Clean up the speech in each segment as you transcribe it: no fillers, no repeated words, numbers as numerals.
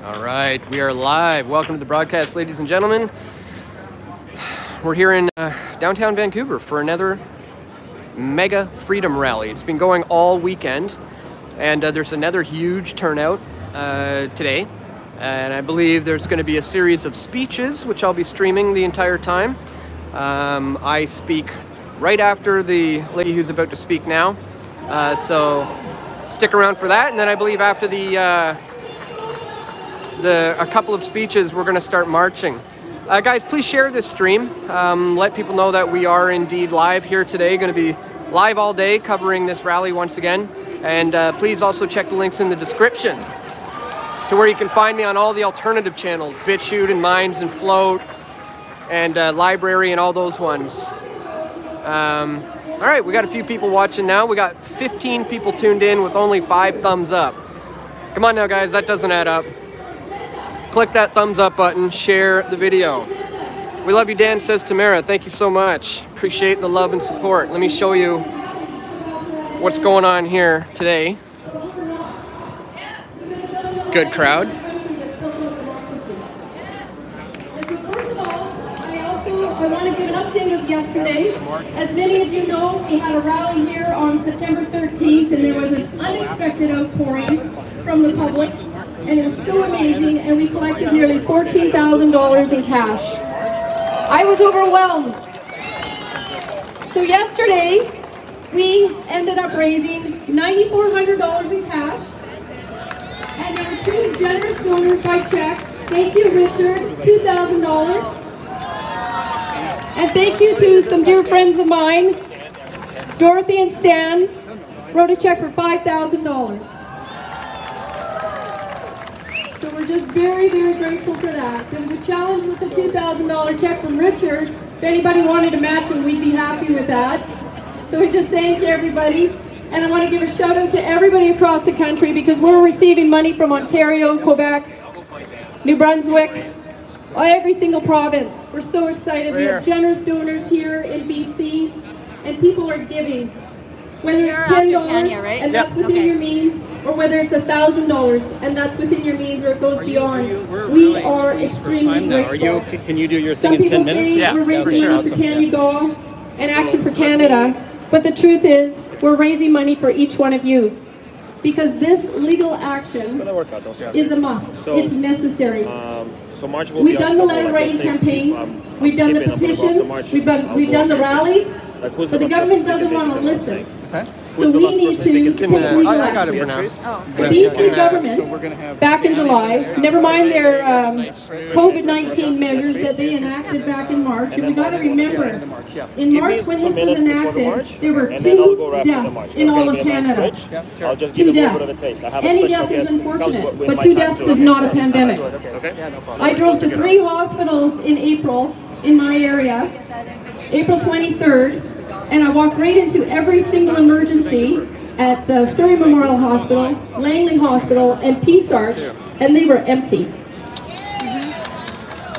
All right, we are live. Welcome to the broadcast, ladies and gentlemen. We're here in downtown Vancouver for another mega freedom rally. It's been going all weekend, and there's another huge turnout today. And I believe there's going to be a series of speeches, which I'll be streaming the entire time. I speak right after the lady who's about to speak now. So stick around for that. And then I believe after a couple of speeches, we're going to start marching. Guys, please share this stream. Let people know that we are indeed live here today. Going to be live all day covering this rally once again. And please also check the links in the description to where you can find me on all the alternative channels, BitChute and Minds and Float and Library and all those ones. All right, we got a few people watching now. We got 15 people tuned in with only 5 thumbs up. Come on now, guys, that doesn't add up. Click that thumbs up button, share the video. We love you, Dan, says Tamara. Thank you so much. Appreciate the love and support. Let me show you what's going on here today. Good crowd. I want to give an update of yesterday. As many of you know, we had a rally here on September 13th, and there was an unexpected outpouring from the public. And it was so amazing, and we collected nearly $14,000 in cash. I was overwhelmed. So yesterday, we ended up raising $9,400 in cash, and there were 2 generous donors by check. Thank you, Richard, $2,000. And thank you to some dear friends of mine. Dorothy and Stan wrote a check for $5,000. So we're just very, very grateful for that. There was a challenge with the $2,000 check from Richard. If anybody wanted to match it, we'd be happy with that. So we just thank everybody. And I want to give a shout out to everybody across the country because we're receiving money from Ontario, Quebec, New Brunswick, every single province. We're so excited. We have generous donors here in BC, and people are giving. Whether it's $10 and that's within your means, or whether it's $1,000 and that's within your means, or it goes beyond. We are extremely grateful. Can you do your thing in 10 minutes? Yeah, we're raising money for Can You Go and Action for Canada, but the truth is, we're raising money for each one of you. Because this legal action is a must. It's necessary. We've done the letter writing campaigns, we've done the petitions, we've done the rallies, but the government doesn't want to listen. So we need to take more I got it for now. The BC government, back in July, never mind their COVID-19 measures that they enacted back in March, and we got to remember, in March when this was enacted, there were 2 deaths in all of Canada. 2 deaths. Any death is unfortunate, but 2 deaths is not a pandemic. I drove to 3 hospitals in April in my area, April 23rd, and I walked right into every single emergency at Surrey Memorial Hospital, Langley Hospital, and Peace Arch, and they were empty.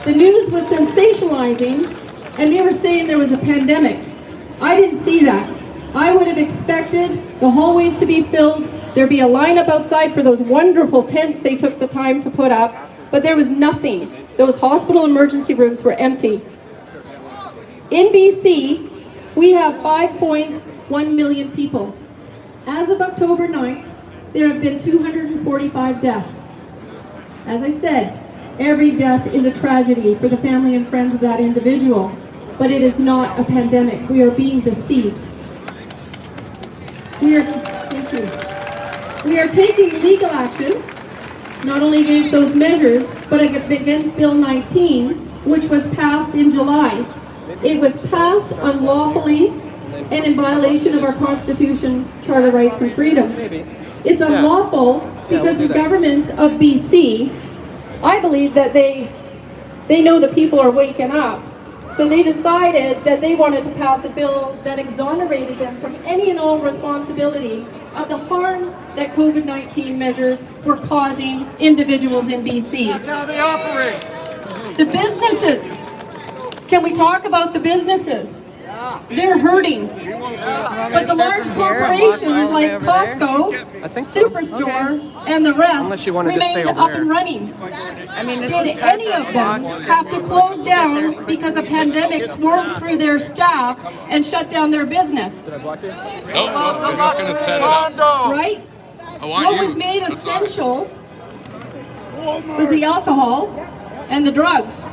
The news was sensationalizing, and they were saying there was a pandemic. I didn't see that. I would have expected the hallways to be filled, there'd be a lineup outside for those wonderful tents they took the time to put up, but there was nothing. Those hospital emergency rooms were empty. In BC, we have 5.1 million people. As of October 9th, there have been 245 deaths. As I said, every death is a tragedy for the family and friends of that individual, but it is not a pandemic. We are being deceived. We are taking legal action, not only against those measures, but against Bill 19, which was passed in July. It was passed unlawfully and in violation of our Constitution, Charter Rights and Freedoms. It's unlawful because the government of BC, I believe that they know the people are waking up. So they decided that they wanted to pass a bill that exonerated them from any and all responsibility of the harms that COVID-19 measures were causing individuals in BC. That's how they operate. The businesses. Can we talk about the businesses? they're hurting. But the large corporations like Costco, I think so. Superstore, and the rest Unless you wanted to stay remained over up there. and running. I mean, this Did is any of them have to close down because a pandemic swarmed through their staff and shut down their business? Nope, I'm just going to set it up. Right? I want What you. was made That's all right. essential was the alcohol and the drugs.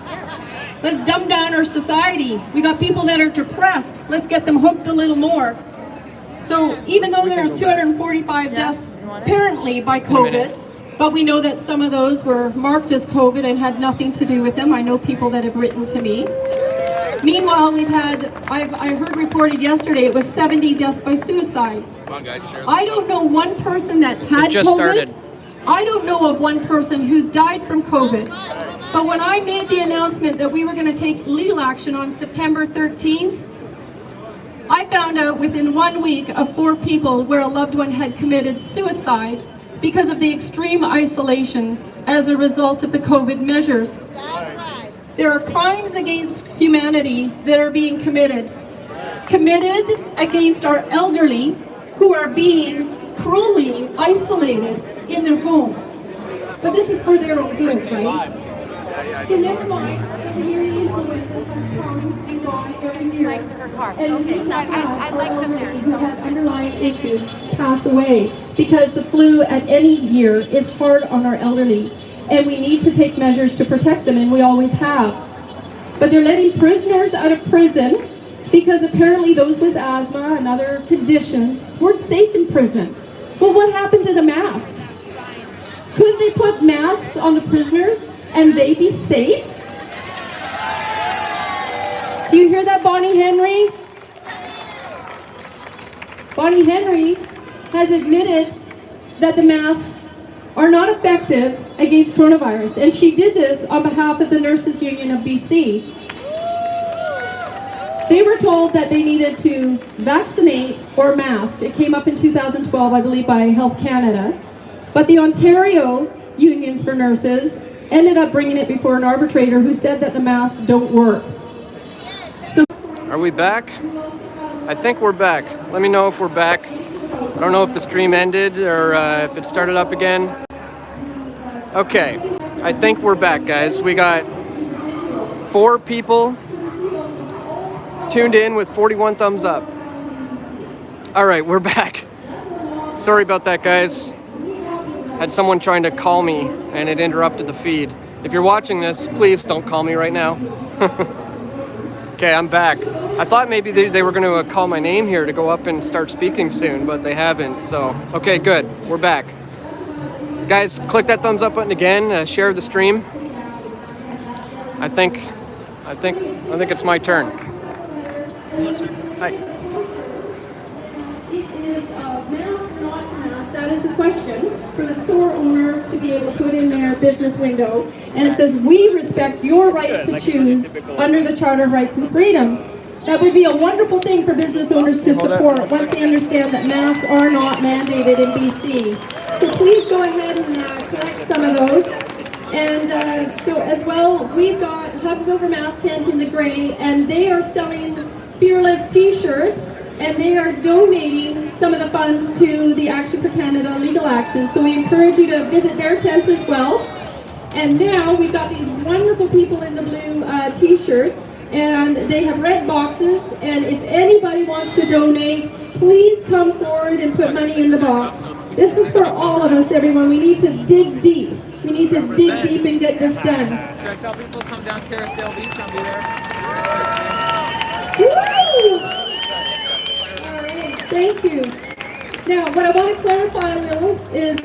Let's dumb down our society. We got people that are depressed. Let's get them hooked a little more. So even though there's 245 deaths apparently by COVID, but we know that some of those were marked as COVID and had nothing to do with them. I know people that have written to me. Meanwhile, I heard reported yesterday it was 70 deaths by suicide. Come on, guys, share this I don't know one person that's had It just COVID. started. I don't know of one person who's died from COVID. But when I made the announcement that we were going to take legal action on September 13th, I found out within 1 week of 4 people where a loved one had committed suicide because of the extreme isolation as a result of the COVID measures. There are crimes against humanity that are being committed against our elderly who are being cruelly isolated in their homes. But this is for their own good, right? So never mind that the yearly influenza has come and gone every year. And we have had our elderly who have underlying issues pass away because the flu at any year is hard on our elderly. And we need to take measures to protect them, and we always have. But they're letting prisoners out of prison because apparently those with asthma and other conditions weren't safe in prison. Well, what happened to the masks? Couldn't they put masks on the prisoners and they be safe? Do you hear that, Bonnie Henry? Bonnie Henry has admitted that the masks are not effective against coronavirus, and she did this on behalf of the Nurses Union of BC. They were told that they needed to vaccinate or mask. It came up in 2012, I believe, by Health Canada. But the Ontario unions for nurses ended up bringing it before an arbitrator who said that the masks don't work. So, Are we back? I think we're back. Let me know if we're back. I don't know if the stream ended or if it started up again. Okay, I think we're back, guys. We got 4 people tuned in with 41 thumbs up. All right, we're back. Sorry about that, guys. Had someone trying to call me and it interrupted the feed. If you're watching this, please don't call me right now. Okay, I'm back. I thought maybe they were going to call my name here to go up and start speaking soon, but they haven't. So, okay, good. We're back. Guys, click that thumbs up button again. Share the stream. I think it's my turn. Hi. it is mask or not mask, that is the question for the store owner to be able to put in their business window. And it says, we respect your right to choose under the Charter of Rights and Freedoms. That would be a wonderful thing for business owners to support once they understand that masks are not mandated in BC. So please go ahead and collect some of those. And so as well, we've got Hugs Over Mask Tent in the gray, and they are selling Fearless t-shirts, and they are donating some of the funds to the Action for Canada legal action. So we encourage you to visit their tent as well. And now we've got these wonderful people in the blue t-shirts, and they have red boxes, and if anybody wants to donate, please come forward and put money in the box. This is for all of us, everyone. We need to dig deep. We need to dig deep and get this done. Should I tell people come down Carousdale Beach? I'll be there. Woo! All right, thank you. Now, what I want to clarify a little is,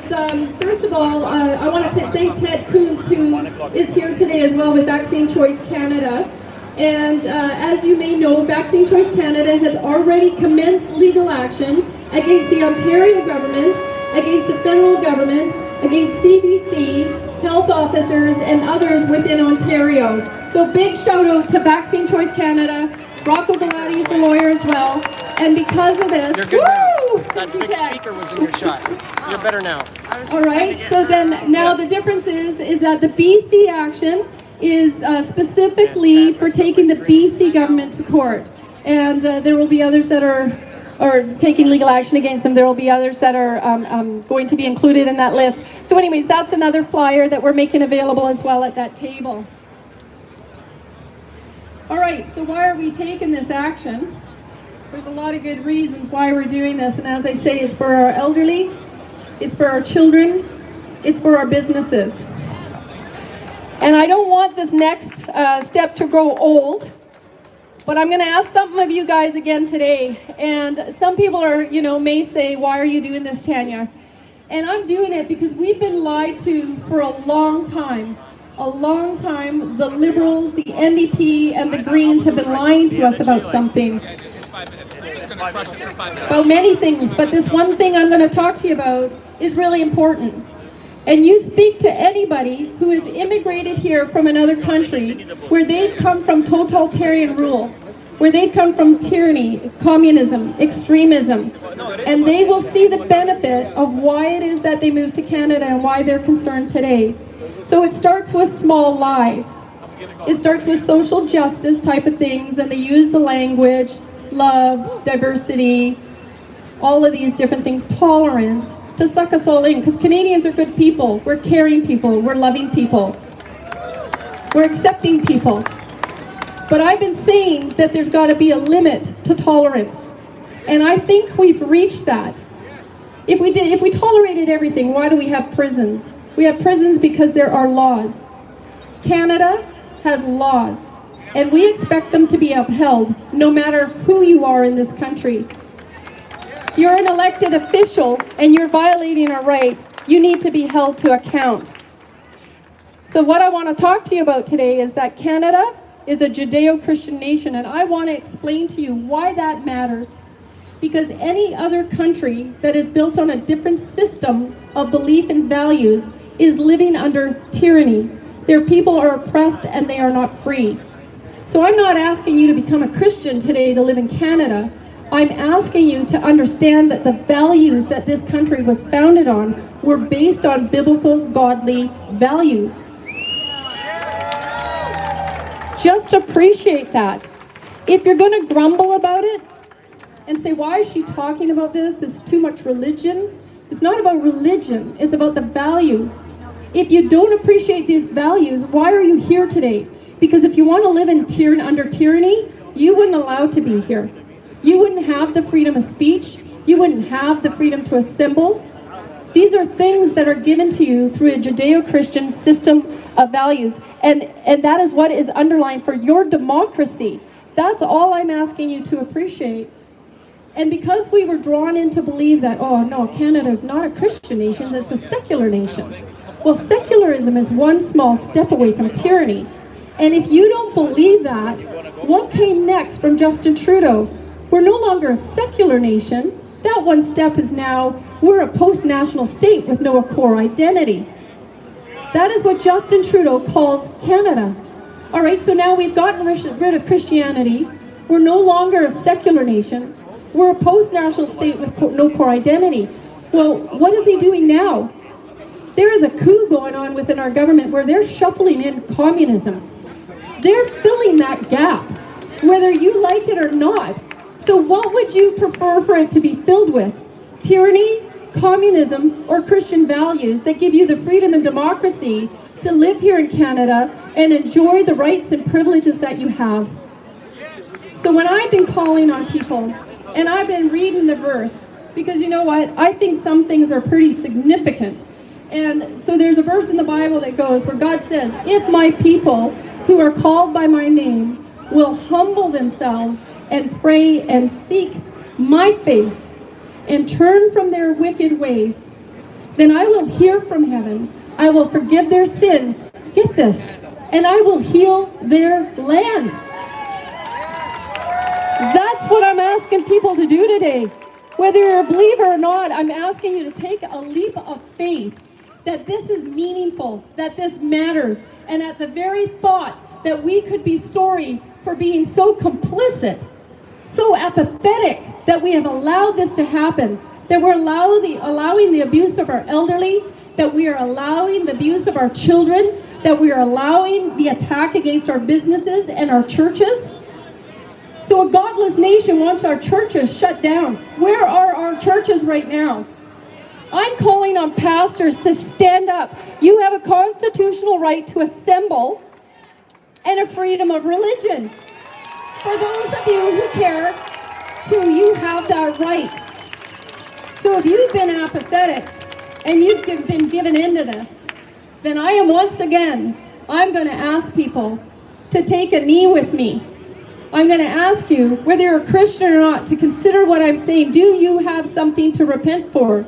first of all, I want to thank Ted Coons, who is here today as well with Vaccine Choice Canada. And as you may know, Vaccine Choice Canada has already commenced legal action against the Ontario government, against the federal government, against CBC, health officers, and others within Ontario. So big shout out to Vaccine Choice Canada. Rocco Galati is the lawyer as well. And because of this, You're good woo! now. That big speaker was in your shot. You're better now. All right, so then now the difference is that the BC action is specifically for taking the BC government to court. and there will be others that are taking legal action against them. There will be others that are going to be included in that list. So anyways, that's another flyer that we're making available as well at that table. All right, so why are we taking this action? There's a lot of good reasons why we're doing this, and as I say, it's for our elderly, it's for our children, it's for our businesses. And I don't want this next step to grow old, but I'm going to ask something of you guys again today. And some people are, may say, why are you doing this, Tanya? And I'm doing it because we've been lied to for a long time. A long time. The Liberals, the NDP, and the Greens have been lying to us about something. About many things, but this one thing I'm going to talk to you about is really important. And you speak to anybody who has immigrated here from another country where they've come from totalitarian rule, where they come from tyranny, communism, extremism, and they will see the benefit of why it is that they moved to Canada and why they're concerned today. So it starts with small lies. It starts with social justice type of things, and they use the language, love, diversity, all of these different things, tolerance, to suck us all in, because Canadians are good people, we're caring people, we're loving people, we're accepting people. But I've been saying that there's got to be a limit to tolerance, and I think we've reached that. If we tolerated everything, why do we have prisons? We have prisons because there are laws. Canada has laws, and we expect them to be upheld no matter who you are in this country. You're an elected official and you're violating our rights. You need to be held to account. So what I want to talk to you about today is that Canada is a Judeo-Christian nation, and I want to explain to you why that matters. Because any other country that is built on a different system of belief and values is living under tyranny. Their people are oppressed and they are not free. So I'm not asking you to become a Christian today to live in Canada. I'm asking you to understand that the values that this country was founded on were based on biblical, godly values. Just appreciate that. If you're going to grumble about it and say, why is she talking about this? This is too much religion. It's not about religion. It's about the values. If you don't appreciate these values, why are you here today? Because if you want to live in under tyranny, you wouldn't allow to be here. You wouldn't have the freedom of speech. You wouldn't have the freedom to assemble. These are things that are given to you through a Judeo-Christian system of values. And that is what is underlying for your democracy. That's all I'm asking you to appreciate. And because we were drawn in to believe that, oh no, Canada is not a Christian nation, it's a secular nation. Well, secularism is one small step away from tyranny. And if you don't believe that, what came next from Justin Trudeau? We're no longer a secular nation. That one step is now, we're a post-national state with no core identity. That is what Justin Trudeau calls Canada. All right, so now we've gotten rid of Christianity. We're no longer a secular nation. We're a post-national state with no core identity. Well, what is he doing now? There is a coup going on within our government where they're shuffling in communism. They're filling that gap, whether you like it or not. So what would you prefer for it to be filled with? Tyranny, communism, or Christian values that give you the freedom and democracy to live here in Canada and enjoy the rights and privileges that you have? So when I've been calling on people, and I've been reading the verse, because you know what? I think some things are pretty significant. And so there's a verse in the Bible that goes, where God says, if my people who are called by my name will humble themselves and pray and seek my face and turn from their wicked ways, then I will hear from heaven, I will forgive their sin, get this, and I will heal their land. That's what I'm asking people to do today. Whether you're a believer or not, I'm asking you to take a leap of faith that this is meaningful, that this matters, and at the very thought that we could be sorry for being so complicit, so apathetic that we have allowed this to happen, that we're allowing the abuse of our elderly, that we are allowing the abuse of our children, that we are allowing the attack against our businesses and our churches. So a godless nation wants our churches shut down. Where are our churches right now? I'm calling on pastors to stand up. You have a constitutional right to assemble and a freedom of religion. For those of you who care, you have that right. So if you've been apathetic and you've been given into this, then I'm going to ask people to take a knee with me. I'm going to ask you, whether you're a Christian or not, to consider what I'm saying. Do you have something to repent for?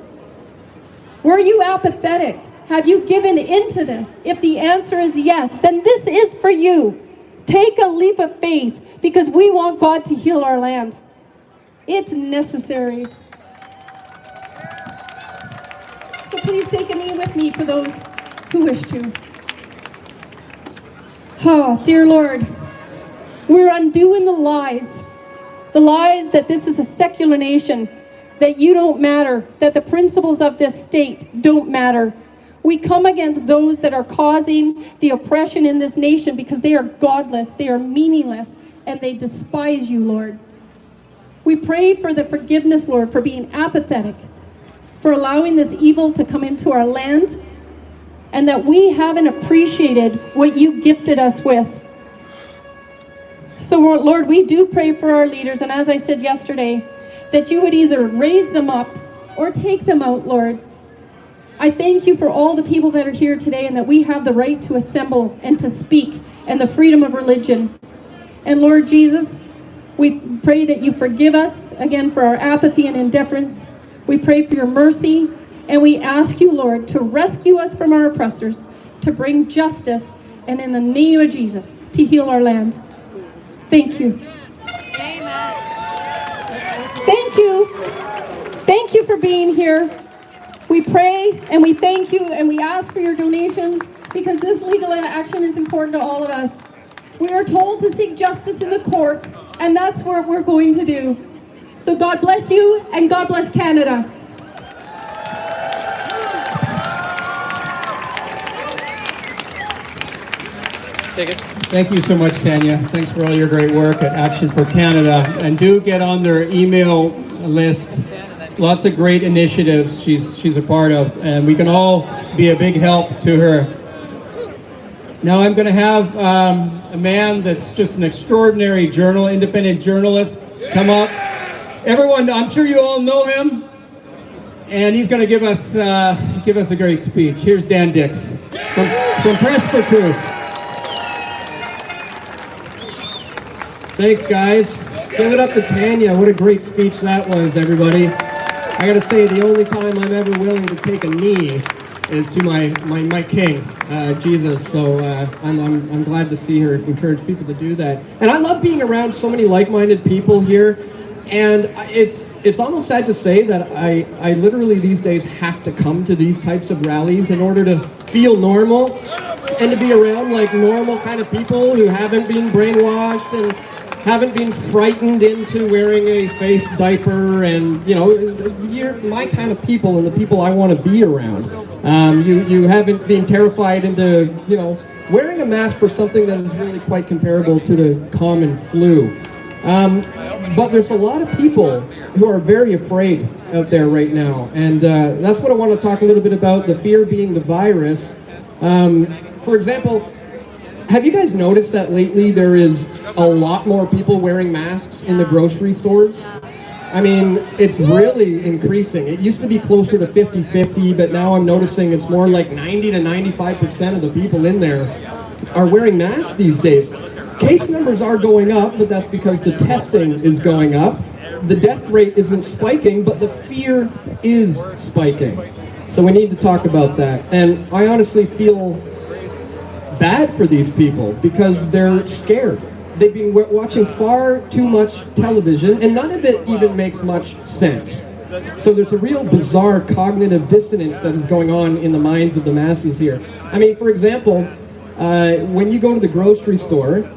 Were you apathetic? Have you given into this? If the answer is yes, then this is for you. Take a leap of faith, because we want God to heal our land. It's necessary. So please take a knee with me for those who wish to. Oh, dear Lord, we're undoing the lies that this is a secular nation, that you don't matter, that the principles of this state don't matter. We come against those that are causing the oppression in this nation because they are godless, they are meaningless, and they despise you, Lord. We pray for the forgiveness, Lord, for being apathetic, for allowing this evil to come into our land, and that we haven't appreciated what you gifted us with. So, Lord, we do pray for our leaders, and as I said yesterday, that you would either raise them up or take them out, Lord. I thank you for all the people that are here today, and that we have the right to assemble and to speak, and the freedom of religion. And Lord Jesus, we pray that you forgive us again for our apathy and indifference. We pray for your mercy, and we ask you, Lord, to rescue us from our oppressors, to bring justice, and in the name of Jesus, to heal our land. Thank you. Amen. Thank you. Thank you for being here. We pray and we thank you and we ask for your donations, because this legal action is important to all of us. We are told to seek justice in the courts, and that's what we're going to do. So God bless you, and God bless Canada. Take it. Thank you so much, Tanya. Thanks for all your great work at Action for Canada. And do get on their email list. Lots of great initiatives she's a part of, and we can all be a big help to her. Now I'm going to have a man that's just an extraordinary independent journalist come up. Everyone, I'm sure you all know him, and he's going to give us a great speech. Here's Dan Dicks from Press for Truth. Thanks, guys. Give it up to Tanya. What a great speech that was, everybody. I got to say, the only time I'm ever willing to take a knee is to my king, Jesus. So I'm glad to see her encourage people to do that. And I love being around so many like-minded people here. And it's almost sad to say that I literally these days have to come to these types of rallies in order to feel normal and to be around like normal kind of people who haven't been brainwashed and haven't been frightened into wearing a face diaper, and you're my kind of people and the people I want to be around. You haven't been terrified into wearing a mask for something that is really quite comparable to the common flu. But there's a lot of people who are very afraid out there right now, and that's what I want to talk a little bit about, the fear being the virus. For example, have you guys noticed that lately there is a lot more people wearing masks in the grocery stores? I mean, it's really increasing. It used to be closer to 50-50, but now I'm noticing it's more like 90 to 95% of the people in there are wearing masks these days. Case numbers are going up, but that's because the testing is going up. The death rate isn't spiking, but the fear is spiking. So we need to talk about that. And I honestly feel bad for these people because they're scared. They've been watching far too much television, and none of it even makes much sense. So there's a real bizarre cognitive dissonance that is going on in the minds of the masses here. I mean, for example, when you go to the grocery store,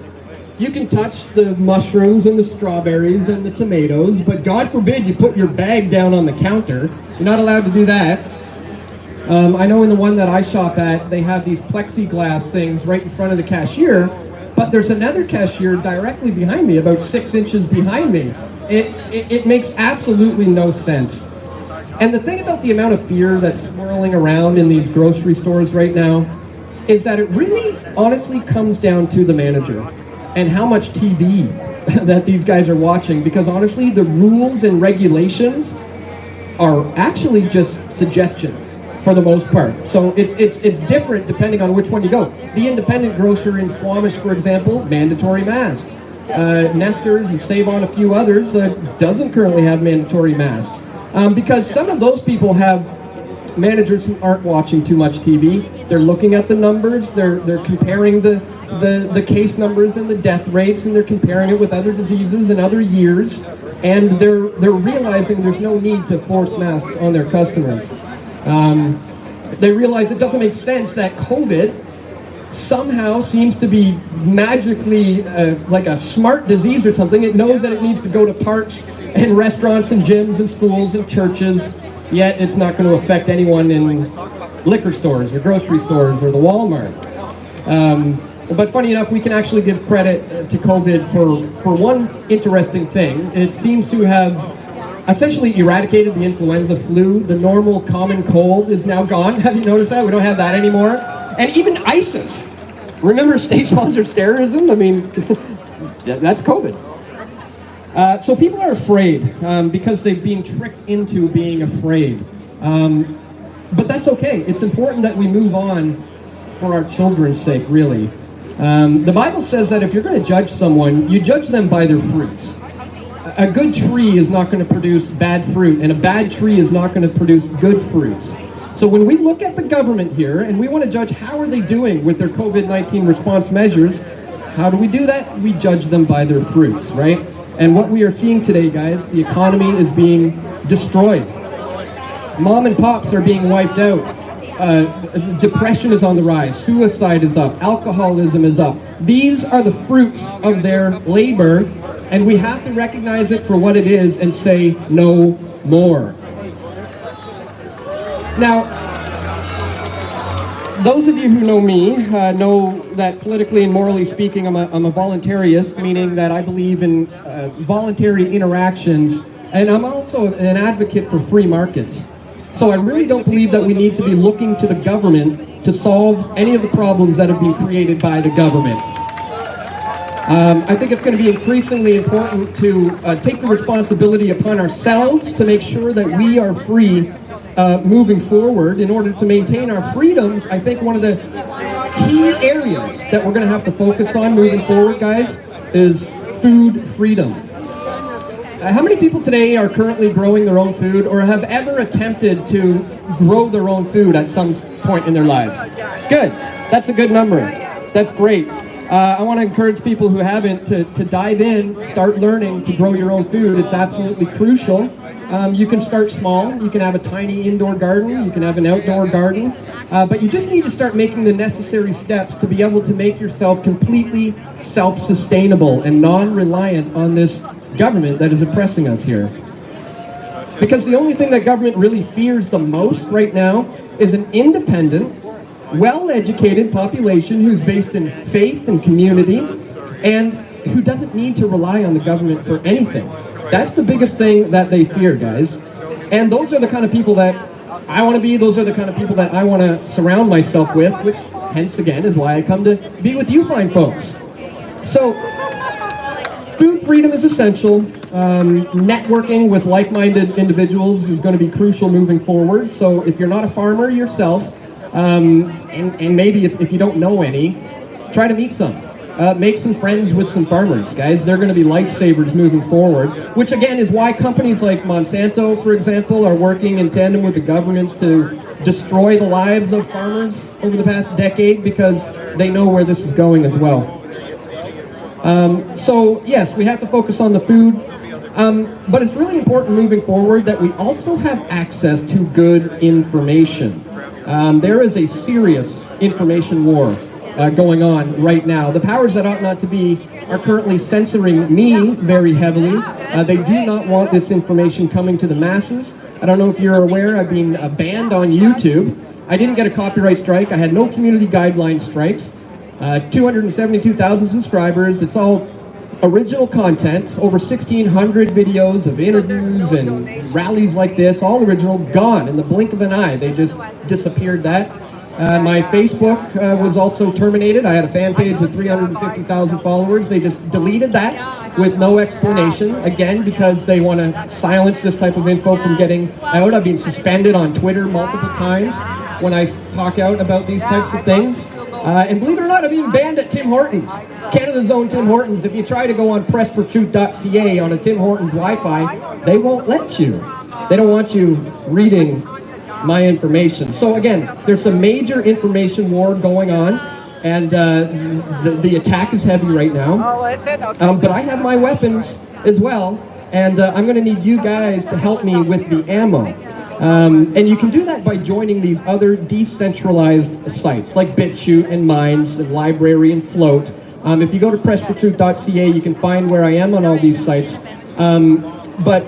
you can touch the mushrooms and the strawberries and the tomatoes, but God forbid you put your bag down on the counter. You're not allowed to do that. I know in the one that I shop at, they have these plexiglass things right in front of the cashier, but there's another cashier directly behind me, about 6 inches behind me. It makes absolutely no sense. And the thing about the amount of fear that's swirling around in these grocery stores right now is that it really honestly comes down to the manager and how much TV that these guys are watching, because honestly the rules and regulations are actually just suggestions for the most part. So it's different depending on which one you go. The independent grocer in Squamish, for example, mandatory masks. Nestor's and Save On, a few others, doesn't currently have mandatory masks. Because some of those people have managers who aren't watching too much TV. They're looking at the numbers, they're comparing the case numbers and the death rates, and they're comparing it with other diseases and other years, and they're realizing there's no need to force masks on their customers. They realize it doesn't make sense that COVID somehow seems to be magically like a smart disease or something. It knows that it needs to go to parks and restaurants and gyms and schools and churches, yet it's not going to affect anyone in liquor stores or grocery stores or the Walmart. But funny enough, we can actually give credit to COVID for one interesting thing. It seems to have essentially eradicated the influenza flu. The normal common cold is now gone. Have you noticed that? We don't have that anymore. And even ISIS. Remember state-sponsored terrorism? I mean, that's COVID. So people are afraid because they've been tricked into being afraid. But that's okay. It's important that we move on for our children's sake, really. The Bible says that if you're going to judge someone, you judge them by their fruits. A good tree is not going to produce bad fruit, and a bad tree is not going to produce good fruits. So when we look at the government here and we want to judge how are they doing with their COVID-19 response measures, how do we do that? We judge them by their fruits, right? And what we are seeing today, guys, the economy is being destroyed. Mom and pops are being wiped out. Depression is on the rise. Suicide is up. Alcoholism is up. These are the fruits of their labor, and we have to recognize it for what it is and say no more. Now, those of you who know me know that politically and morally speaking, I'm a voluntarist, meaning that I believe in voluntary interactions, and I'm also an advocate for free markets. So I really don't believe that we need to be looking to the government to solve any of the problems that have been created by the government. I think it's going to be increasingly important to take the responsibility upon ourselves to make sure that we are free moving forward. In order to maintain our freedoms, I think one of the key areas that we're going to have to focus on moving forward, guys, is food freedom. How many people today are currently growing their own food or have ever attempted to grow their own food at some point in their lives? Good. That's a good number. That's great. I want to encourage people who haven't to dive in, start learning to grow your own food. It's absolutely crucial. You can start small. You can have a tiny indoor garden. You can have an outdoor garden. But you just need to start making the necessary steps to be able to make yourself completely self-sustainable and non-reliant on this government that is oppressing us here. Because the only thing that government really fears the most right now is an independent, well-educated population who's based in faith and community and who doesn't need to rely on the government for anything. That's the biggest thing that they fear, guys. And those are the kind of people that I want to be. Those are the kind of people that I want to surround myself with, which hence again is why I come to be with you fine folks. So food freedom is essential. Networking with like-minded individuals is going to be crucial moving forward. So if you're not a farmer yourself, and maybe if you don't know any, try to meet some. Make some friends with some farmers, guys. They're going to be lifesavers moving forward, which again is why companies like Monsanto, for example, are working in tandem with the governments to destroy the lives of farmers over the past decade, because they know where this is going as well. So yes, we have to focus on the food, but it's really important moving forward that we also have access to good information. There is a serious information war going on right now. The powers that ought not to be are currently censoring me very heavily. They do not want this information coming to the masses. I don't know if you're aware, I've been banned on YouTube. I didn't get a copyright strike. I had no community guideline strikes. 272,000 subscribers. It's all original content, over 1,600 videos of interviews and rallies like this, all original, gone in the blink of an eye. They just disappeared that. My Facebook was also terminated. I had a fan page with 350,000 followers. They just deleted that with no explanation, again, because they want to silence this type of info from getting out. I've been suspended on Twitter multiple times when I talk out about these types of things. And believe it or not, I've been banned at Tim Hortons, Canada's own Tim Hortons. If you try to go on pressfortruth.ca on a Tim Hortons Wi-Fi, they won't let you. They don't want you reading my information. So again, there's a major information war going on, and the attack is heavy right now. But I have my weapons as well, and I'm going to need you guys to help me with the ammo. And you can do that by joining these other decentralized sites like BitChute and Minds and Library and Float. If you go to pressfortruth.ca, you can find where I am on all these sites. But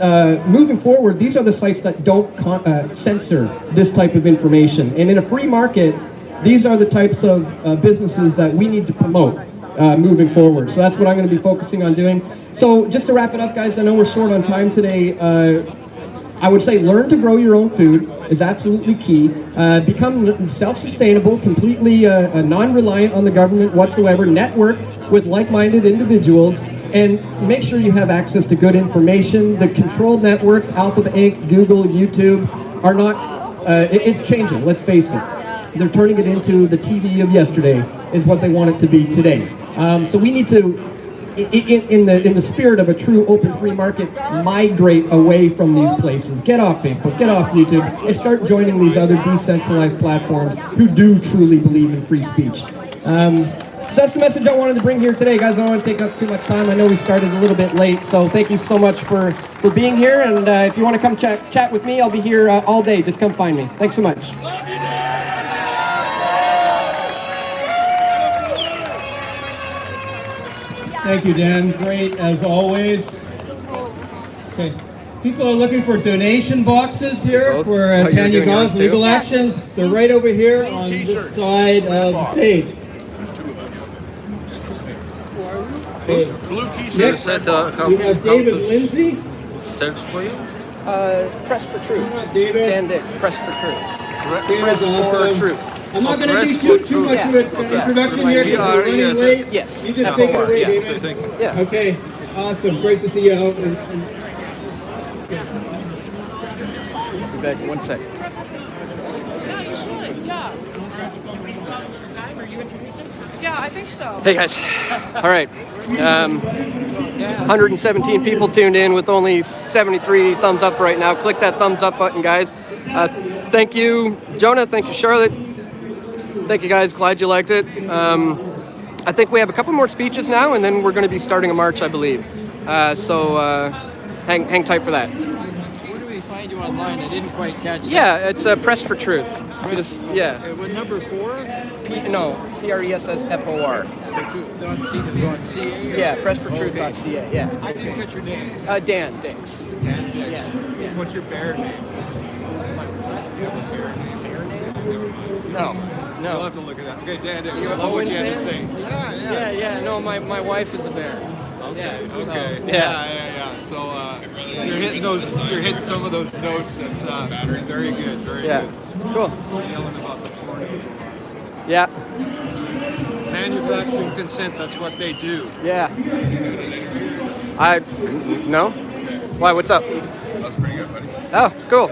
moving forward, these are the sites that don't censor this type of information. And in a free market, these are the types of businesses that we need to promote moving forward. So that's what I'm going to be focusing on doing. So just to wrap it up, guys, I know we're short on time today. I would say learn to grow your own food is absolutely key. Become self-sustainable, completely non-reliant on the government whatsoever. Network with like-minded individuals. And make sure you have access to good information. The controlled networks, Alphabet Inc., Google, YouTube, are not, it's changing, let's face it. They're turning it into the TV of yesterday, is what they want it to be today. So we need to, in the spirit of a true open free market, migrate away from these places. Get off Facebook, get off YouTube, and start joining these other decentralized platforms who do truly believe in free speech. So that's the message I wanted to bring here today, guys. I don't want to take up too much time. I know we started a little bit late, so thank you so much for being here. And if you want to come chat with me, I'll be here all day. Just come find me. Thanks so much. Thank you, Dan. Great as always. Okay. People are looking for donation boxes here for Tanya Gogg's legal action. They're right over here on this side of the stage. Okay. Blue t-shirts. Next, we have David Lindsay. Search for you. Press for Truth. David. Dan Dicks, Press for Truth. David's Press for awesome. Truth. I'm not going to do too much of an introduction here because we're running late. Yes. You just take it away, yeah. David. Thank you. Yeah. Okay. Awesome. Great to see you out. Be back in 1 second. Yeah, I think so. Hey guys. All right. 117 people tuned in with only 73 thumbs up right now. Click that thumbs up button, guys. Thank you, Jonah. Thank you, Charlotte. Thank you, guys. Glad you liked it. I think we have a couple more speeches now, and then we're going to be starting a march, I believe. So hang tight for that. Where do we find you online? I didn't quite catch that. Yeah, it's Press for Truth. Yeah. What number 4? PRESSFOR. For truth. .ca? Yeah, pressfortruth.ca. Yeah. I didn't catch your name. Dan Dicks. Dan Dicks. Yeah. What's your bear name? You have a bear name? No. You'll have to look at that. Okay, Dan Dicks. You're I love what you had to Owen say. Yeah. No, my wife is a bear. Okay. Yeah, Okay. so, Yeah. So you're hitting those. You're hitting some of those notes. That's very good. Very Yeah. good. Cool. Yelling about the pornos. Yeah. Manufacturing consent. That's what they do. Yeah. No? Why? What's up? That's pretty good, buddy. Oh, cool.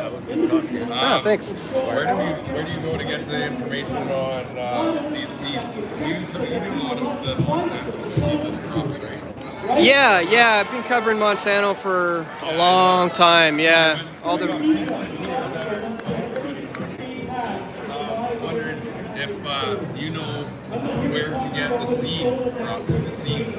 Oh, Thanks. Where do you go to get the information on these seeds? You do a lot of the Monsanto seedless crops, right? Yeah. I've been covering Monsanto for a long time. Yeah. All the. Wondering if you know where to get the seeds.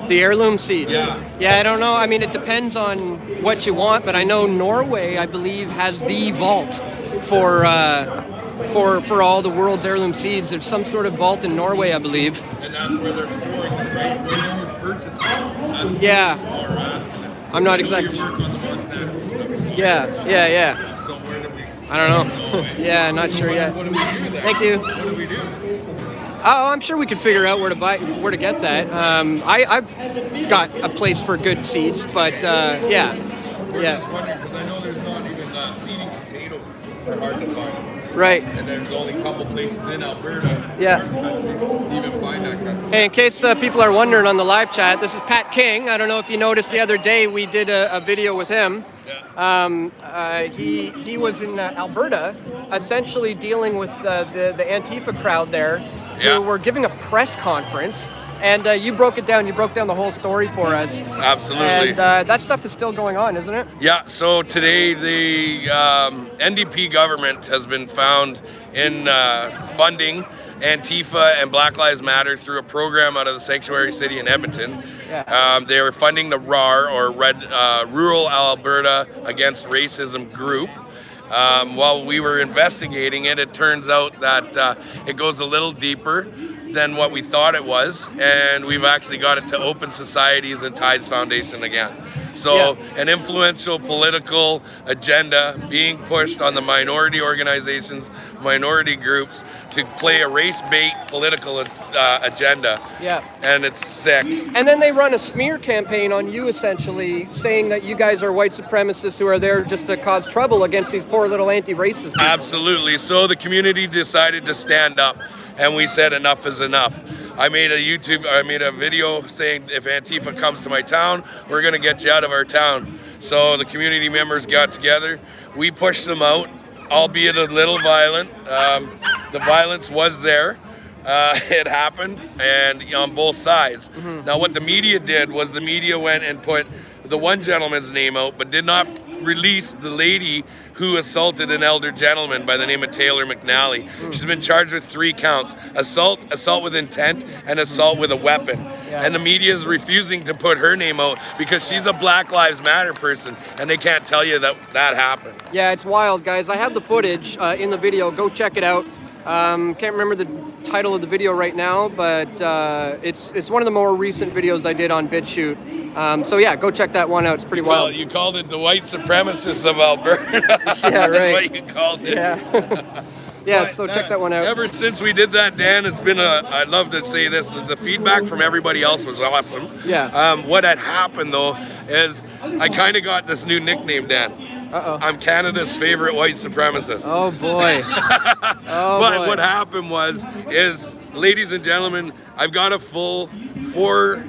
The heirloom seeds. Yeah. Yeah, I don't know. I mean, it depends on what you want, but I know Norway, I believe, has the vault for all the world's heirloom seeds. There's some sort of vault in Norway, I believe. And that's where they're storing them, right? Where do you purchase them? That's Yeah. what people are asking. I'm not You do exactly. your work on the Monsanto stuff. Yeah. So where do we? I don't know. Yeah, not sure yet. What do we do there? Thank you. What do we do? Oh, I'm sure we could figure out where to get that. I've got a place for good seeds, but yeah. We're just wondering, because I know there's not even seeding potatoes are hard to find. Right. And there's only a couple places in Alberta to even find that kind of stuff. Hey, in case people are wondering on the live chat, this is Pat King. I don't know if you noticed the other day we did a video with him. He was in Alberta, essentially dealing with the Antifa crowd there, who were giving a press conference. And you broke it down. You broke down the whole story for us. Absolutely. And that stuff is still going on, isn't it? Yeah. So today the NDP government has been found in funding Antifa and Black Lives Matter through a program out of the sanctuary city in Edmonton. Yeah. They were funding the RAR, or Rural Alberta Against Racism group. While we were investigating it, it turns out that it goes a little deeper than what we thought it was, and we've actually got it to Open Societies and Tides Foundation again. So an influential political agenda being pushed on the minority organizations, minority groups to play a race-bait political agenda. Yeah. And it's sick. And then they run a smear campaign on you, essentially, saying that you guys are white supremacists who are there just to cause trouble against these poor little anti-racist people. Absolutely. So the community decided to stand up, and we said enough is enough. I made a video saying if Antifa comes to my town, we're gonna get you out of our town. So the community members got together, we pushed them out, albeit a little violent. The violence was there. It happened, and on both sides. Now what the media did was the media went and put the one gentleman's name out, but did not release the lady who assaulted an elder gentleman by the name of Taylor McNally. She's been charged with 3 counts: assault with intent, and assault with a weapon. And the media is refusing to put her name out because she's a Black Lives Matter person, and they can't tell you that happened. Yeah, it's wild, guys. I have the footage in the video. Go check it out. Can't remember the title of the video right now, but it's one of the more recent videos I did on BitChute. So yeah, go check that one out. It's pretty wild. Well, you called it the white supremacists of Alberta. Yeah, right. That's what you called it. Yeah. Yeah, so check that one out. Ever since we did that, Dan, it's been I'd love to say this, the feedback from everybody else was awesome. Yeah. What had happened though is I kind of got this new nickname, Dan. Uh-oh. I'm Canada's favorite white supremacist. Oh boy. But what happened is, ladies and gentlemen, I've got a full 4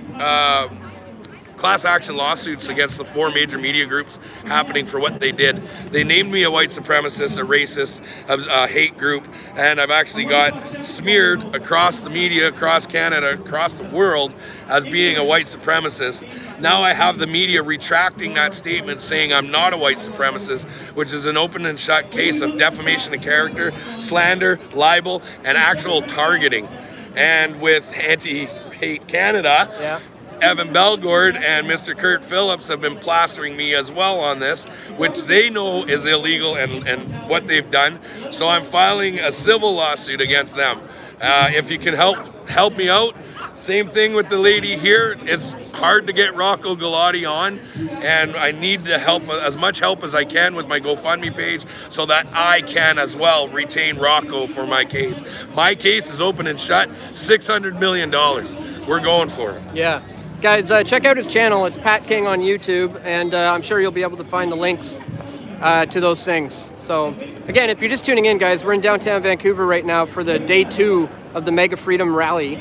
class action lawsuits against the 4 major media groups happening for what they did. They named me a white supremacist, a racist, a hate group, and I've actually got smeared across the media, across Canada, across the world as being a white supremacist. Now I have the media retracting that statement, saying I'm not a white supremacist, which is an open and shut case of defamation of character, slander, libel, and actual targeting. And with Anti-Hate Canada, Evan Belgord and Mr. Kurt Phillips have been plastering me as well on this, which they know is illegal and what they've done. So I'm filing a civil lawsuit against them. If you can help me out. Same thing with the lady here. It's hard to get Rocco Galati on, and I need to help, as much help as I can with my GoFundMe page, so that I can as well retain Rocco for my case. My case is open and shut. $600 million. We're going for it. Yeah. Guys, check out his channel. It's Pat King on YouTube, and I'm sure you'll be able to find the links to those things. So, again, if you're just tuning in, guys, we're in downtown Vancouver right now for the day 2 of the Mega Freedom Rally.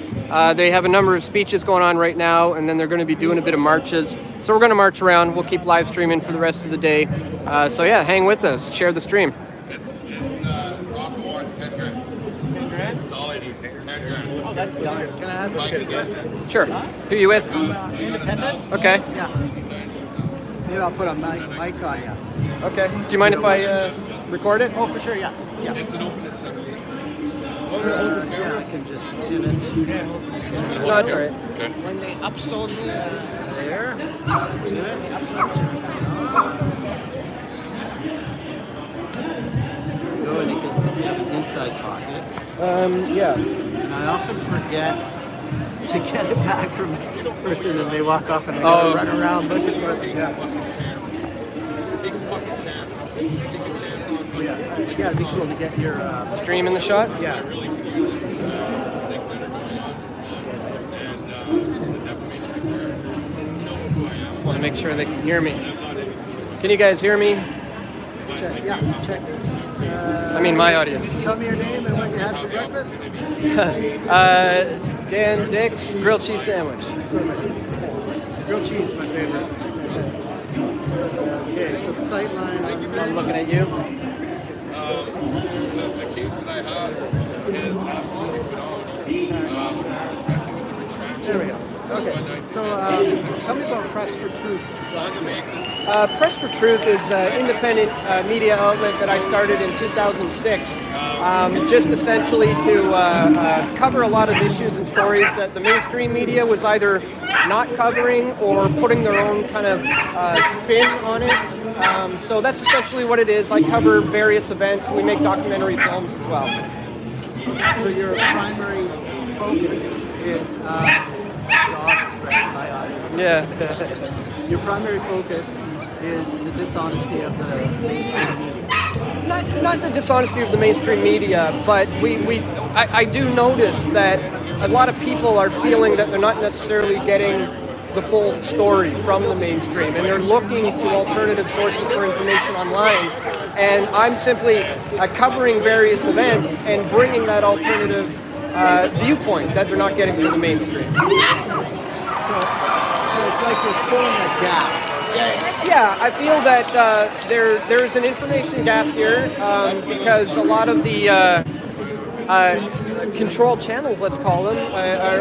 They have a number of speeches going on right now, and then they're going to be doing a bit of marches. So we're going to march around. We'll keep live streaming for the rest of the day. So yeah, hang with us. Share the stream. It's Rocco wants 10 grand. 10 grand? That's all I need. 10 grand. Oh, that's done. Can I ask you? Sure. Who are you with? Independent? Okay. Yeah. Maybe I'll put a mic on you. Okay. Do you mind if I record it? Oh, for sure, yeah. Yeah. It's an open and shut case. Yeah, I can just in it. No, that's all right. Okay. When they upsold me there, go and you have an inside pocket. Yeah. And I often forget to get it back from the person, and they walk off and I gotta run around looking for it. Yeah. Take a fucking chance. Take a chance on Yeah, it'd be cool to get your Stream in the shot? yeah. really think that make sure they can hear me. Can you guys hear me? Check. Yeah, check. I mean, my audience. Tell me your name and what you had for breakfast. Dan Dicks grilled cheese sandwich. Grilled cheese, my favorite. Okay, so sightline. I'm looking at you. The case that I have is absolutely phenomenal, especially with the retraction. There we go. Okay, so tell me about Press for Truth. Press for Truth is an independent media outlet that I started in 2006, just essentially to cover a lot of issues and stories that the mainstream media was either not covering or putting their own kind of spin on it. So that's essentially what it is. I cover various events. We make documentary films as well. So your primary focus is Yeah. Your primary focus is the dishonesty of the mainstream media. Not the dishonesty of the mainstream media, but I do notice that a lot of people are feeling that they're not necessarily getting the full story from the mainstream, and they're looking to alternative sources for information online. And I'm simply covering various events and bringing that alternative viewpoint that they're not getting from the mainstream. So it's like you're filling a gap. Yeah, I feel that there's an information gap here because a lot of the controlled channels, let's call them,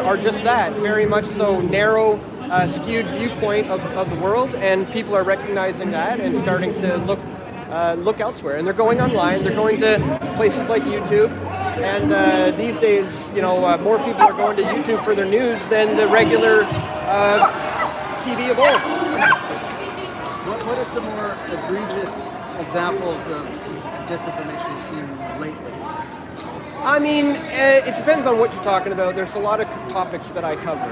are just that, very much so narrow, skewed viewpoint of the world, and people are recognizing that and starting to look elsewhere. And they're going online, they're going to places like YouTube, and these days, more people are going to YouTube for their news than the regular TV of old. What are some more egregious examples of disinformation you've seen lately? I mean, it depends on what you're talking about. There's a lot of topics that I cover.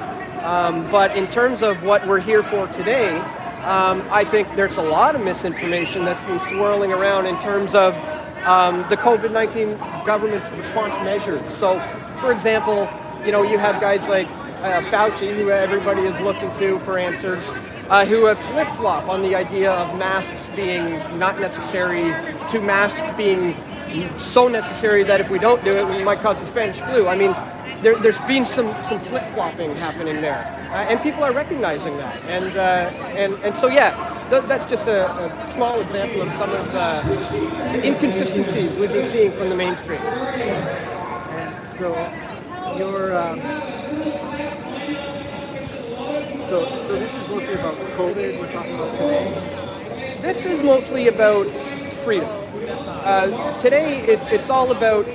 But in terms of what we're here for today, I think there's a lot of misinformation that's been swirling around in terms of the COVID-19 government's response measures. So, for example, you have guys like Fauci, who everybody is looking to for answers, who have flip-flop on the idea of masks being not necessary to masks being so necessary that if we don't do it, we might cause the Spanish flu. I mean, there's been some flip-flopping happening there, and people are recognizing that. And so, yeah, that's just a small example of some of the inconsistencies we've been seeing from the mainstream. And so, So this is mostly about COVID we're talking about today? This is mostly about freedom. Today it's all about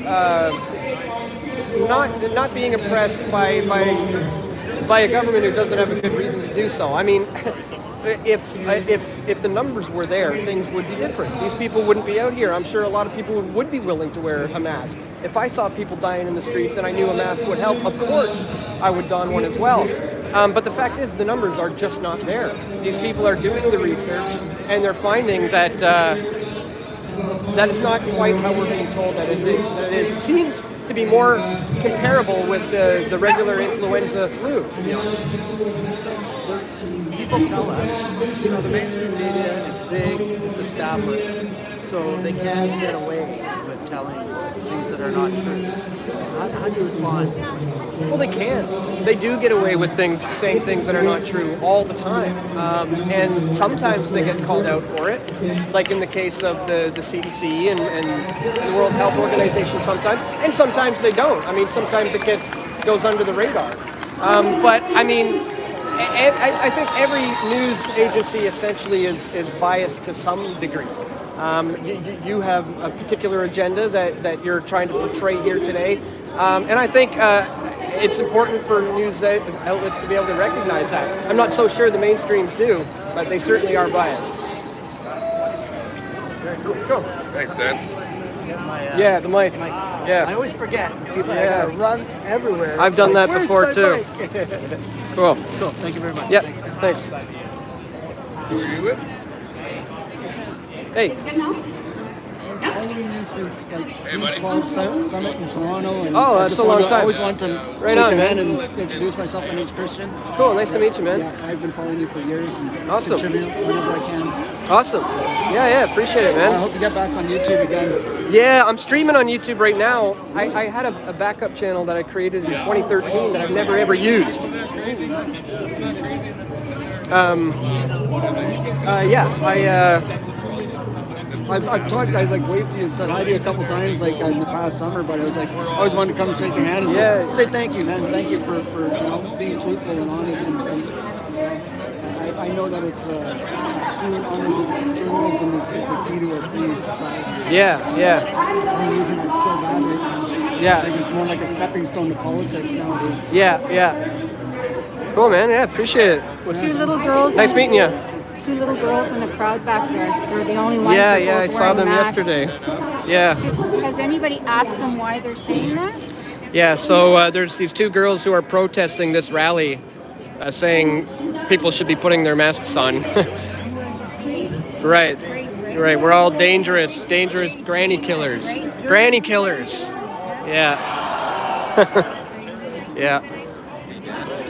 not being oppressed by a government who doesn't have a good reason to do so. I mean, if the numbers were there, things would be different. These people wouldn't be out here. I'm sure a lot of people would be willing to wear a mask. If I saw people dying in the streets and I knew a mask would help, of course I would don one as well. But the fact is, the numbers are just not there. These people are doing the research, and they're finding that that is not quite how we're being told that it is. It seems to be more comparable with the regular influenza flu, to be honest. People tell us, the mainstream media, it's big, it's established, so they can't get away with telling things that are not true. How do you respond? Well, they can. They do get away with saying things that are not true all the time. And sometimes they get called out for it, like in the case of the CDC and the World Health Organization sometimes. And sometimes they don't. I mean, sometimes it goes under the radar. But, I mean, I think every news agency essentially is biased to some degree. You have a particular agenda that you're trying to portray here today. And I think it's important for news outlets to be able to recognize that. I'm not so sure the mainstreams do, but they certainly are biased. Very cool. Cool. Thanks, Dan. Yeah, the mic. Yeah. I always forget. People I gotta run everywhere. I've done that before too. Cool. Cool. Thank you very much. Yeah. Thanks. Who are you with? Hey. following you since like Hey, buddy. G12 Summit in Toronto. And Oh, I that's just a long wanted- time. I always wanted to Right shake on, your man. hand and introduce myself. My name's Christian. Cool, nice to meet you, man. Yeah, I've been following you for years and Awesome. contribute whenever I can. Awesome. Yeah, appreciate it, I man. hope you get back on YouTube again. Yeah, I'm streaming on YouTube right now. I had a backup channel that I created in 2013 that I've never ever used. I've talked, I like waved to you and said hi to you a couple times like in the past summer, but I was like, I always wanted to come and shake your hand and just say thank you, man. Thank you for you know, being truthful and honest. And I know that it's true and honest journalism is the key to a free society. Yeah. We're using it so bad right now. Yeah. I think it's more like a stepping stone to politics nowadays. Yeah. Cool, man. Yeah, appreciate it. Two little girls. Nice meeting you. Two little girls in the crowd back there. They're the only ones. Yeah, that I both saw wearing them masks. yesterday. Yeah. Has anybody asked them why they're saying that? Yeah, so there's these two girls who are protesting this rally, saying people should be putting their masks on. Right. We're all dangerous granny killers. Granny killers. Yeah. Yeah.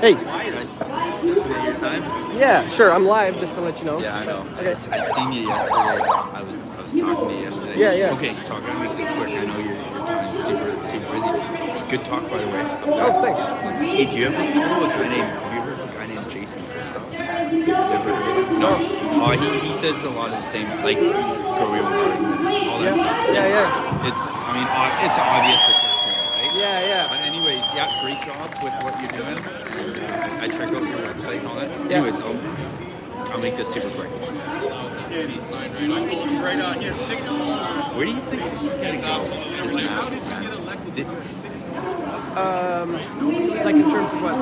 Hey. Your time? Yeah, sure. I'm live, just to let you know. Yeah, I know. Okay. I seen you yesterday. I was talking to you yesterday. Yeah. Okay, so I'm gonna make this quick. I know your time's super busy. Good talk, by the way. Oh, thanks. Hey, do you ever follow a guy named? Have you ever heard of a guy named Jason Christoph? No. He says a lot of the same, like Korean garden and all that stuff. Yeah. It's obvious at this point, right? Yeah. But anyways, yeah, great job with what you're doing. And I check out your website and all that. Yeah. Anyways, I'll make this super quick. Yeah, he signed right on. I told him right on. He had 6 followers. Where do you think this is going to go? This mask? Like in terms of what?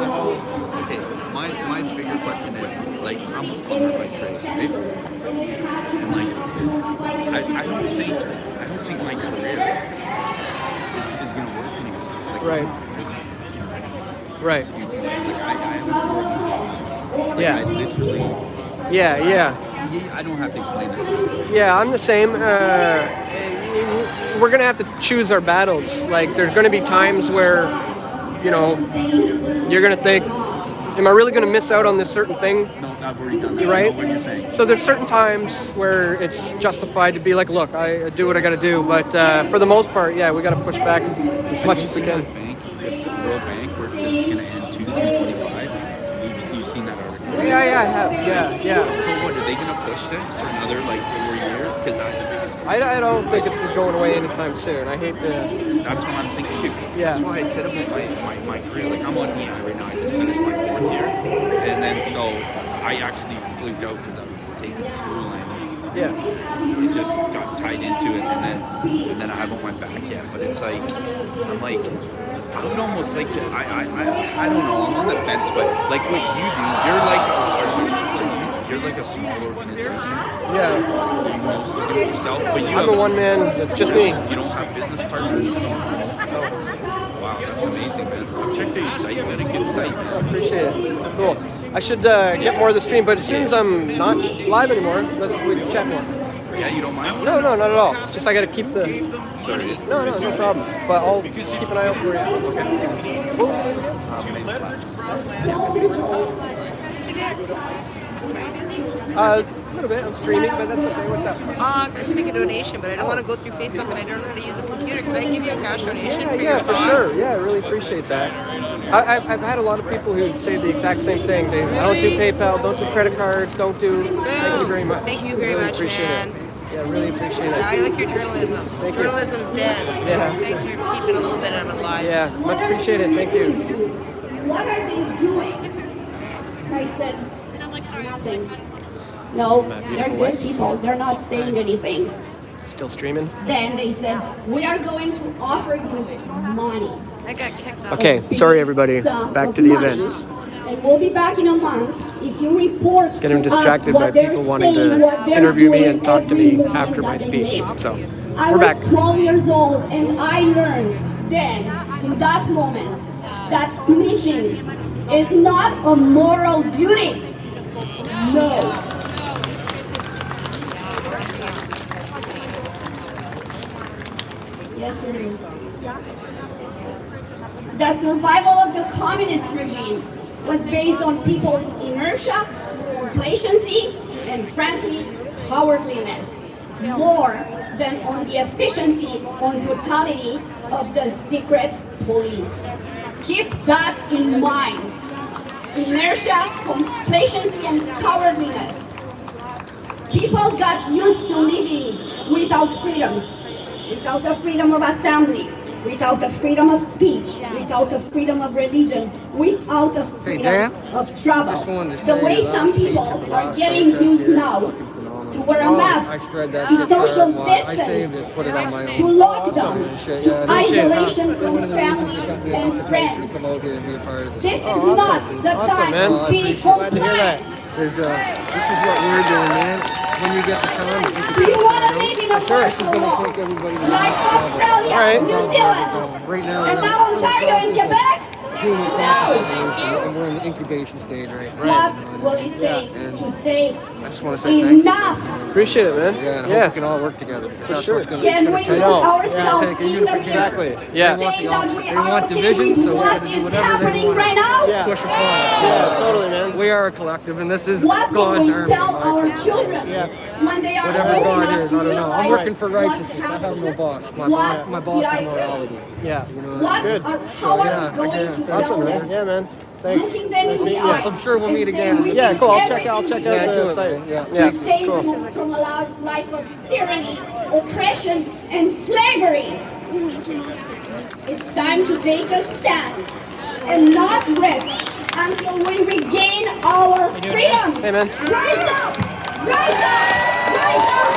Okay, my bigger question is, like, I'm a plumber by trade, right? And like, I don't think my career is going to work anymore. Like, Right. I haven't Yeah. I literally. Yeah. I don't have to explain this to you. Yeah, I'm the same. We're gonna have to choose our battles. Like, there's gonna be times where, you know, you're gonna think, am I really gonna miss out on this certain thing? No, I've already done that. Right? I know what you're saying. So there's certain times where it's justified to be like, look, I do what I gotta do. But for the most part, yeah, we gotta push back as much as we can. The World Bank, where it says it's going to end 2 to 225. You've seen that article. Yeah, I have. Yeah. So what, are they going to push this for another like 4 years? Because I don't think it's going away anytime soon. I hate to. That's what I'm thinking too. Yeah. That's why I said about my career. Like, I'm on EI right now. I just finished my 4th year, and then so I actually fluked out because I was taking school and it just got tied into it, and then I haven't went back yet. But it's like I would almost like to, I don't know, I'm on the fence, but like what you do, you're like a small organization. Yeah. You mostly do it yourself, but I'm a one man. It's just me. You don't have business partners. Wow, that's amazing, man. I've checked out your site. You got a good site. I appreciate it. Cool. I should get more of the stream, but as soon as I'm not live anymore, we can chat more. Yeah, you don't mind? No, not at all. It's just I got to keep the. Sorry. No problem. But I'll keep an eye out for you. Cool. A little bit. I'm streaming, but that's okay. What's up? I can make a donation, but I don't want to go through Facebook and I don't know how to use a computer. Can I give you a cash donation for your Yeah, for cause? sure. Yeah, I really appreciate that. I've had a lot of people who say the exact same thing. I don't do PayPal, don't do credit cards, don't do. Thank you very much. Thank you very really much, appreciate man. It. Yeah, really appreciate it. I like your journalism. Thank you. Journalism's dead. So Yeah. thanks for keeping a little bit of it alive. Yeah, much appreciated. Thank you. What are they doing? I said, nothing. No, they're good people. They're not saying anything. Still streaming? Then they said, we are going to offer you money. I got kicked off. Okay, sorry everybody. Back to the events. And we'll be back in a month if you report Getting to distracted us by what they're people wanting saying, to what they're interview me doing and talk to me every after my moment that they speech. make. So, I we're was back. 12 years old and I learned then, in that moment, that snitching is not a moral duty. No. Yes, it is. The survival of the communist regime was based on people's inertia, complacency, and frankly, cowardliness, more than on the efficiency and brutality of the secret police. Keep that in mind. Inertia, complacency, and cowardliness. People got used to living without freedoms, without the freedom of assembly, without the freedom of speech, without the freedom of religion, without the freedom of travel. The way some people are getting used now to wear a mask, to social distance, to lockdowns, to isolation from family and friends. This is not the time to be compliant. This is what we're doing, man. When you get the time, Do you want to live in a martial law? Like Australia, New Zealand, right now, and now Ontario and Quebec? No! and we're in the incubation stage right now. What will it take to say I just want to say thank you. enough? Appreciate it, man. Yeah, and I hope we can all work together. For sure. Can we put ourselves in the Exactly. Yeah. They want the opposite. They want What division, so we're what going to do is whatever they happening want right now? Yeah. push upon us. Yeah, totally, man. We are a collective, and this is What will God's we army. tell our children when they are Whatever old God enough is, to I don't know. I'm realize working for what's righteousness. I have no happening? boss. My What boss did I is morality. Yeah. You know What Good. are how yeah, are we going again, to Awesome, tell man. them? Yeah, man. Thanks. Looking them in the eyes I'm sure we'll and meet saying again. we Yeah, did cool. I'll check out everything the do it, site. man. Yeah. Yeah. to save Cool. them from a life of tyranny, oppression, and slavery. It's time to take a stand and not rest until we regain our freedoms. Hey, man. Rise up! Rise up! Rise up!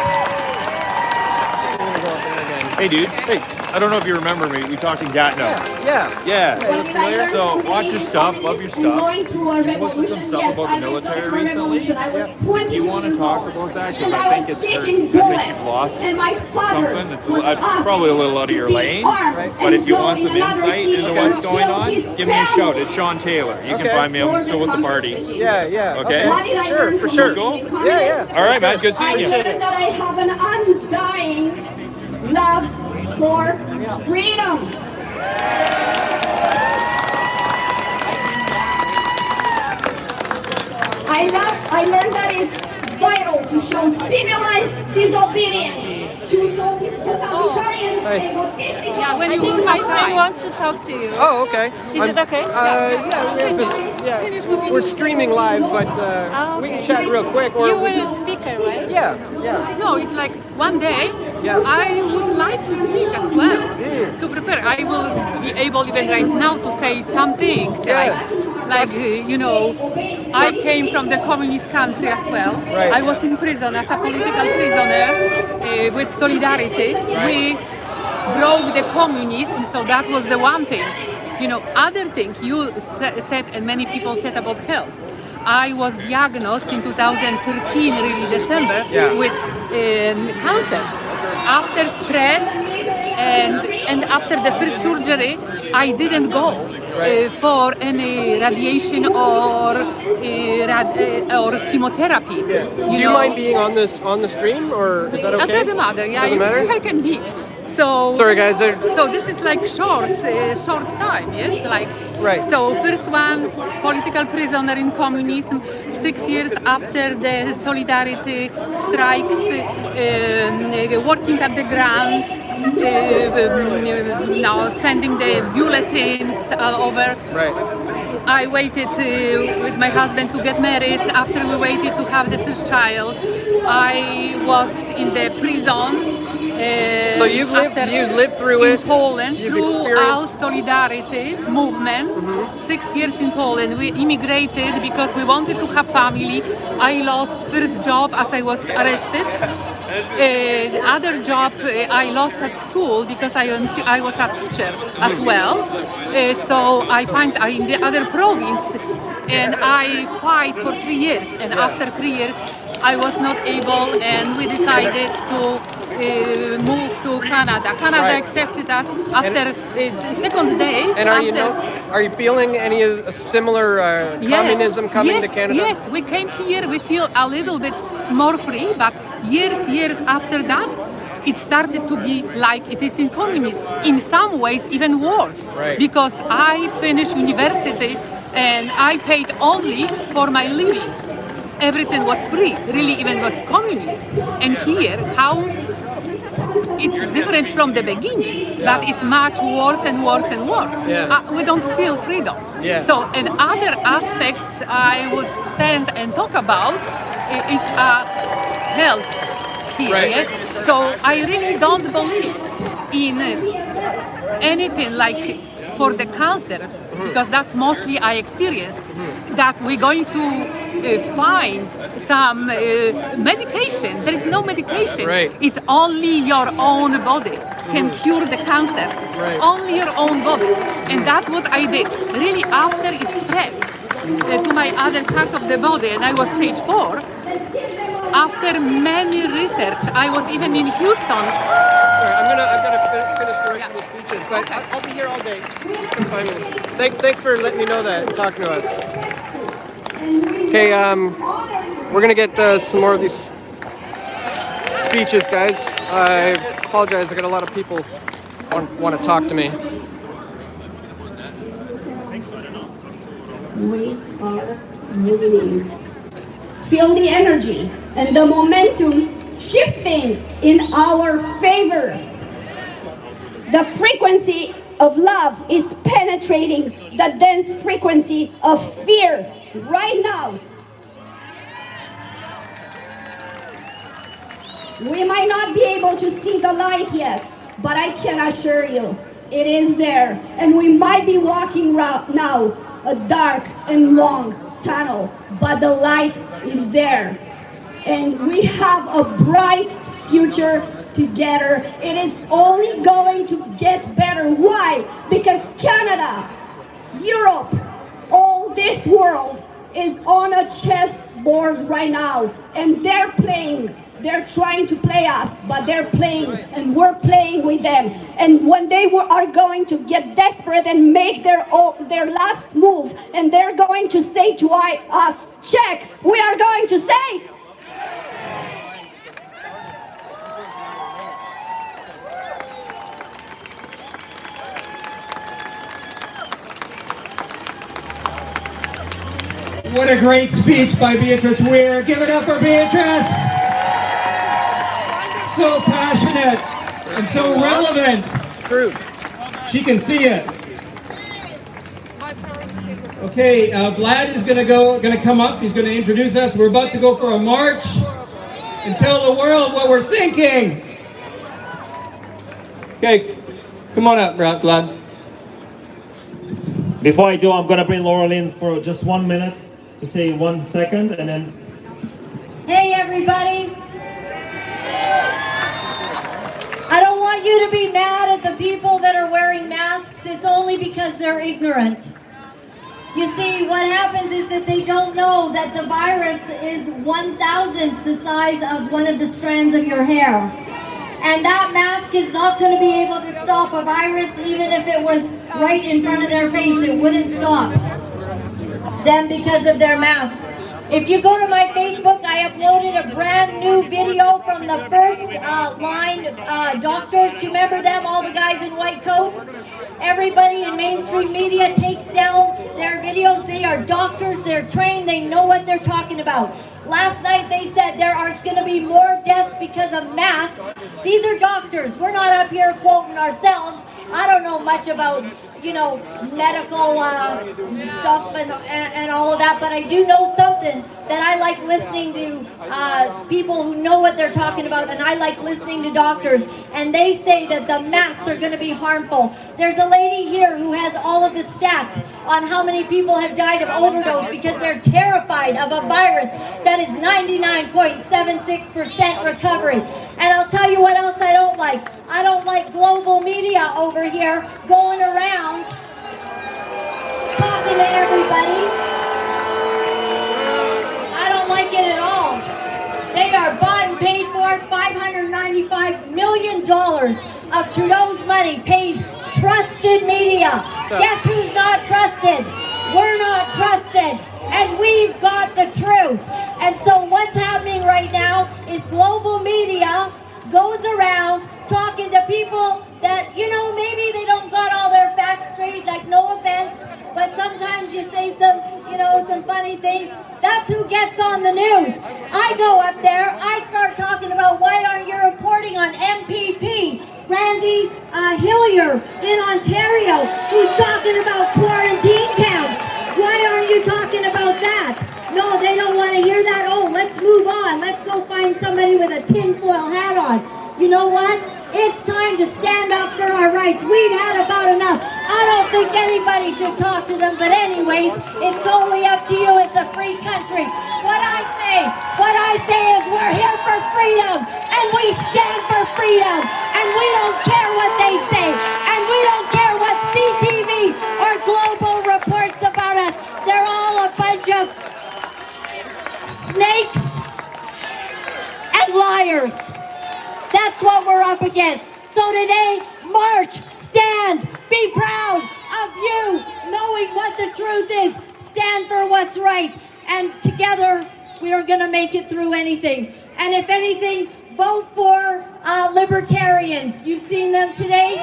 Hey, dude. Hey. I don't know if you remember me. We talked in Gatineau. Yeah. Yeah. What did I learn So from watch the your stuff. Love your and stuff. going through a You posted some revolution? stuff Yes, about I the did military go through a recently. revolution. I was Do 22 you want to years talk old. about that? And Because I think it's was teaching hurt. I think bullets. you've lost And my father something. It's was asked probably a little out of your to be lane. armed But if and you go want in some another insight city into and what's going kill on, his give me a shout. family. It's Sean Taylor. You Okay. can find me. For I'm still with the the party. Yeah, yeah. Okay. What did I Sure, learn for from sure. the Cool. communists? Yeah, yeah. All right, man. Good I seeing you. learned that I have an undying love for freedom. I learned that it's vital to show civilized disobedience, to notice totalitarian egotistic. Yeah, when you will My friend wants to talk to you. Oh, okay. Is it okay? We're streaming live, but we can chat real quick. Or You were a speaker, right? Yeah, yeah. No, it's like one day Yeah. I would like to speak as well. To prepare, I will be able even right now to say some things. You know, I came from the communist country as well. Right. I was in prison as a political prisoner with Solidarity. We broke the communism, so that was the one thing. You know, other thing you said and many people said about health. I was diagnosed in 2013, really December, with cancer. After spread and after the first surgery, I didn't go for any radiation or chemotherapy. Do you mind being on the stream, or is that okay? That doesn't matter. Yeah, Doesn't matter? I can be. So Sorry, guys. So this is like short time, yes, like. Right. So first one, political prisoner in communism. 6 years after the Solidarity strikes, working at the ground, now sending the bulletins all over. Right. I waited with my husband to get married. After we waited to have the first child, I was in the prison. So you've lived through it in Poland you've through our experienced Solidarity movement. 6 years in Poland. We immigrated because we wanted to have family. I lost first job as I was arrested. Other job I lost at school because I was a teacher as well. So I find in the other province, and I fight for 3 years. And after 3 years, I was not able, and we decided to move to Canada. Canada accepted us after the second day. And are you feeling any similar communism coming to Canada? Yes, we came here. We feel a little bit more free, but years after that, it started to be like it is in communism. In some ways, even worse. Right. Because I finished university and I paid only for my living. Everything was free, really, even was communism. And here, how it's different from the beginning, but it's much worse and worse and worse. We don't feel freedom. So, and other aspects I would stand and talk about, it's health here, yes? So I really don't believe in anything like for the cancer, because that's mostly I experience, that we're going to find some medication. There is no medication. It's only your own body can cure the cancer. Only your own body. And that's what I did. Really, after it spread to my other part of the body, and I was stage 4, after many research, I was even in Houston. Sorry, I've got to finish the rest of the speeches, but I'll be here all day. 5 minutes. Thanks for letting me know that and talking to us. Okay, we're gonna get some more of these speeches, guys. I apologize. I got a lot of people want to talk to me. We are moving. Feel the energy and the momentum shifting in our favor. The frequency of love is penetrating the dense frequency of fear right now. We might not be able to see the light yet, but I can assure you it is there. And we might be walking now a dark and long tunnel, but the light is there. And we have a bright future together. It is only going to get better. Why? Because Canada, Europe, all this world is on a chessboard right now, and they're playing. They're trying to play us, but they're playing, and we're playing with them. And when they are going to get desperate and make their last move, and they're going to say to us, check, we are going to say, What a great speech by Beatrice Weir. Give it up for Beatrice. So passionate and so relevant. True. She can see it. Okay, Vlad is going to come up. He's going to introduce us. We're about to go for a march and tell the world what we're thinking. Okay, come on up, Vlad. Before I do, I'm going to bring Laurel in for just 1 minute to say 1 second, and then... Hey, everybody. I don't want you to be mad at the people that are wearing masks. It's only because they're ignorant. You see, what happens is that they don't know that the virus is 1,000th the size of one of the strands of your hair. And that mask is not going to be able to stop a virus, even if it was right in front of their face. It wouldn't stop them because of their masks. If you go to my Facebook, I uploaded a brand new video from the first line doctors. Do you remember them, all the guys in white coats? Everybody in mainstream media takes down their videos. They are doctors, they're trained, they know what they're talking about. Last night they said there are going to be more deaths because of masks. These are doctors. We're not up here quoting ourselves. I don't know much about, medical stuff and all of that, but I do know something that I like listening to people who know what they're talking about, and I like listening to doctors, and they say that the masks are going to be harmful. There's a lady here who has all of the stats on how many people have died of overdose because they're terrified of a virus that is 99.76% recovery. And I'll tell you what else I don't like. I don't like global media over here going around talking to everybody. I don't like it at all. They are bought and paid for. $595 million of Trudeau's money pays trusted media. Guess who's not trusted? We're not trusted. And we've got the truth. And so what's happening right now is global media goes around some funny things, that's who gets on the news. I go up there, I start talking about why aren't you reporting on MPP, Randy Hillier in Ontario, who's talking about quarantine camps. Why aren't you talking about that? No, they don't want to hear that. Oh, let's move on. Let's go find somebody with a tinfoil hat on. You know what? It's time to stand up for our rights. We've had about enough. I don't think anybody should talk to them, but anyways, it's totally up to you. It's a free country. What I say is we're here for freedom, and we stand for freedom, and we don't care what they say, and we don't care what CTV or Global reports about us. They're all a bunch of snakes and liars. That's what we're up against. So today, march, stand, be proud of you, knowing what the truth is. Stand for what's right. And together, we are going to make it through anything. And if anything, vote for libertarians. You've seen them today.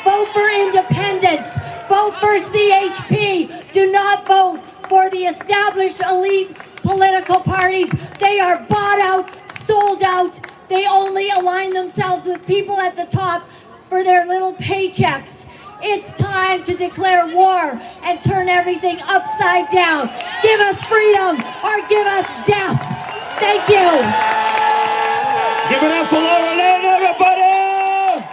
Vote for independents. Vote for CHP. Do not vote for the established elite political parties. They are bought out, sold out. They only align themselves with people at the top for their little paychecks. It's time to declare war and turn everything upside down. Give us freedom or give us death. Thank you. Give it up for Laura Lynn, everybody!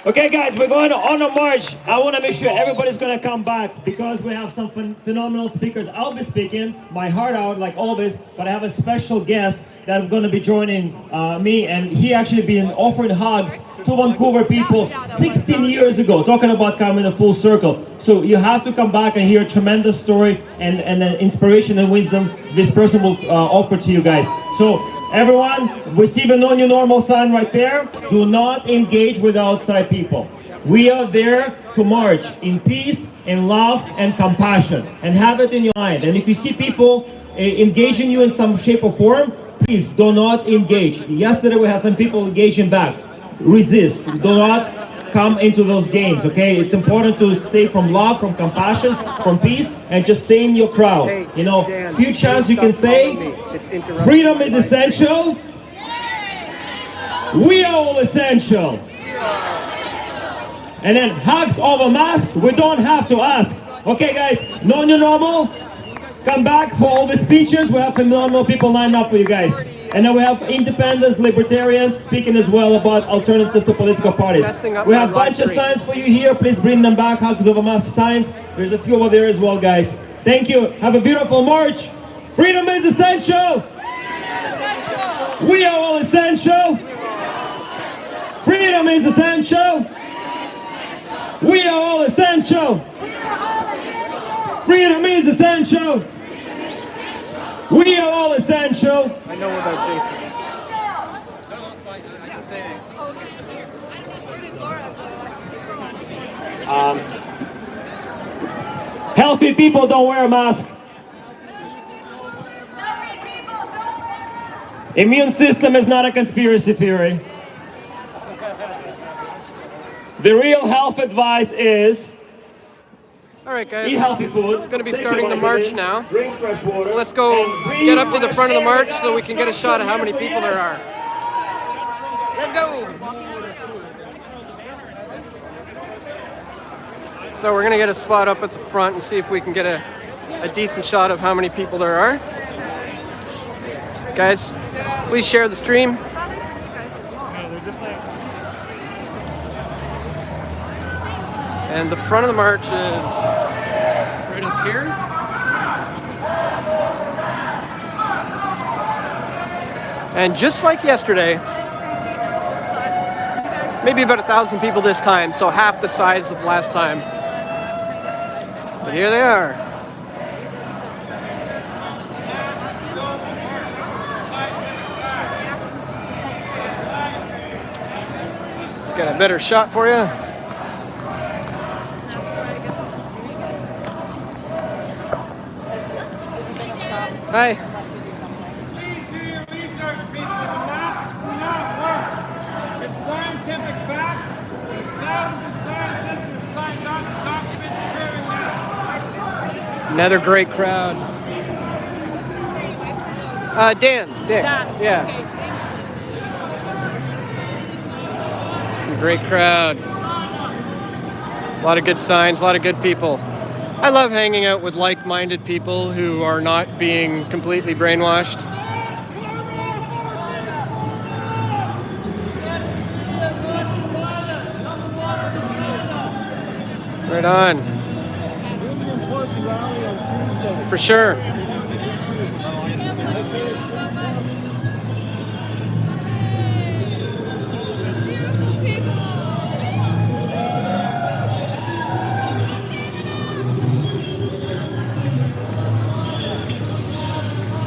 Okay, guys, we're going on a march. I want to make sure everybody's going to come back because we have some phenomenal speakers. I'll be speaking my heart out like always, but I have a special guest that's going to be joining me, and he actually been offering hugs to Vancouver people 16 years ago, talking about coming a full circle. So you have to come back and hear a tremendous story and inspiration and wisdom this person will offer to you guys. So everyone, receive a new normal sign right there. Do not engage with outside people. We are there to march in peace, in love, and compassion, and have it in your mind. And if you see people engaging you in some shape or form, please do not engage. Yesterday we had some people engaging back. Resist. Do not come into those games, okay? It's important to stay from love, from compassion, from peace, and just stay in your crowd. Hey, you know, Dan, few chants you can say, freedom is essential. We are all essential. And then hugs over mask, we don't have to ask. Okay guys, no new normal. Come back for all the speeches. We have phenomenal people lined up for you guys. And then we have independents, libertarians speaking as well about alternatives to political parties. We have a bunch of signs for you here. Please bring them back, hugs over mask signs. There's a few over there as well, guys. Thank you. Have a beautiful march. Freedom is essential. We are all essential. Freedom is essential. We are all essential. Freedom is essential. We are all essential. I know about Jason. Healthy people don't wear a mask. Immune system is not a conspiracy theory. The real health advice is all right, guys. Eat healthy food. It's going to be starting the march now. Drink fresh water. So let's go get up to the front of the march so we can get a shot of how many people there are. Let's go. So we're going to get a spot up at the front and see if we can get a decent shot of how many people there are. Guys, please share the stream. And the front of the march is right up here. And just like yesterday, maybe about 1,000 people this time, so half the size of last time. But here they are. Let's get a better shot for you. Hi. Please do your research, people. The masks do not work. It's scientific fact. There's thousands of scientists who have signed on to documents proving that. Another great crowd. Dan, Dicks. Yeah. Great crowd. A lot of good signs, a lot of good people. I love hanging out with like-minded people who are not being completely brainwashed. Right on. Really important rally on Tuesday. For sure.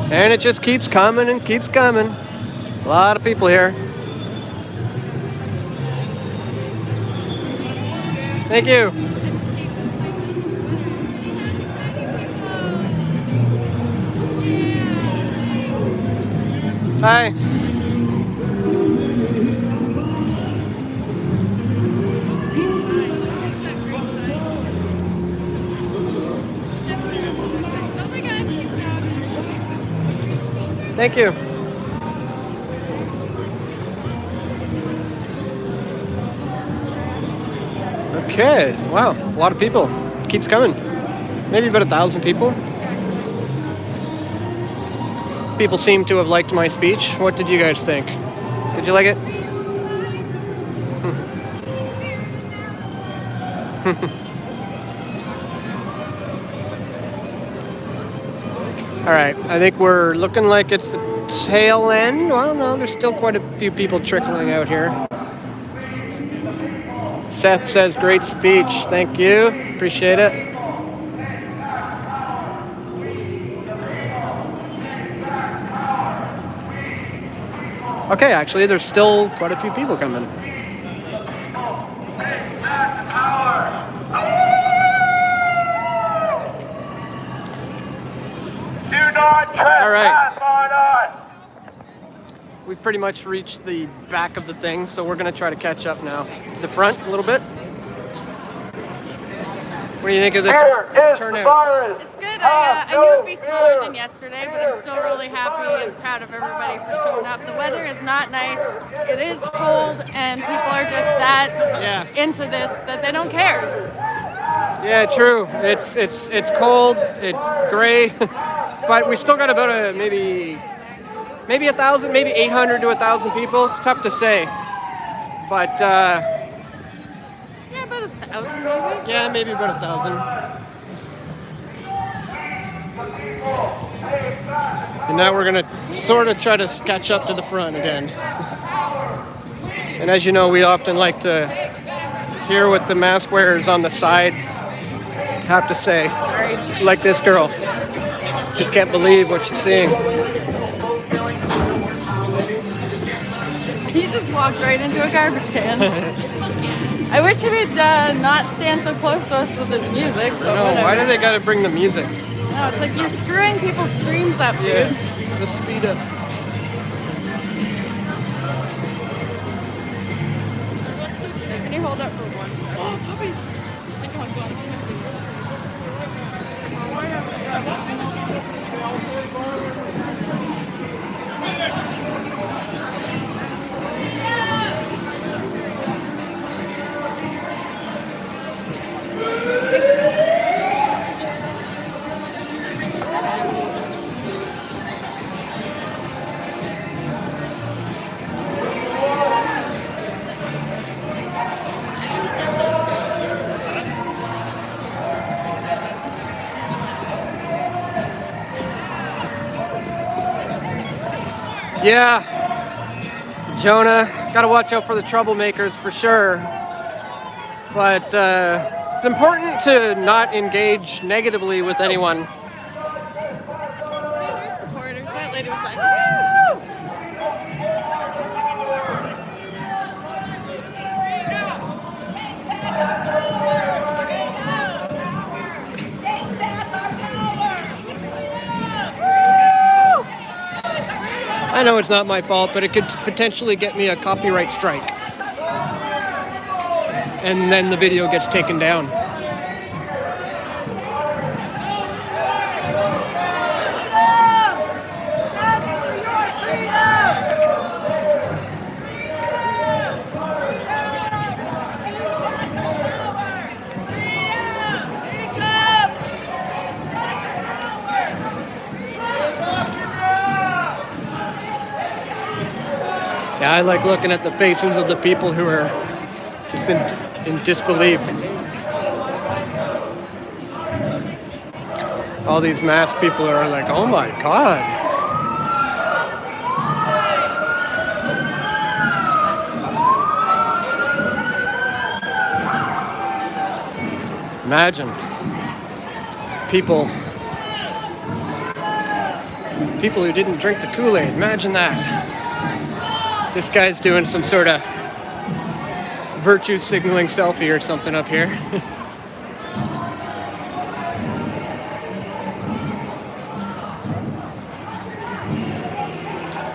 And it just keeps coming and keeps coming. A lot of people here. Thank you. Hi. Thank you. Okay, wow, a lot of people. Keeps coming. Maybe about 1,000 people. People seem to have liked my speech. What did you guys think? Did you like it? All right, I think we're looking like it's the tail end. Well, no, there's still quite a few people trickling out here. Seth says, great speech. Thank you. Appreciate it. Okay, actually, there's still quite a few people coming. Do not trespass on us! We've pretty much reached the back of the thing, so we're going to try to catch up now. To the front a little bit. What do you think of the turnout? It's good. I knew it would be smaller than yesterday, but I'm still really happy and proud of everybody for showing up. The weather is not nice. It is cold, and people are just that into this that they don't care. Yeah, true. It's cold. It's gray, but we still got about maybe 1,000, maybe 800 to 1,000 people. It's tough to say, but yeah, about 1,000 maybe. Yeah, maybe about 1,000. And now we're gonna sort of try to catch up to the front again. And as you know, we often like to hear what the mask wearers on the side have to say. Sorry. Like this girl. Just can't believe what she's seeing. He just walked right into a garbage can. I wish he would not stand so close to us with his music. But No, whatever. why do they gotta bring the music? No, it's like you're screwing people's streams up, dude. Yeah, the speed up. Can you hold up for one? Oh, puppy! Come on, come on. Yeah, Jonah, gotta watch out for the troublemakers for sure. But it's important to not engage negatively with anyone. So there's supporters. That lady was like, woo! I know it's not my fault, but it could potentially get me a copyright strike. And then the video gets taken down. Yeah, I like looking at the faces of the people who are just in disbelief. All these masked people are like, oh my God. Imagine people who didn't drink the Kool-Aid. Imagine that. This guy's doing some sort of virtue signaling selfie or something up here.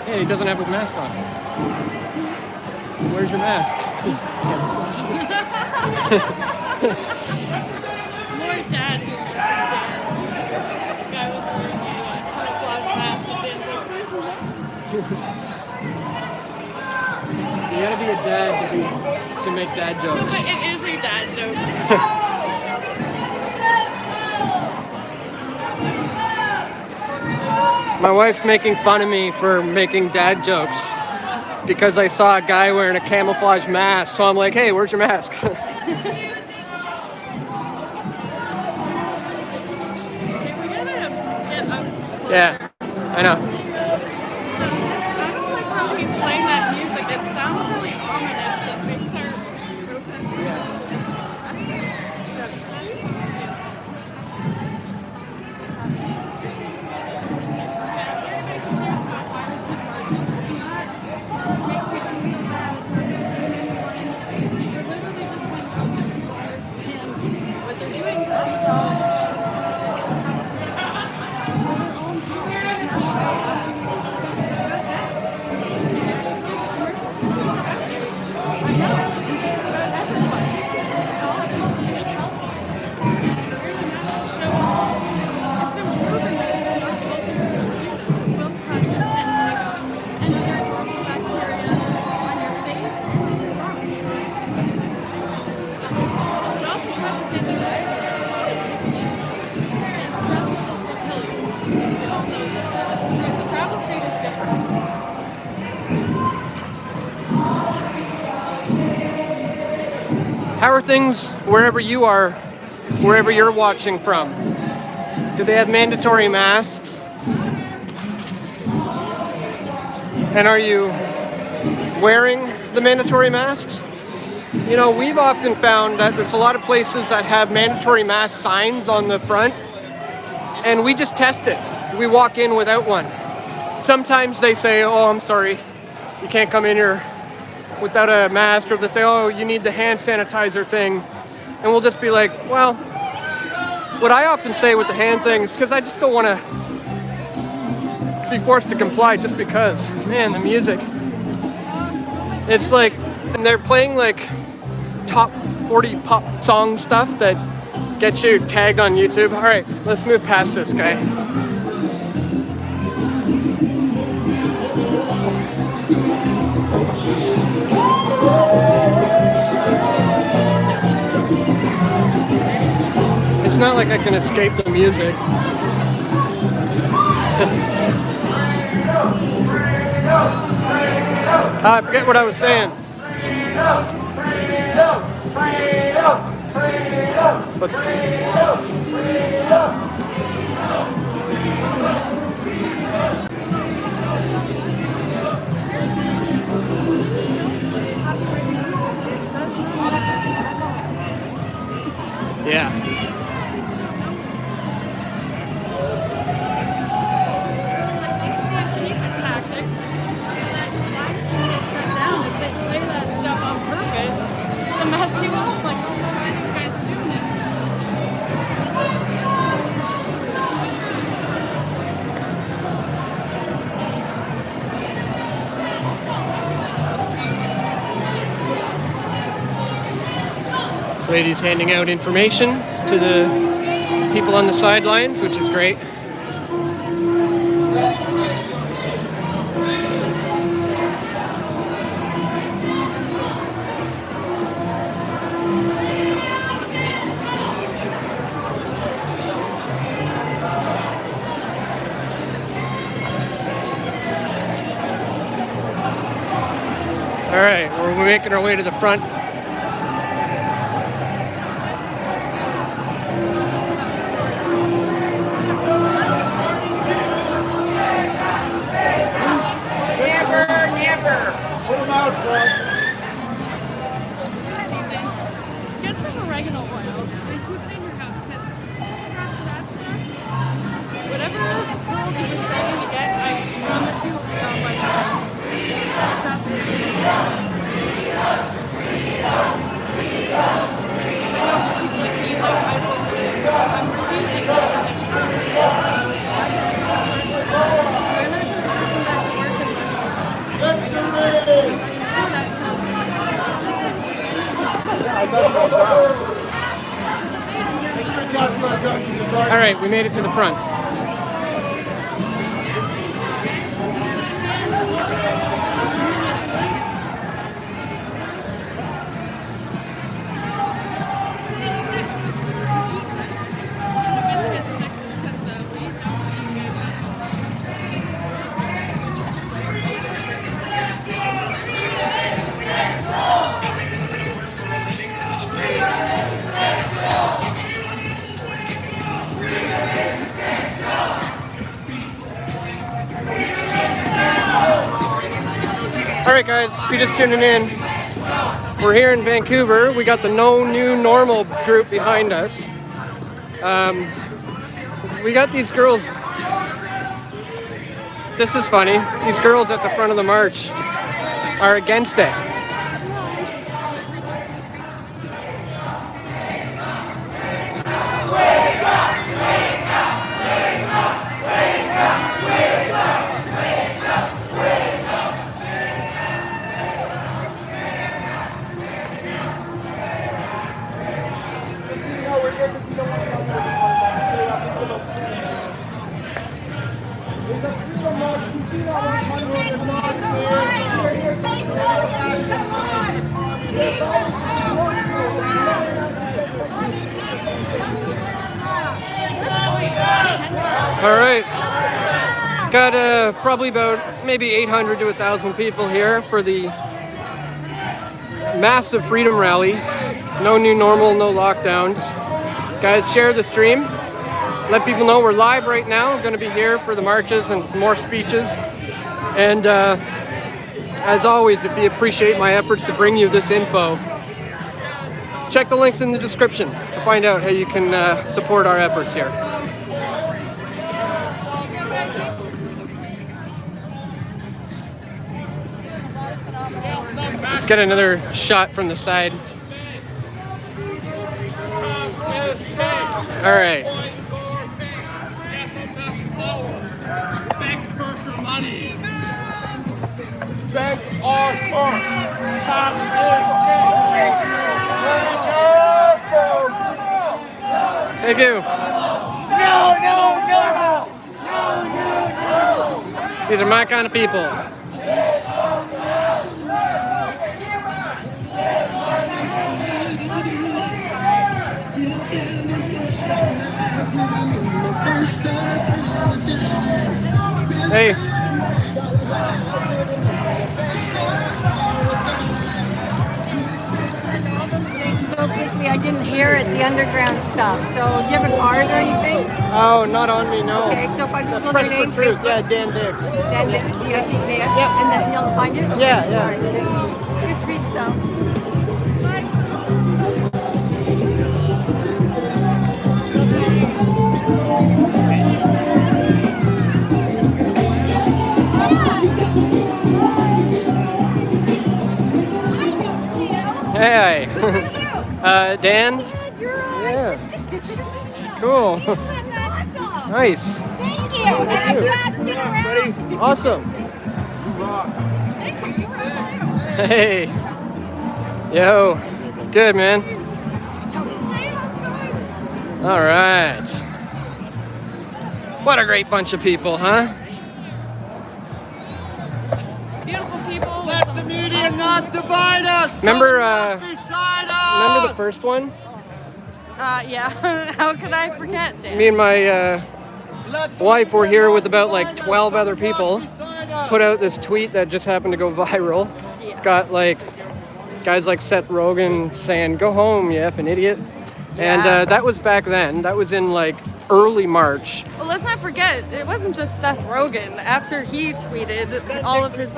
Hey, he doesn't have a mask on. So where's your mask? More dad here. The guy was wearing a camouflage mask and Dan's like, where's your mask? You gotta be a dad to make dad jokes. It is a dad joke. My wife's making fun of me for making dad jokes because I saw a guy wearing a camouflage mask. So I'm like, hey, where's your mask? Yeah, I know. I don't like how he's playing that music. It sounds really ominous. It makes our protest. They're literally just trying to help these people understand what they're doing to themselves. How are things wherever you are, wherever you're watching from? Do they have mandatory masks? And are you wearing the mandatory masks? You know, we've often found that there's a lot of places that have mandatory mask signs on the front, and we just test it. We walk in without one. Sometimes they say, oh, I'm sorry, you can't come in here without a mask, or they say, oh, you need the hand sanitizer thing. And we'll just be like, well, what I often say with the hand thing is because I just don't want to be forced to comply just because. Man, the music. It's like, and they're playing like top 40 pop song stuff that gets you tagged on YouTube. All right, let's move past this guy. It's not like I can escape the music. I forget what I was saying. But yeah. Tactic so that live stream gets shut down is they play that stuff on purpose to mess you up. Like, oh my God, these guys are doing it. This lady's handing out information to the people on the sidelines, which is great. All right, we're making our way to the front. Put a mouse on. Get some oregano oil and keep it in your house because that stuff, whatever cold you were starting to get, I promise you, that stuff is. I'm refusing to get a taste. They're not going to come back to work unless I get a taste. Do that, so All right, we made it to the front. All right, guys, if you're just tuning in, we're here in Vancouver. We got the No New Normal group behind us. We got these girls. This is funny. These girls at the front of the march are against it. All right, got probably about maybe 800 to 1,000 people here for the massive freedom rally. No new normal, no lockdowns. Guys, share the stream. Let people know we're live right now. We're going to be here for the marches and some more speeches. And as always, if you appreciate my efforts to bring you this info, check the links in the description to find out how you can support our efforts here. Let's get another shot from the side. All right. Thank you. No, no, no, no, no, no. These are my kind of people. Hey. So quickly, I didn't hear it, the underground stuff. So, do you have a card or anything? Oh, not on me, no. Okay, so if I Google Press your name, for truth. Facebook. Yeah, Dan Dicks. Dan Dicks, D-I-C-K-S? Yep. And then you'll find it? Yeah, yeah. All right, thanks. Good speech, though. Hey. Dan? Yeah. Cool. Nice. Thank you. Awesome. Hey. Yo. Good, man. All right. What a great bunch of people, huh? Beautiful people. Let the media not divide us. Remember, Beside us. remember the first one? Yeah. How could I forget, Dan? Me and my wife were here with about like 12 other people. Put out this tweet that just happened to go viral. Yeah. got like guys like Seth Rogen saying, "Go home, you effing idiot." And that was back then. That was in like early March. Well, let's not forget, it wasn't just Seth Rogen. After he tweeted all of his...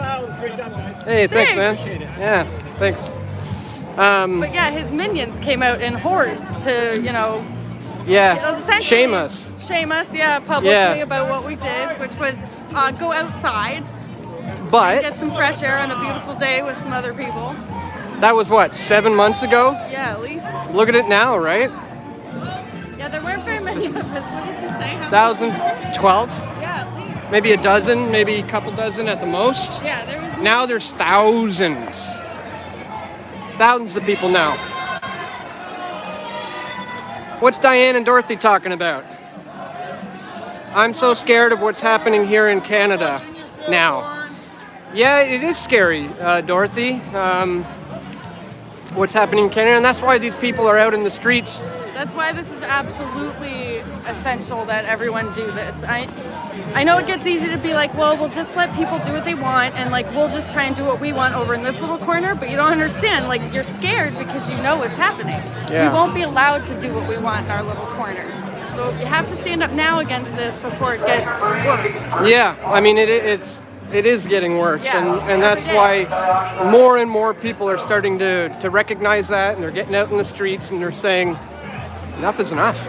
Hey, thanks, man. Yeah, thanks. But yeah, his minions came out in hordes to, you know... Yeah, essentially shame us. Shame us, publicly about what we did, which was go outside. But... and get some fresh air on a beautiful day with some other people. That was what, 7 months ago? Yeah, at least. Look at it now, right? Yeah, there weren't very many of us. What did you say? 1,012? Yeah, at least. Maybe a dozen, maybe a couple dozen at the most. Yeah, there was... Now there's thousands. Thousands of people now. What's Diane and Dorothy talking about? I'm so scared of what's happening here in Canada now. Yeah, it is scary, Dorothy. What's happening in Canada, and that's why these people are out in the streets. That's why this is absolutely essential that everyone do this. I know it gets easy to be like, well, we'll just let people do what they want, and like we'll just try and do what we want over in this little corner, but you don't understand. Like, you're scared because you know what's happening. Yeah. We won't be allowed to do what we want in our little corner. So you have to stand up now against this before it gets worse. Yeah, I mean, it is getting worse, Yeah, and that's why more and more people are starting to recognize that, and they're getting out in the streets and they're saying, enough is enough.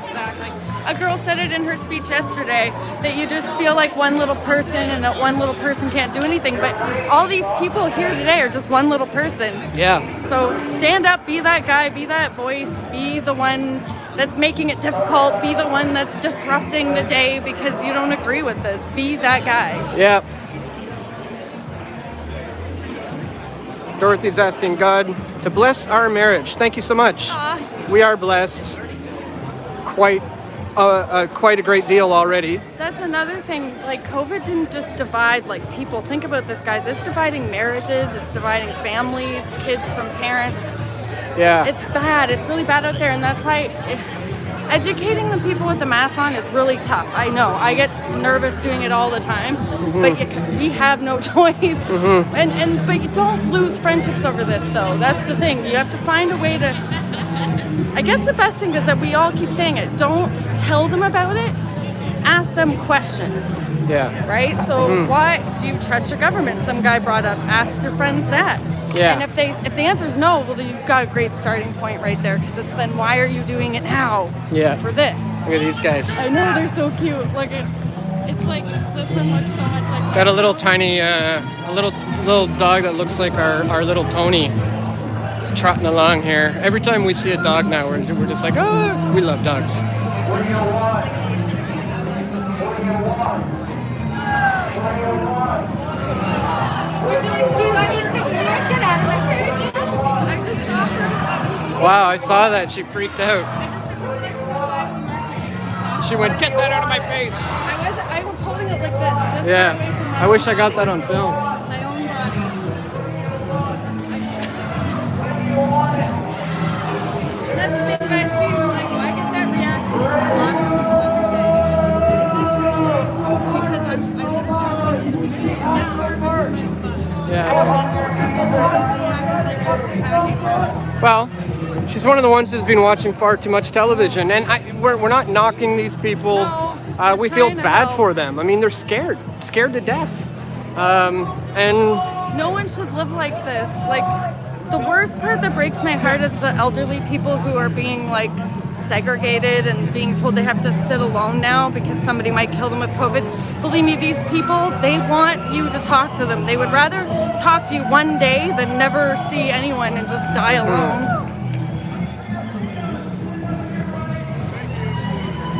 Exactly. A girl said it in her speech yesterday, that you just feel like one little person and that one little person can't do anything, but all these people here today are just one little person. Yeah. So stand up, be that guy, be that voice, be the one that's making it difficult, be the one that's disrupting the day because you don't agree with this. Be that guy. Yeah. Dorothy's asking God to bless our marriage. Thank you so much. We are blessed quite a great deal already. That's another thing, like COVID didn't just divide like people. Think about this, guys. It's dividing marriages, it's dividing families, kids from parents. Yeah. It's bad. It's really bad out there, and that's why educating the people with the mask on is really tough. I know. I get nervous doing it all the time, but we have no choice. But you don't lose friendships over this, though. That's the thing. You have to find a way to... I guess the best thing is that we all keep saying it. Don't tell them about it. Ask them questions. Yeah. Right? So why do you trust your government? Some guy brought up, ask your friends that. Yeah. And if the answer is no, well, then you've got a great starting point right there, because it's then why are you doing it now? Yeah. For this. Look at these guys. I know, they're so cute. Look at, it's like this one looks so much like. Got a little tiny, a little dog that looks like our little Tony, trotting along here. Every time we see a dog now, we're just like, oh, we love dogs. What do you want? What do you want? What do you want? Would you excuse me? Get out of my face. I just stopped her. Wow, I saw that. She freaked out. She went, get that out of my face. I was holding it like this. Yeah. Away from I wish I got that on film. my own body. That's the thing, guys. See, like I get that reaction from a lot of people every day. It's interesting because I literally this word. Well, she's one of the ones that's been watching far too much television, and we're not knocking these people. No, we feel bad for them. I mean, they're scared to death, and no one should live like this. Like, the worst part that breaks my heart is the elderly people who are being like segregated and being told they have to sit alone now because somebody might kill them with COVID. Believe me, these people, they want you to talk to them. They would rather talk to you one day than never see anyone and just die alone.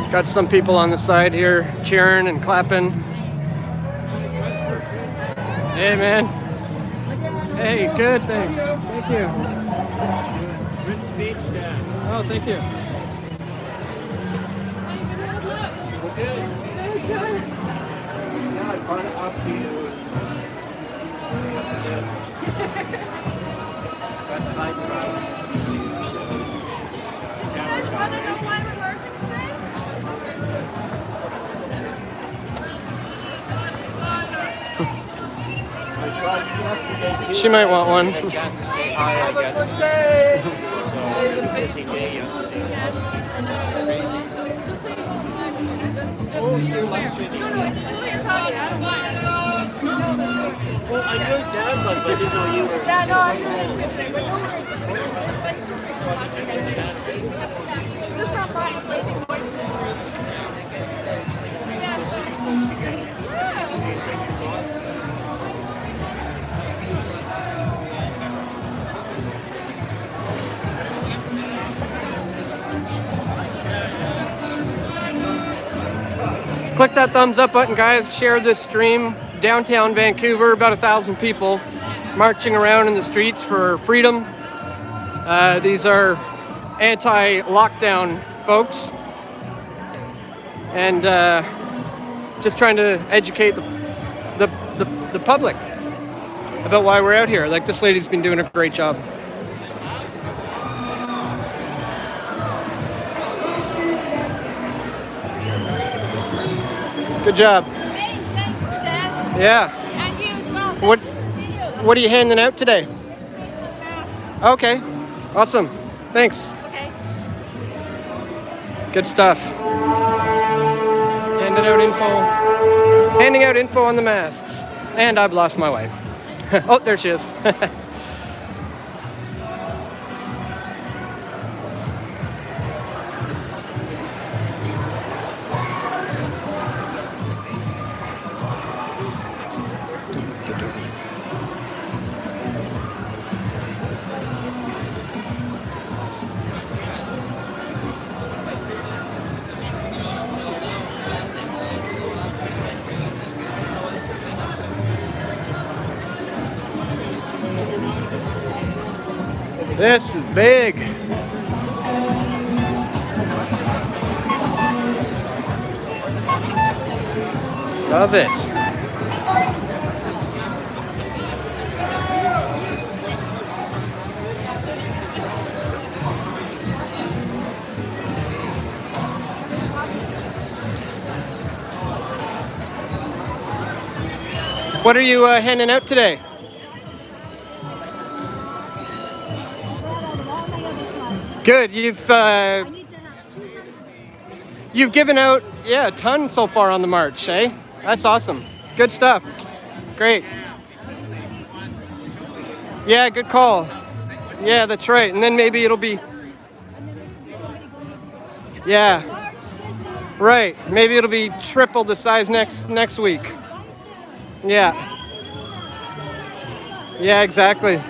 Got some people on the side here cheering and clapping. Hey, man. Hey, good, thanks. Thank you. Good speech, Dad. Oh, thank you. Now I brought it up to you. Got sidetracked. Did you guys want to know why we're marching today? I saw you yesterday She might want one. A chance to say hi, I guess. Oh, you're live streaming. Well, I knew Dad was, but I didn't know you were. Yeah, no, I'm just but no worries. It's like 2 3 just not my leaving voice. Click that thumbs up button, guys. Share this stream. Downtown Vancouver, about 1,000 people marching around in the streets for freedom. These are anti-lockdown folks, and just trying to educate the public about why we're out here. Like, this lady's been doing a great job. Good job. Yeah. And you as well. What are you handing out today? Okay. Awesome. Thanks. Okay. Good stuff. Handing out info on the masks. And I've lost my wife. Oh, there she is. This is big. Love it. What are you handing out today? Good. You've given out, yeah, a ton so far on the march, eh? That's awesome. Good stuff. Great. Yeah, good call. Yeah, that's right. And then maybe it'll be, yeah, right. Maybe it'll be triple the size next week. Yeah. Yeah, exactly.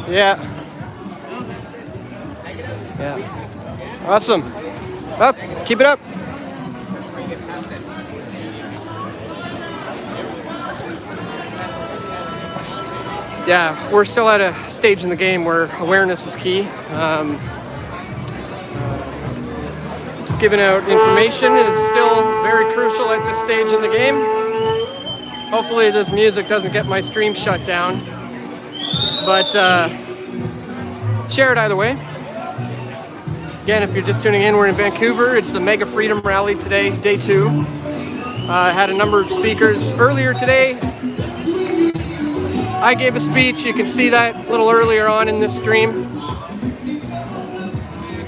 Yeah. Yeah. Awesome. Up. Keep it up. Yeah, we're still at a stage in the game where awareness is key. Just giving out information is still very crucial at this stage in the game. Hopefully this music doesn't get my stream shut down. But share it either way. Again, if you're just tuning in, we're in Vancouver. It's the Mega Freedom Rally today, day 2. Had a number of speakers earlier today. I gave a speech. You can see that a little earlier on in this stream.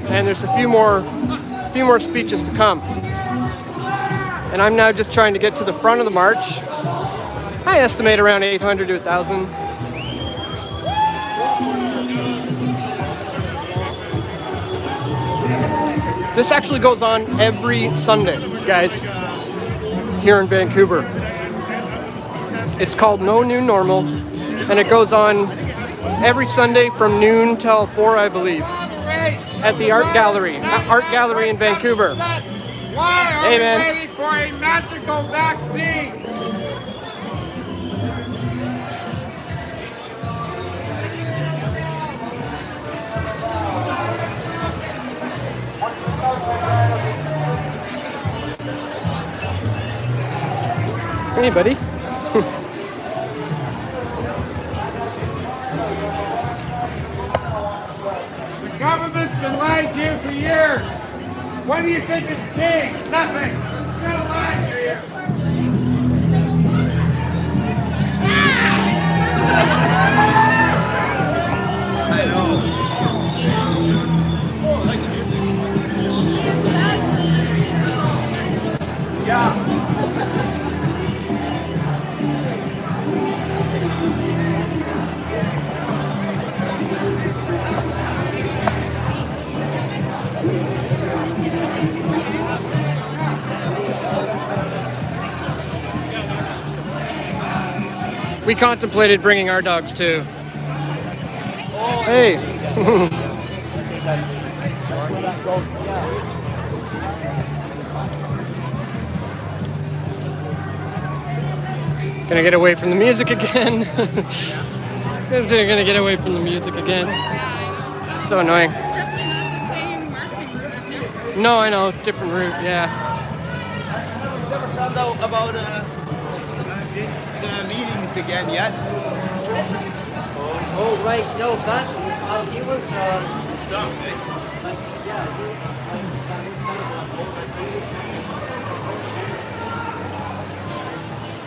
And there's a few more speeches to come. And I'm now just trying to get to the front of the march. I estimate around 800 to 1,000. This actually goes on every Sunday, guys, here in Vancouver. It's called No New Normal, and it goes on every Sunday from noon till 4, I believe, at the Art Gallery in Vancouver. Why are Hey, we man. waiting for a magical vaccine? Hey, buddy. The government's been lying to you for years. What do you think has changed? Nothing. It's still lying to you. We contemplated bringing our dogs too. Hey. Gonna get away from the music again. Gonna get away from the music again. So annoying. It's definitely not the same marching route as yesterday. No, I know, different route, yeah. You never found out about the meetings again yet? Oh, right. No, that he was stuck.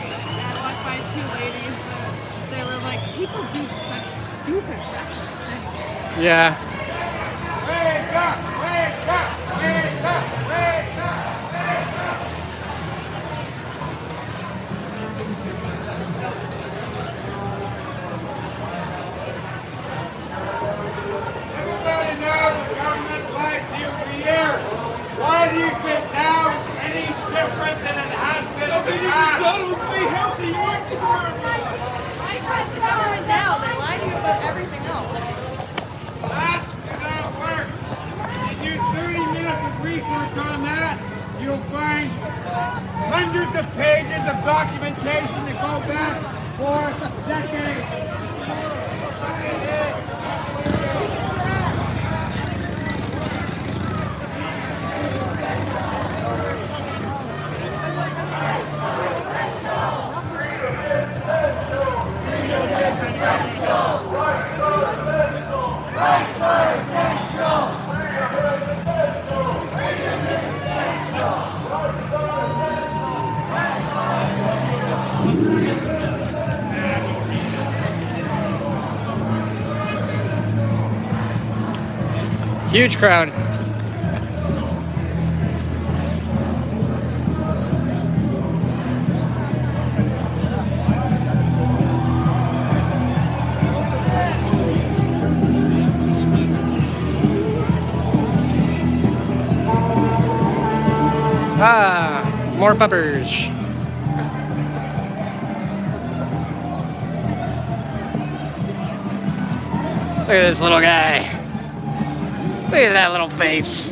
I walked by two ladies that they were like, people do such stupid reckless things. Yeah. Wake up! Wake up! Wake up! Wake up! Wake up! Everybody knows the government lies to you for years. Why do you think now is any different than it has been in the past? McDonald's be healthy. I trust the government now. They lie to you about everything else. Masks do not work. You do 30 minutes of research on that, you'll find hundreds of pages of documentation that go back for decades. Huge crowd. Ah, more puppers. Look at this little guy. Look at that little face.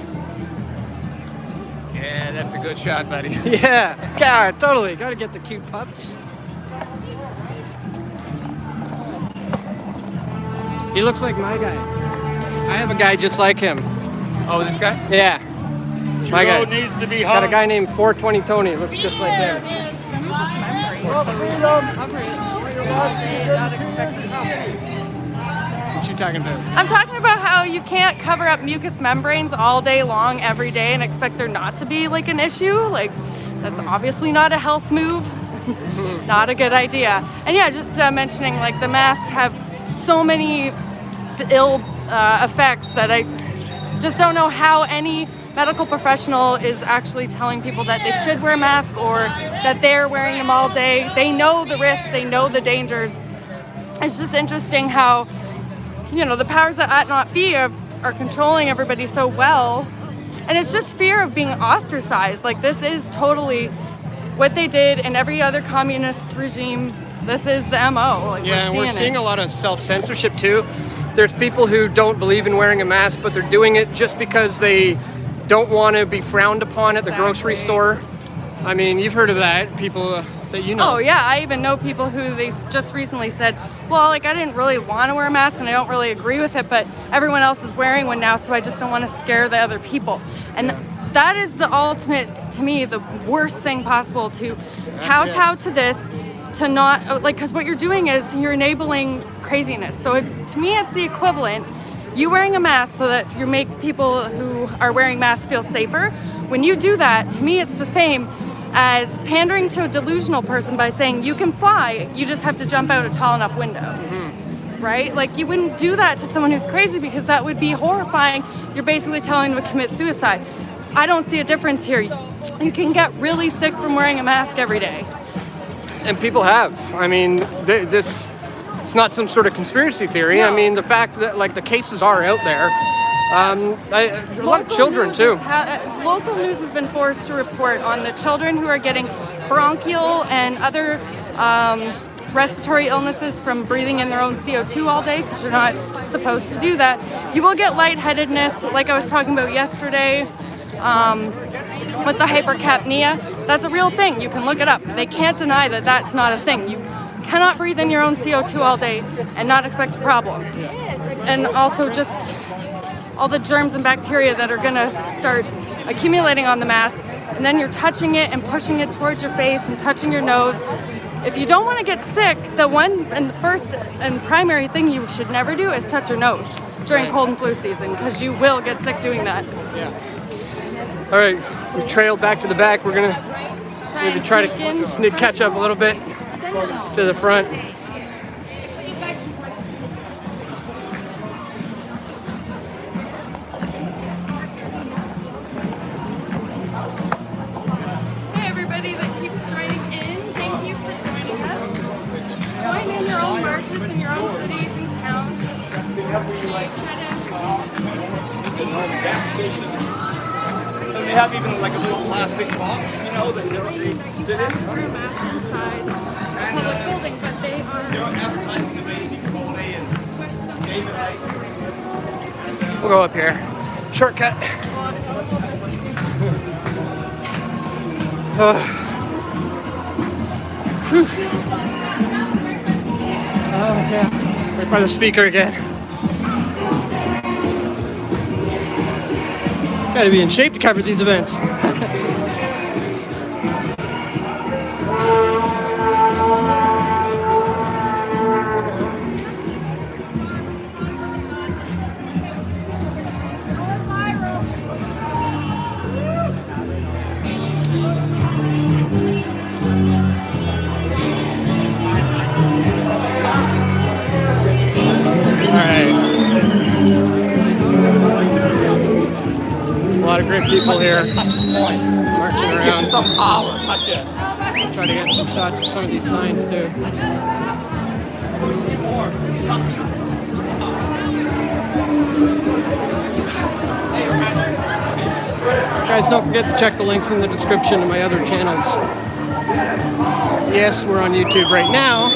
Yeah, that's a good shot, buddy. Yeah, God, totally. Gotta get the cute pups. He looks like my guy. I have a guy just like him. Oh, this guy? Yeah. My guy. needs to be Got a guy named 420 Tony. Looks just like him. What you talking about? I'm talking about how you can't cover up mucous membranes all day long, every day, and expect there not to be like an issue. Like, that's obviously not a health move. Not a good idea. And yeah, just mentioning like the masks have so many ill effects that I just don't know how any medical professional is actually telling people that they should wear a mask or that they're wearing them all day. They know the risks, they know the dangers. It's just interesting how, you know, the powers that ought not be are controlling everybody so well. And it's just fear of being ostracized. Like, this is totally what they did in every other communist regime. This is the MO. Like, yeah, we're seeing a lot of self-censorship too. There's people who don't believe in wearing a mask, but they're doing it just because they don't want to be frowned upon at the grocery store. I mean, you've heard of that, people that you know. Oh yeah, I even know people who they just recently said, well, like, I didn't really want to wear a mask and I don't really agree with it, but everyone else is wearing one now, so I just don't want to scare the other people. And that is the ultimate, to me, the worst thing possible, to kowtow to this, to not, like, because what you're doing is you're enabling craziness. So to me, it's the equivalent. You wearing a mask so that you make people who are wearing masks feel safer. When you do that, to me, it's the same as pandering to a delusional person by saying you can fly, you just have to jump out a tall enough window. Right? Like, you wouldn't do that to someone who's crazy because that would be horrifying. You're basically telling them to commit suicide. I don't see a difference here. You can get really sick from wearing a mask every day. And people have. I mean, this, it's not some sort of conspiracy theory. No. I mean, the fact that, like, the cases are out there. A lot of children too. Local news has been forced to report on the children who are getting bronchial and other respiratory illnesses from breathing in their own CO2 all day, because you're not supposed to do that. You will get lightheadedness, like I was talking about yesterday, with the hypercapnia. That's a real thing. You can look it up. They can't deny that that's not a thing. You cannot breathe in your own CO2 all day and not expect a problem. And also just all the germs and bacteria that are gonna start accumulating on the mask, and then you're touching it and pushing it towards your face and touching your nose. If you don't want to get sick, the first and primary thing you should never do is touch your nose during cold and flu season, because you will get sick doing that. Yeah. All right, we trailed back to the back. We're gonna maybe try to catch up a little bit to the front. Hey everybody that keeps joining in, thank you for joining us. Join in your own marches in your own cities and towns. They have even like a little plastic box, you know, that they're You have to wear a mask inside the public building, but they are advertising amazing quality and David Icke. We'll go up here. Shortcut. Whew. Oh yeah, right by the speaker again. Gotta be in shape to cover these events. A lot of great people here marching around. Try to get some shots of some of these signs too. Guys, don't forget to check the links in the description to my other channels. Yes, we're on YouTube right now,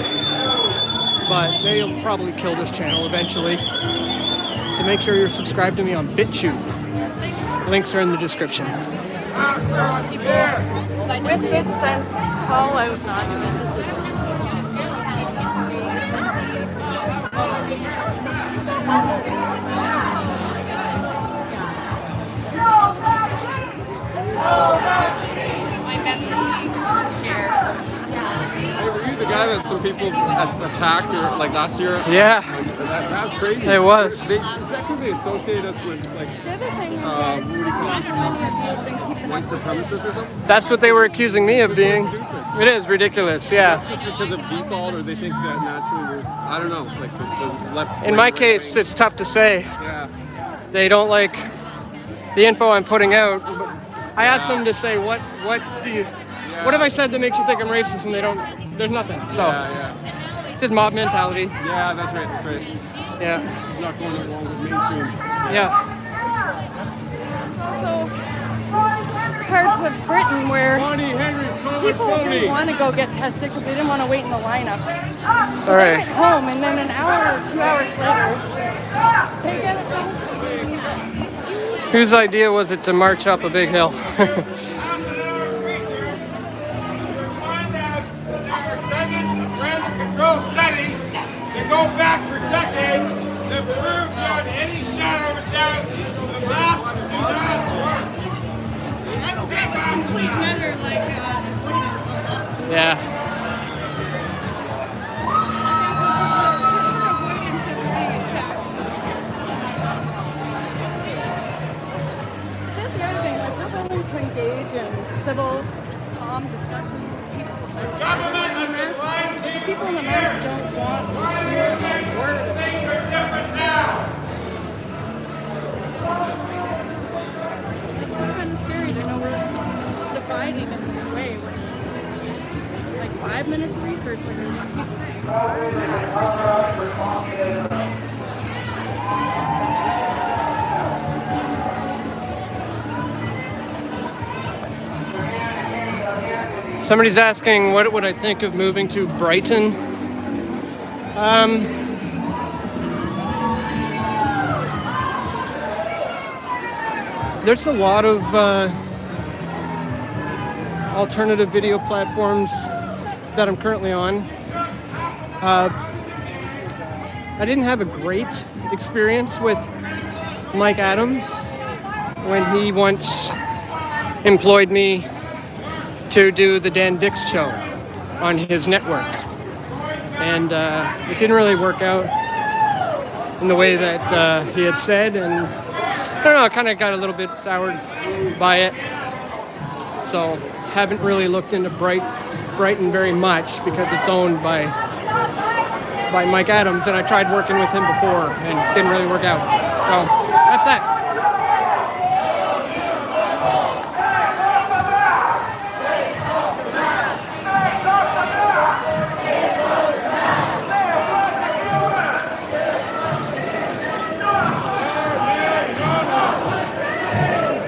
but they'll probably kill this channel eventually. So make sure you're subscribed to me on BitChute. Links are in the description. With good sense to call out nonsense. Hey, were you the guy that some people attacked or like last year? Yeah. That was crazy. It was. Is that because they associate us with like what do you call it? White supremacists or something? That's what they were accusing me of being. It is ridiculous, yeah. Just because of default, or they think that naturally there's, I don't know, like the left. In my case, it's tough to say. Yeah. They don't like the info I'm putting out. I asked them to say, what do you, what have I said that makes you think I'm racist? And they don't, there's nothing. So, it's just mob mentality. Yeah, that's right, that's right. Yeah. It's not going along with mainstream. Yeah. So, parts of Britain where people didn't want to go get tested because they didn't want to wait in the lineups. So they went home, and then an hour or 2 hours later, they get it done. Whose idea was it to march up a big hill? Control studies that go back for decades that prove beyond any shadow of a doubt the masks do not work. Yeah. It's the other thing, like we're willing to engage in civil, calm discussion. The people in the mask don't want to hear a word of it. It's just kind of scary to know we're dividing in this way. Like 5 minutes of research, like I just keep saying. 5 minutes of research. Somebody's asking what would I think of moving to Brighton. There's a lot of alternative video platforms that I'm currently on. I didn't have a great experience with Mike Adams when he once employed me to do the Dan Dicks show on his network. And it didn't really work out in the way that he had said, and I don't know, I kind of got a little bit soured by it. So haven't really looked into Brighton very much because it's owned by Mike Adams, and I tried working with him before and it didn't really work out. So that's that.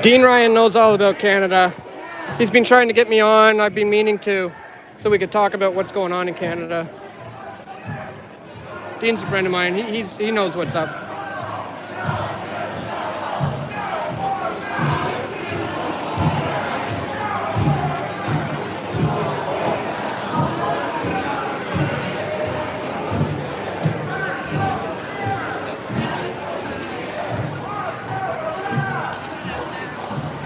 Dean Ryan knows all about Canada. He's been trying to get me on. I've been meaning to, so we could talk about what's going on in Canada. Dean's a friend of mine. He knows what's up.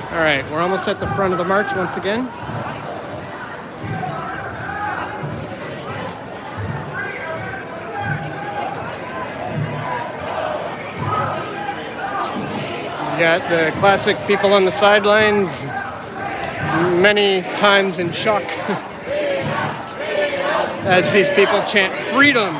All right, we're almost at the front of the march once again. You got the classic people on the sidelines, many times in shock as these people chant freedom.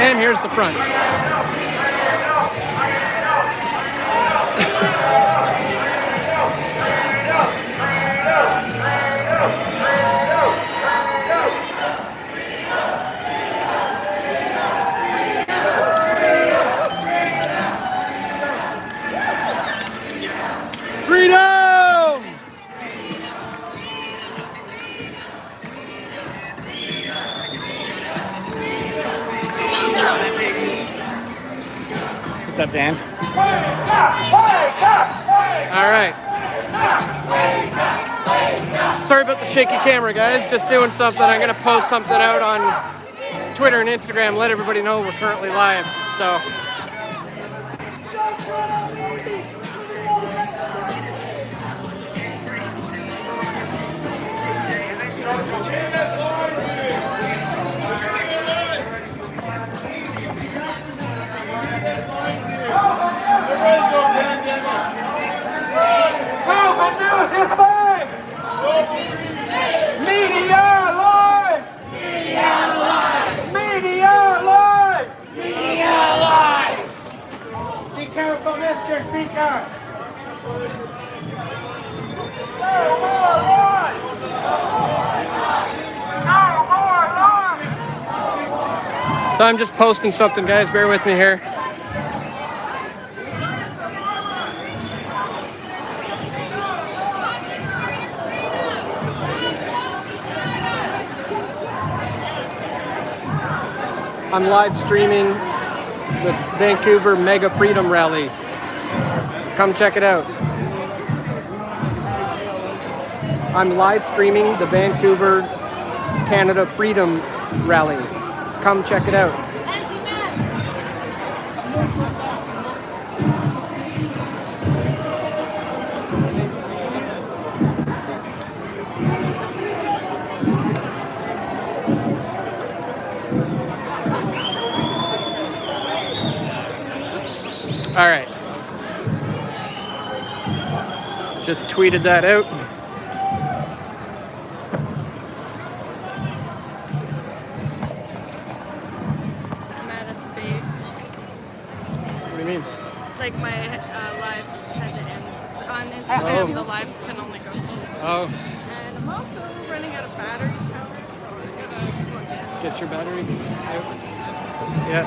And here's the front. Freedom! What's up, Dan? All right. Sorry about the shaky camera, guys. Just doing something. I'm going to post something out on Twitter and Instagram. Let everybody know we're currently live. So. Be careful, Mr. Speaker. So I'm just posting something, guys. Bear with me here. I'm live streaming the Vancouver Mega Freedom Rally. Come check it out. I'm live streaming the Vancouver Canada Freedom Rally. Come check it out. All right. Just tweeted that out. I'm out of space. What do you mean? Like my live had to end. On Instagram, the lives can only go so long. Oh. And I'm also running out of battery power, so I gotta plug in. Get your battery out. Yeah.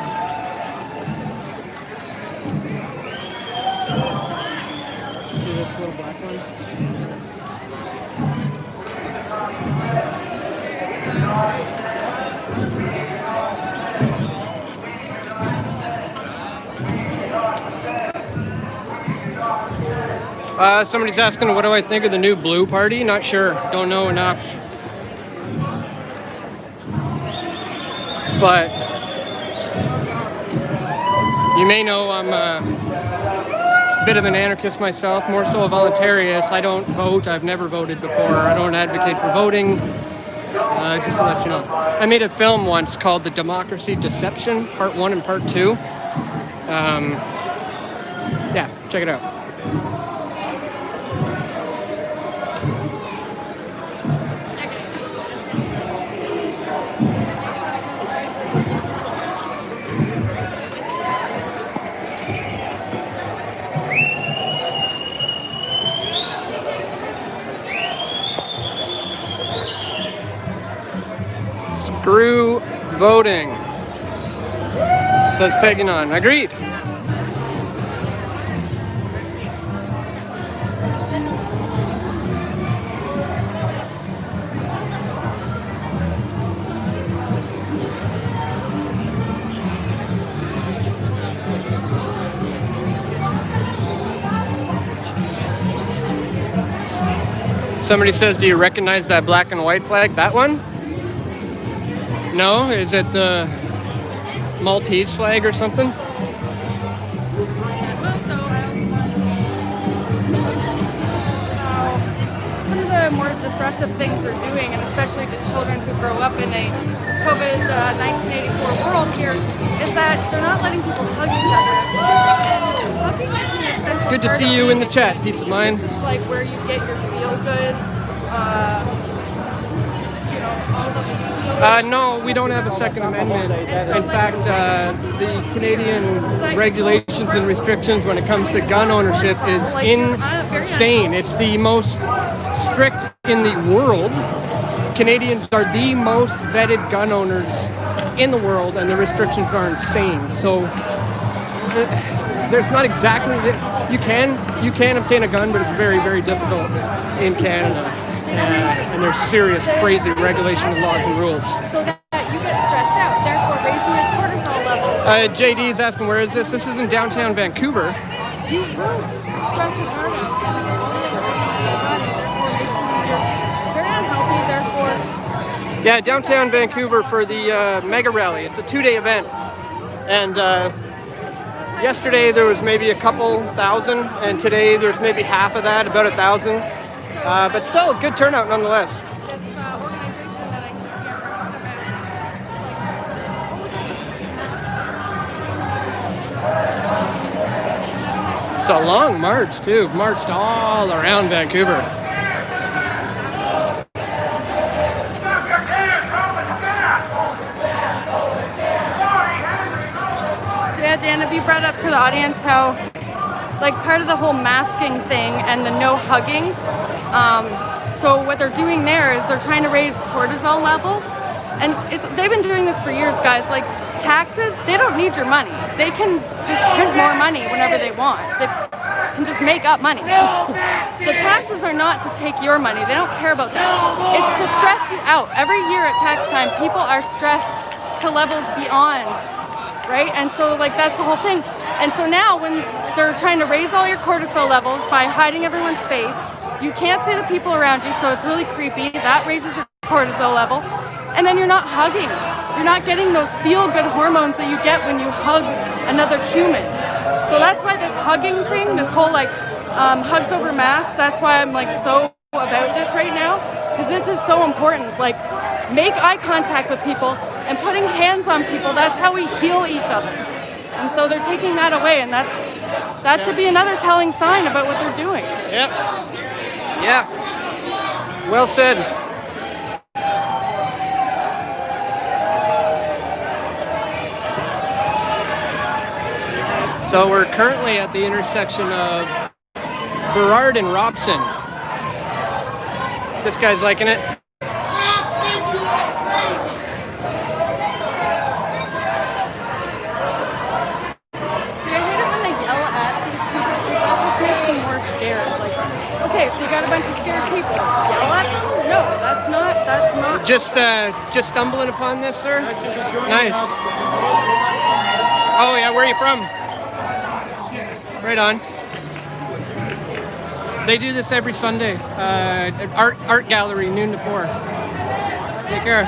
See this little black one? Somebody's asking, what do I think of the new Blue Party? Not sure. Don't know enough. But you may know I'm a bit of an anarchist myself, more so a voluntarist. I don't vote. I've never voted before. I don't advocate for voting. Just to let you know. I made a film once called The Democracy Deception, Part 1 and Part 2. Yeah, check it out. Screw voting, says Peganon. Agreed. Somebody says, do you recognize that black and white flag? That one? No? Is it the Maltese flag or something? Some of the more disruptive things they're doing, and especially to children who grow up in a COVID 1984 world here, is that they're not letting people hug each other. And hugging is an essential Good to part see of you it. in the chat. Peace of mind. This is like where you get your feel good, all the feel no, we don't have a Second Amendment. In fact, the Canadian regulations and restrictions when it comes to gun ownership is insane. It's the most strict in the world. Canadians are the most vetted gun owners in the world, and the restrictions are insane. So there's not exactly you can obtain a gun, but it's very, very difficult in Canada. And there's serious, crazy regulation of laws and rules. so that you get stressed out, therefore raising your cortisol levels. JD is asking, where is this? This is in downtown Vancouver. You will stress your heart out. Very unhealthy, therefore. Yeah, downtown Vancouver for the Mega Rally. It's a 2-day event. And yesterday there was maybe a couple thousand, and today there's maybe half of that, about 1,000. But still a good turnout nonetheless. This organization that I keep getting It's a long march too. Marched all around Vancouver. So yeah, Dan, have you brought up to the audience how, like, part of the whole masking thing and the no hugging? So what they're doing there is they're trying to raise cortisol levels, and they've been doing this for years, guys. Like taxes, they don't need your money. They can just print more money whenever they want. They can just make up money. The taxes are not to take your money. They don't care about that. It's to stress you out. Every year at tax time, people are stressed to levels beyond, right? And so like that's the whole thing. And so now when they're trying to raise all your cortisol levels by hiding everyone's face, you can't see the people around you, so it's really creepy. That raises your cortisol level. And then you're not hugging. You're not getting those feel-good hormones that you get when you hug another human. So that's why this hugging thing, this whole like hugs over masks, that's why I'm like so about this right now, because this is so important. Like, make eye contact with people and putting hands on people, that's how we heal each other. And so they're taking that away, and that should be another telling sign about what they're doing. Yep. Yeah. Well said. So we're currently at the intersection of Burrard and Robson. This guy's liking it. Just stumbling upon this, sir? Nice. Oh yeah, where are you from? Right on. They do this every Sunday. Art gallery, noon to 4. Take care.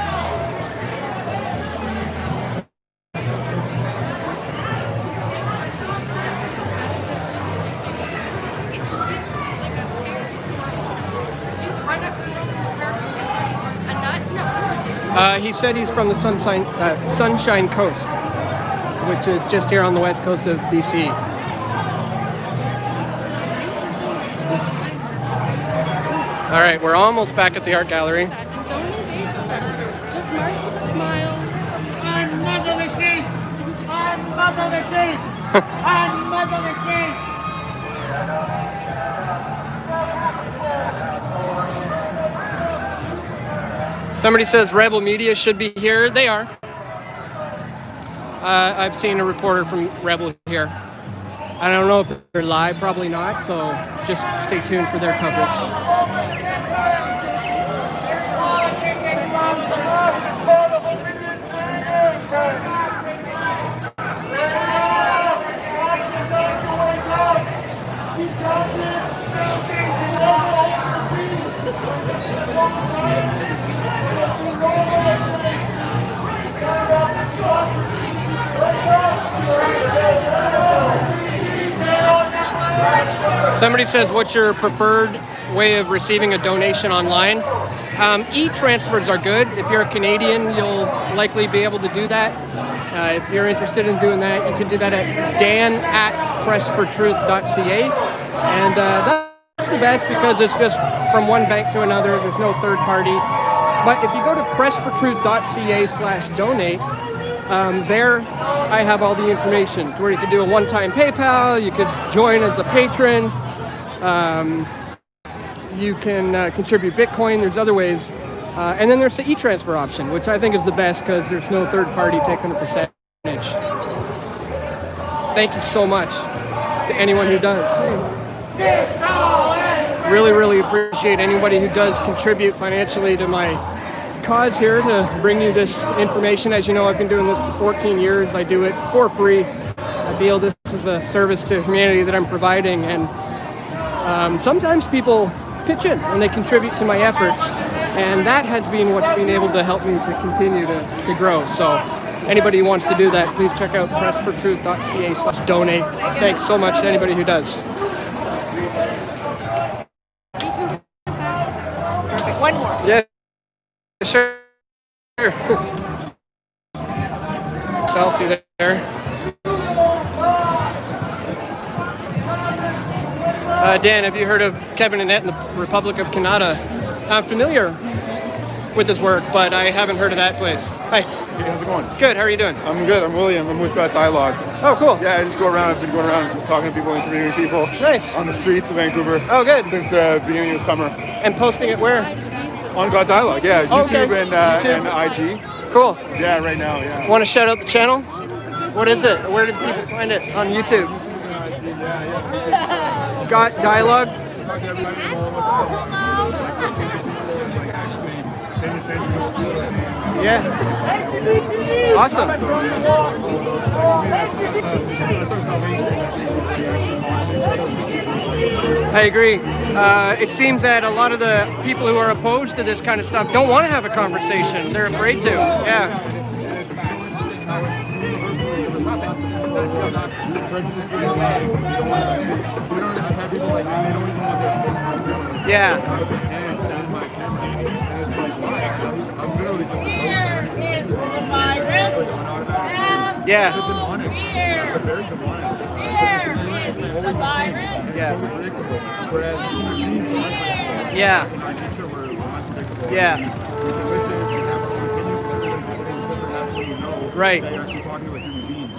He said he's from the Sunshine Coast, which is just here on the west coast of BC. All right, we're almost back at the art gallery. Just march with a smile. Unmuzzle the sheep! Unmuzzle the sheep! Unmuzzle the sheep! Somebody says Rebel Media should be here. They are. I've seen a reporter from Rebel here. I don't know if they're live, probably not, so just stay tuned for their coverage. Somebody says, what's your preferred way of receiving a donation online? E-transfers are good. If you're a Canadian, you'll likely be able to do that. If you're interested in doing that, you can do that at dan@pressfortruth.ca. And that's the best because it's just from one bank to another. There's no third party. But if you go to pressfortruth.ca/donate, there I have all the information where you could do a one-time PayPal, you could join as a patron, you can contribute Bitcoin, there's other ways. And then there's the e-transfer option, which I think is the best because there's no third party taking a percentage. Thank you so much to anyone who does. Really, really appreciate anybody who does contribute financially to my cause here to bring you this information. As you know, I've been doing this for 14 years. I do it for free. I feel this is a service to humanity that I'm providing, and sometimes people pitch in and they contribute to my efforts, and that has been what's been able to help me to continue to grow. So anybody who wants to do that, please check out pressfortruth.ca/donate. Thanks so much to anybody who does. One more. Yeah, sure. Selfie there. Dan, have you heard of Kevin Annette in the Republic of Canada? I'm familiar with his work, but I haven't heard of that place. Hi. Hey, how's it going? Good, how are you doing? I'm good, I'm William, I'm with Dialogue. Oh, cool. Yeah, I just go around, I've been going around just talking to people, interviewing people. Nice. On the streets of Vancouver. Oh, good. Since the beginning of the summer. And posting it where? On God Dialogue, yeah. Oh, YouTube, okay. and IG. Cool. Yeah, right now, yeah. Want to shout out the channel? What is it? Where did people find it? On YouTube? Got Dialogue? Yeah. Awesome. I agree. It seems that a lot of the people who are opposed to this kind of stuff don't want to have a conversation. They're afraid to. Yeah. Yeah. Here is the virus. Yeah. Here is the virus. Yeah. Yeah. Yeah. Right.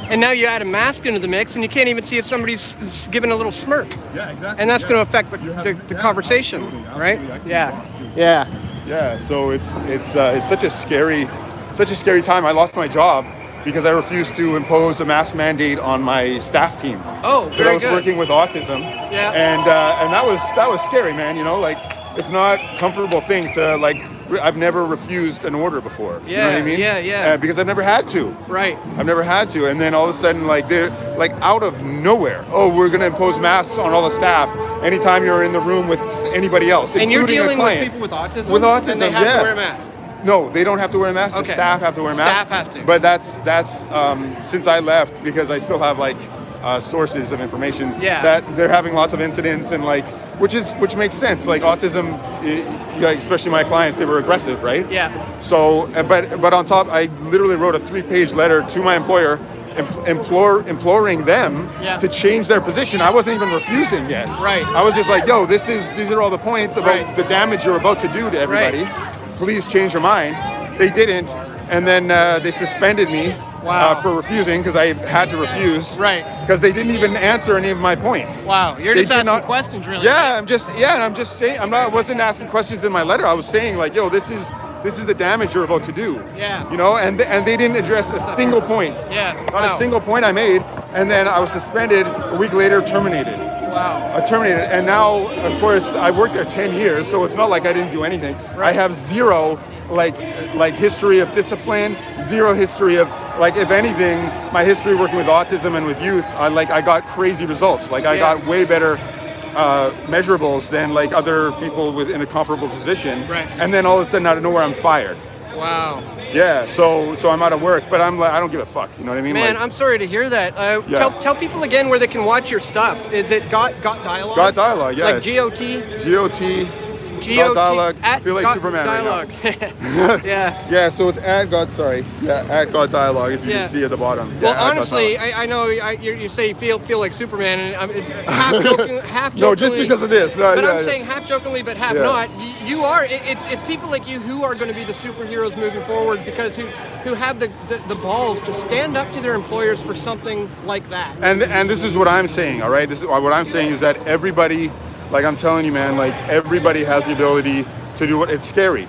And now you add a mask into the mix, and you can't even see if somebody's giving a little smirk. Yeah, exactly. And that's going to affect the conversation, right? Yeah. Yeah. Yeah. So it's such a scary time. I lost my job because I refused to impose a mask mandate on my staff team. Oh, very I was good. working with autism. Yeah. And that was scary, man. You know, like it's not a comfortable thing to like I've never refused an order before. Yeah, you know what I mean? yeah. Because I've never had to. Right. I've never had to, and then all of a sudden, like they're like out of nowhere. Oh, we're gonna impose masks on all the staff anytime you're in the room with anybody else. And you're including a dealing with client. people with autism. With autism, and they have yeah. to wear a mask. No, they don't have to wear a mask. Okay. The staff have to wear a mask. Staff have to. But that's since I left, because I still have like sources of information that they're having lots of incidents and like, which makes sense. Like autism, like especially my clients, they were aggressive, right? Yeah. So, but on top, I literally wrote a 3-page letter to my employer, imploring them to change their position. I wasn't even refusing yet. Right. I was just like, yo, these are all the points about the damage you're about to do to everybody. Right. Please change your mind. They didn't, and then they suspended me for refusing because I had to refuse. Right. Because they didn't even answer any of my points. Wow, you're just asking questions, really. Yeah, I'm just saying. I wasn't asking questions in my letter. I was saying like, yo, this is the damage you're about to do. Yeah. You know, and they didn't address a single point. Yeah. Not a single point I made, and then I was suspended. A week later, terminated. Wow. Terminated, and now, of course, I worked there 10 years, so it's not like I didn't do anything. Right. I have zero, like history of discipline, zero history of, like, if anything, my history working with autism and with youth, I got crazy results. Like, I got way better measurables than, like, other people in a comparable position. Right. And then all of a sudden, out of nowhere, I'm fired. Wow. Yeah, so I'm out of work, but I'm like, I don't give a fuck. You know what I mean? Man, like, I'm sorry to hear that. Tell people again where they can watch your stuff. Is it Got Dialogue? Got Dialogue, yeah. Like GOT? GOT. Got Dialogue. At feel like Got Superman Dialogue. right now. Yeah. Yeah, so it's at Got Dialogue, if you can see at the bottom. Well, Yeah, honestly, I know you say feel like Superman, and half jokingly. No, just because of this. No, but yeah, I'm saying half jokingly, but half not. You are. It's people like you who are going to be the superheroes moving forward, because who have the balls to stand up to their employers for something like that. And this is what I'm saying, all right? This is what I'm saying is that everybody, like I'm telling you, man, like everybody has the ability to do it's scary.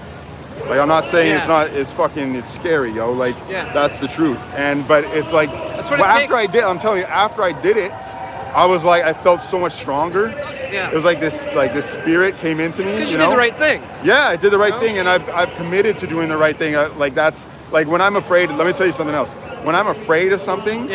Like I'm not saying it's scary, yo. Like that's the truth. But it's like that's what after I did it, I was like, I felt so much stronger. Yeah. It was like this spirit came into me. Because you did the right thing. Yeah, I did the right thing, and I've committed to doing the right thing. That's like when I'm afraid. Let me tell you something else. When I'm afraid of something,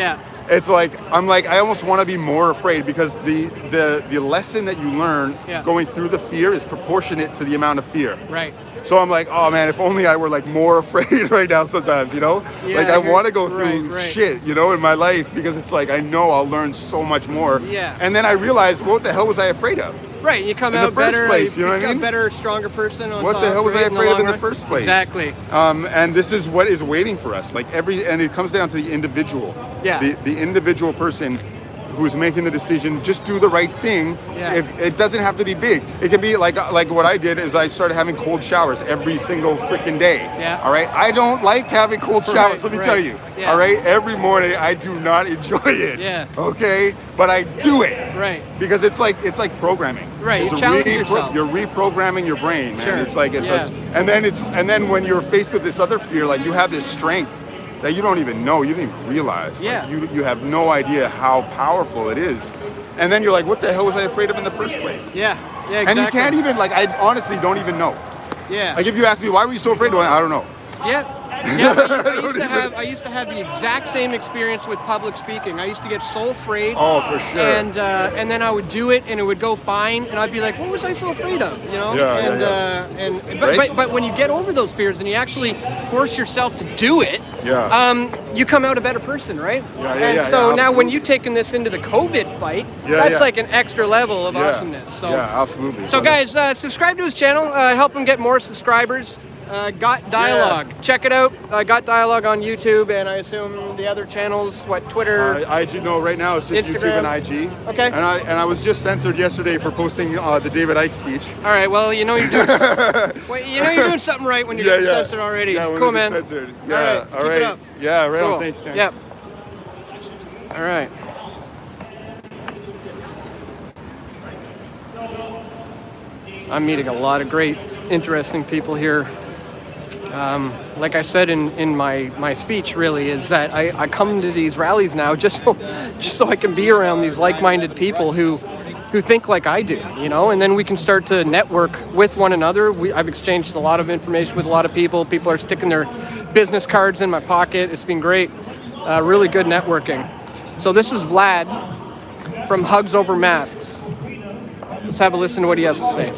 it's like I almost want to be more afraid, because the lesson that you learn going through the fear is proportionate to the amount of fear. Right. So I'm like, oh man, if only I were like more afraid right now sometimes, you know? Yeah, like I want to go through shit, you know, in my life, because it's like I know I'll learn so much more. Yeah. And then I realized, what the hell was I afraid of? Right, you come in out the first better, place, you know what I mean? A better, stronger person on what top. The hell was I afraid of in the first place? Exactly. And this is what is waiting for us. Like and it comes down to the individual. Yeah. The individual person who's making the decision, just do the right thing. Yeah. If it doesn't have to be big. It can be like what I did is I started having cold showers every single freaking day. Yeah. All right. I don't like having cold showers. Let me tell you. Yeah. All right. Every morning I do not enjoy it. Yeah. Okay. But I do it. Right. Because it's like programming. Right. It's you challenge yourself. You're reprogramming your brain, man. Sure. It's like and then when you're faced with this other fear, like you have this strength that you don't even know, you didn't even realize. Yeah. Like you have no idea how powerful it is. And then you're like, what the hell was I afraid of in the first place? Yeah. Yeah, exactly. And you can't even, I honestly don't even know. Yeah. Like if you ask me, why were you so afraid? I don't know. Yeah. Yeah, I used to have the exact same experience with public speaking. I used to get so afraid. Oh, for sure. And then I would do it, and it would go fine, and I'd be like, "What was I so afraid of?" You know. But when you get over those fears and you actually force yourself to do it, you come out a better person, right? So now when you've taken this into the COVID fight, that's like an extra level of awesomeness. So absolutely. So guys, subscribe to his channel. Help him get more subscribers. Got Dialogue. Check it out. Got Dialogue on YouTube, and I assume the other channels, Twitter? IG. No, right now it's just Instagram. YouTube and IG. Okay. And I was just censored yesterday for posting the David Icke speech. All right. Well, you know you're doing you're doing something right when you're getting censored already. Yeah, cool, man. Censored. Yeah. All right. Keep it up. Yeah. Right cool. on. Thanks, Dan. Yep. All right. I'm meeting a lot of great, interesting people here. Like I said in my speech, really, is that I come to these rallies now just so I can be around these like-minded people who who think like I do, you know, and then we can start to network with one another. I've exchanged a lot of information with a lot of people. People are sticking their business cards in my pocket. It's been great, really good networking. So this is Vlad from Hugs Over Masks. Let's have a listen to what he has to say.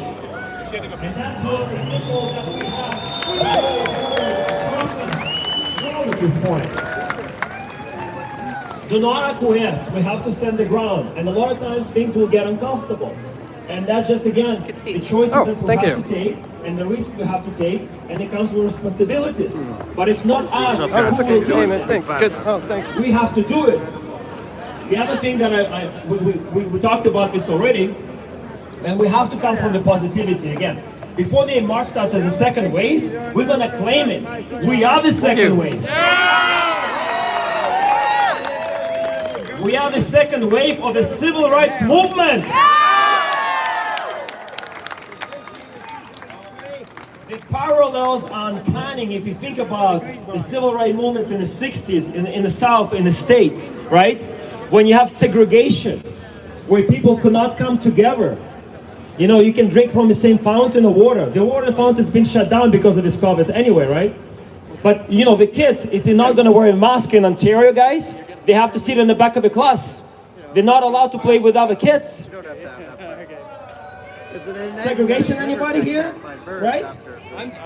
At this point, do not acquiesce. We have to stand the ground, and a lot of times things will get uncomfortable, and that's just again the choices that we have to take and the risks we have to take, and it comes with responsibilities. But if not us, that's okay. Hey, man, thanks. Good. Oh, thanks. We have to do it. The other thing that we talked about this already, and we have to come from the positivity again. Before they marked us as a second wave, we're gonna claim it. We are the second wave. We are the second wave of the civil rights movement. The parallels are uncanny if you think about the civil rights movements in the 60s, in the South, in the States, right? When you have segregation, where people could not come together. You know, you can drink from the same fountain of water. The water fountain has been shut down because of this COVID anyway, right? But, you know, the kids, if they're not going to wear a mask in Ontario, guys, they have to sit in the back of the class. They're not allowed to play with other kids. Segregation, anybody here? Right?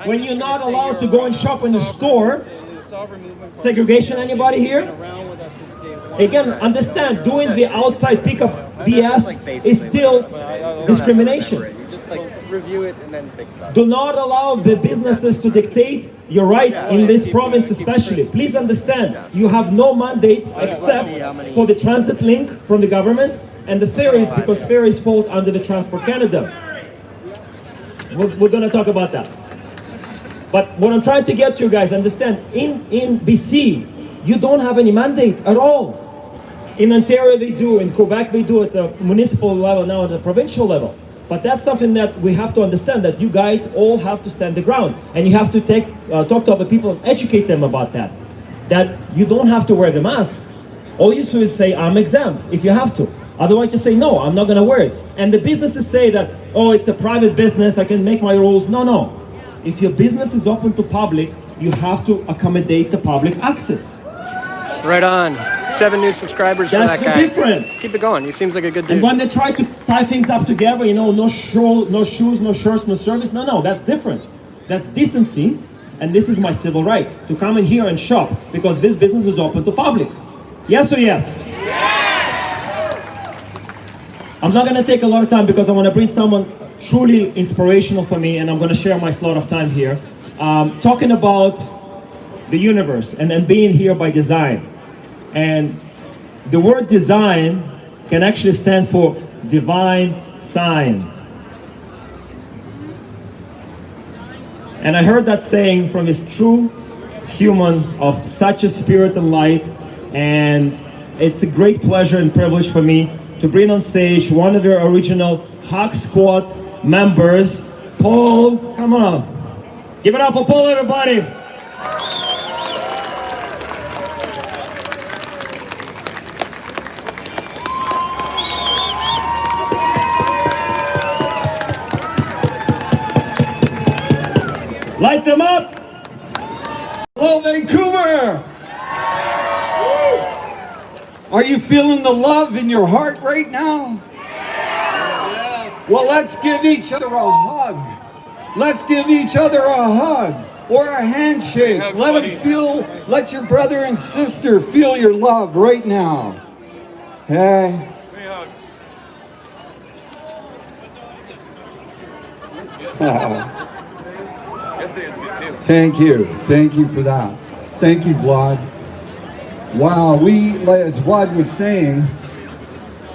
When you're not allowed to go and shop in the store, segregation, anybody here? Again, understand, doing the outside pickup BS is still discrimination. Just like review it and then think about it. Do not allow the businesses to dictate your right in this province especially. Please understand, you have no mandates except for the transit link from the government and the ferries, because ferries falls under the Transport Canada. We're going to talk about that. But what I'm trying to get to, you guys, understand, in BC, you don't have any mandates at all. In Ontario they do, in Quebec they do, at the municipal level, now at the provincial level. But that's something that we have to understand, that you guys all have to stand the ground. And you have to talk to other people and educate them about that. That you don't have to wear the mask. All you do is say, I'm exempt, if you have to. Otherwise, just say, no, I'm not going to wear it. And the businesses say that, oh, it's a private business, I can make my rules. No, no. If your business is open to public, you have to accommodate the public access. Right on. 7 new subscribers for that guy. That's the difference. Keep it going. He seems like a good dude. And when they try to tie things up together, you know, no shoes, no shirts, no service. No, that's different. That's decency. And this is my civil right, to come in here and shop, because this business is open to public. Yes or yes? I'm not going to take a lot of time because I want to bring someone truly inspirational for me, and I'm going to share my slot of time here. Talking about the universe and being here by design. And the word design can actually stand for divine sign. And I heard that saying from this true human of such a spirit and light, and it's a great pleasure and privilege for me to bring on stage one of their original Hawk Squad members, Paul. Come on. Give it up for Paul, everybody. Light them up. Hello, Vancouver. Are you feeling the love in your heart right now? Well, let's give each other a hug. Let's give each other a hug or a handshake. Let your brother and sister feel your love right now. Hey. Thank you for that. Thank you, Vlad. Wow, as Vlad was saying,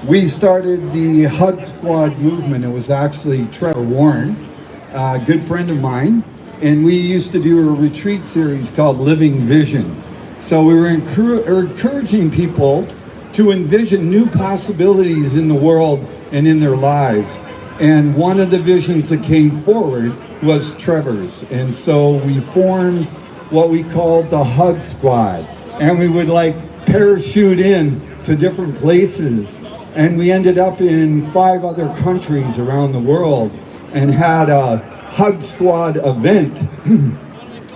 we started the Hug Squad movement. It was actually Trevor Warren, a good friend of mine, and we used to do a retreat series called Living Vision. So we were encouraging people to envision new possibilities in the world and in their lives. And one of the visions that came forward was Trevor's. And so we formed what we called the Hug Squad. And we would like parachute in to different places And we ended up in 5 other countries around the world and had a Hug Squad event.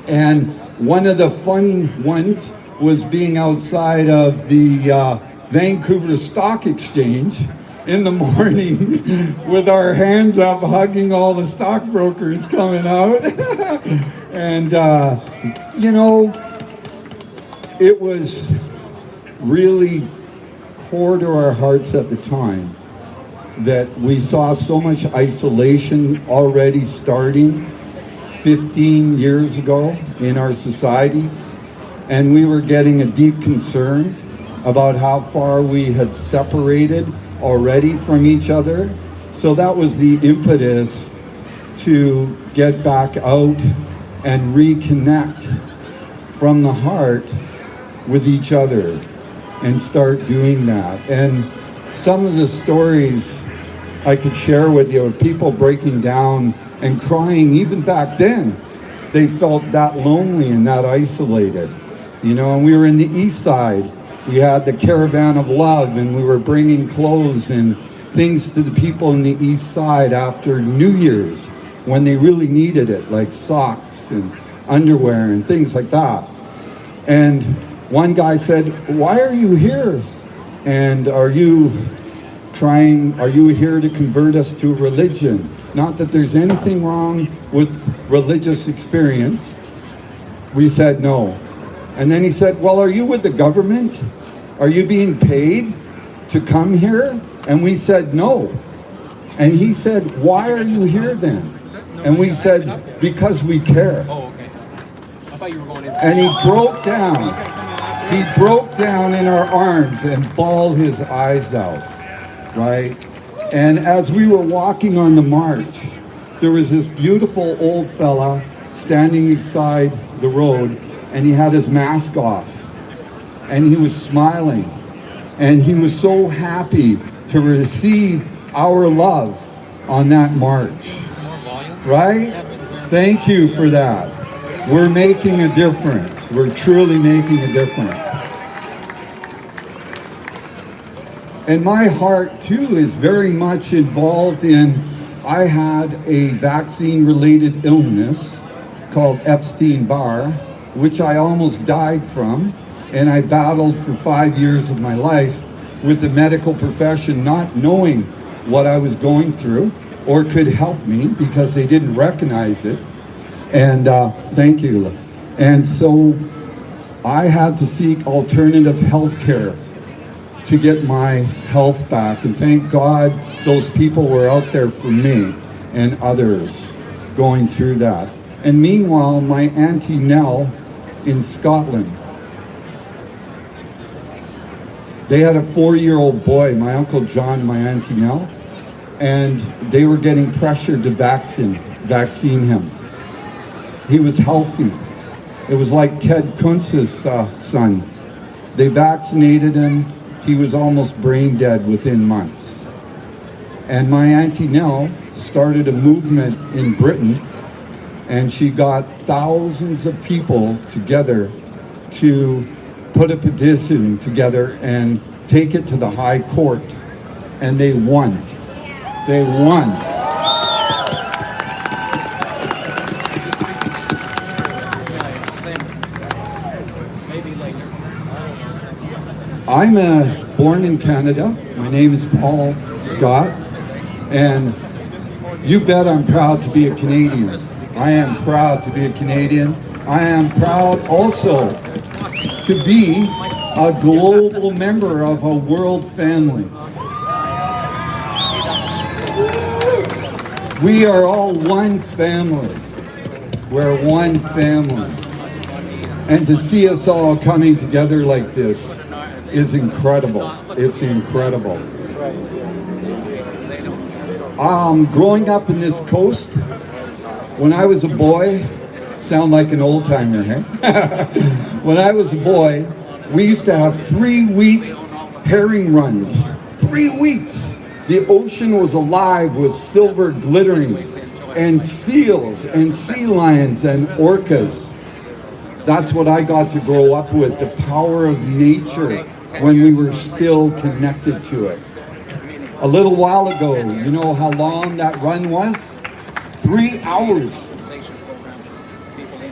And one of the fun ones was being outside of the Vancouver Stock Exchange in the morning with our hands up, hugging all the stockbrokers coming out. And, you know, it was really core to our hearts at the time that we saw so much isolation already starting 15 years ago in our societies, and we were getting a deep concern about how far we had separated already from each other. So that was the impetus to get back out and reconnect from the heart with each other and start doing that. And some of the stories I could share with you of people breaking down and crying. Even back then, they felt that lonely and that isolated. You know, and we were in the East Side. We had the Caravan of Love, and we were bringing clothes and things to the people in the East Side after New Year's when they really needed it, like socks and underwear and things like that. And one guy said, "Why are you here? And are you here to convert us to religion?" Not that there's anything wrong with religious experience. We said no. And then he said, "Well, are you with the government? Are you being paid to come here?" And we said no. And he said, "Why are you here then?" And we said, "Because we care." Oh, okay. I thought you were going in. And he broke down. He broke down in our arms and bawled his eyes out, right? And as we were walking on the march, there was this beautiful old fella standing beside the road, and he had his mask off, and he was smiling, and he was so happy to receive our love on that march, right? Thank you for that. We're making a difference. We're truly making a difference. And my heart too is very much involved in, I had a vaccine-related illness called Epstein-Barr, which I almost died from, and I battled for 5 years of my life with the medical profession not knowing what I was going through or could help me because they didn't recognize it. And thank you. And so I had to seek alternative health care to get my health back. And thank God those people were out there for me and others going through that. And meanwhile, my Auntie Nell in Scotland, they had a 4-year-old boy, my Uncle John, my Auntie Nell, and they were getting pressured to vaccine him. He was healthy. It was like Ted Kuntz's son. They vaccinated him. He was almost brain dead within months. And my Auntie Nell started a movement in Britain, and she got thousands of people together to put a petition together and take it to the High Court. And they won. They won. I'm born in Canada. My name is Paul Scott, and you bet I'm proud to be a Canadian. I am proud to be a Canadian. I am proud also to be a global member of a world family. We are all one family. We're one family. And to see us all coming together like this is incredible. It's incredible. Growing up in this coast, when I was a boy, sound like an old timer, hey? When I was a boy, we used to have 3-week herring runs. 3 weeks. The ocean was alive with silver glittering, and seals and sea lions and orcas. That's what I got to grow up with, the power of nature when we were still connected to it. A little while ago, you know how long that run was? 3 hours.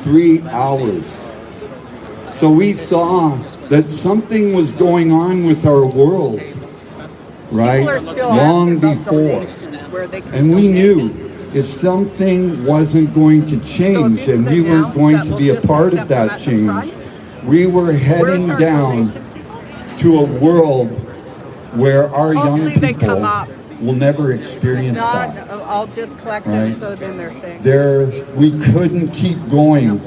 3 hours. So we saw that something was going on with our world, right? Long before. And we knew if something wasn't going to change and we weren't going to be a part of that change, we were heading down to a world where our young people will never experience that. I'll just collect Right. them so then they're fixed. We couldn't keep going,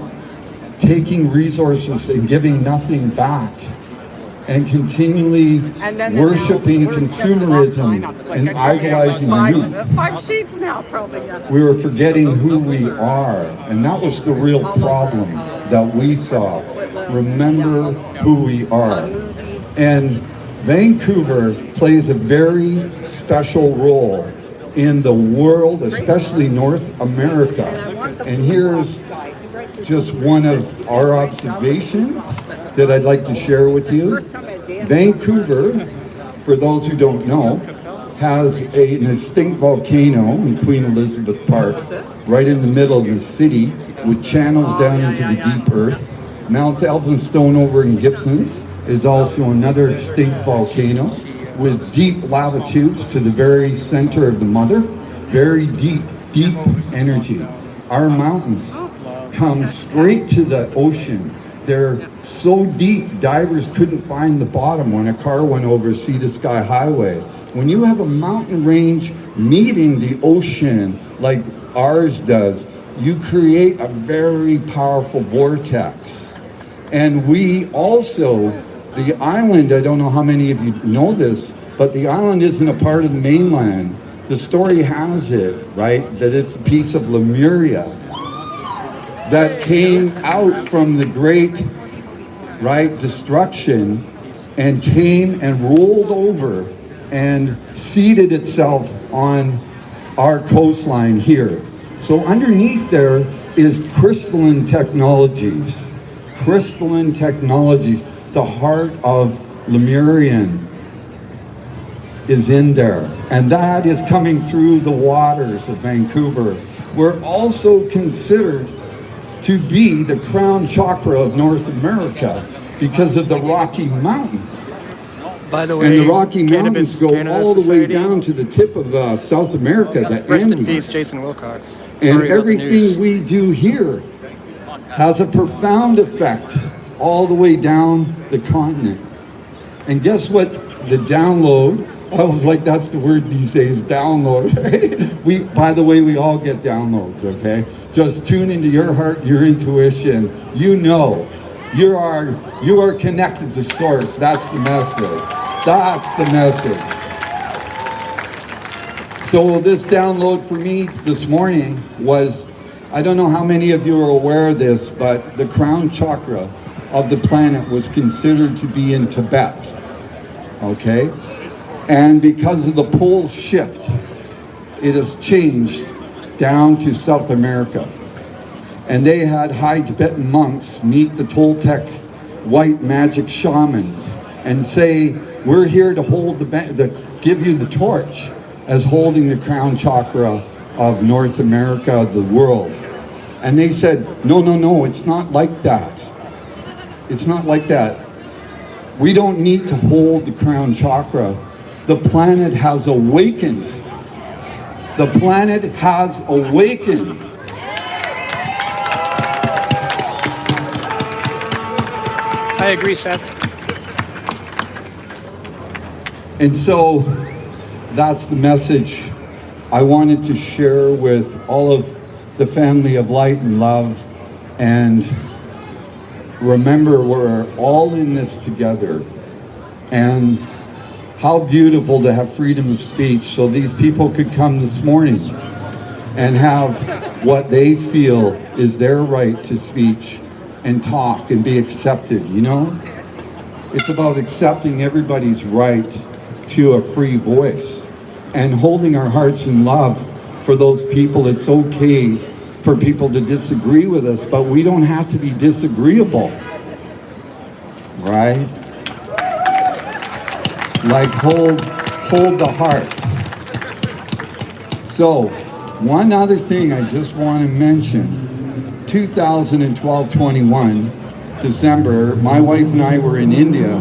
taking resources and giving nothing back, and continually worshiping consumerism and idolizing youth. 5 sheets now, probably. Yeah. We were forgetting who we are, and that was the real problem that we saw. Remember who we are. And Vancouver plays a very special role in the world, especially North America. And here's just one of our observations that I'd like to share with you. Vancouver, for those who don't know, has an extinct volcano in Queen Elizabeth Park, right in the middle of the city, with channels down into the deep earth. Mount Elphinstone over in Gibsons is also another extinct volcano with deep lava tubes to the very center of the mother. Very deep, deep energy. Our mountains come straight to the ocean. They're so deep, divers couldn't find the bottom when a car went over Sea to Sky Highway. When you have a mountain range meeting the ocean like ours does, you create a very powerful vortex. And we also, the island, I don't know how many of you know this, but the island isn't a part of the mainland. The story has it, right, that it's a piece of Lemuria that came out from the great, right, destruction and came and rolled over and seated itself on our coastline here. So underneath there is crystalline technologies. Crystalline technologies, the heart of Lemurian is in there. And that is coming through the waters of Vancouver. We're also considered to be the crown chakra of North America because of the Rocky Mountains. By the way, and the Rocky Mountains go Canada all the way Society. down to the tip of South America, the Rest in Andes. peace, Jason Wilcox. And Sorry about the news. everything we do here has a profound effect all the way down the continent. And guess what? The download, I was like, that's the word these days, download, right? By the way, we all get downloads, okay? Just tune into your heart, your intuition. You know, you are connected to source. That's the message. That's the message. So this download for me this morning was, I don't know how many of you are aware of this, but the crown chakra of the planet was considered to be in Tibet, okay? And because of the pole shift, it has changed down to South America. And they had high Tibetan monks meet the Toltec white magic shamans and say, we're here to hold give you the torch as holding the crown chakra of North America, the world. And they said, no, no, no, it's not like that. It's not like that. We don't need to hold the crown chakra. The planet has awakened. The planet has awakened. I agree, Seth. And so that's the message I wanted to share with all of the family of light and love. And remember, we're all in this together. And how beautiful to have freedom of speech so these people could come this morning and have what they feel is their right to speech and talk and be accepted, you know? It's about accepting everybody's right to a free voice and holding our hearts in love for those people. It's okay for people to disagree with us, but we don't have to be disagreeable, right? Like hold the heart. So, one other thing I just want to mention, 2012-21, December, my wife and I were in India,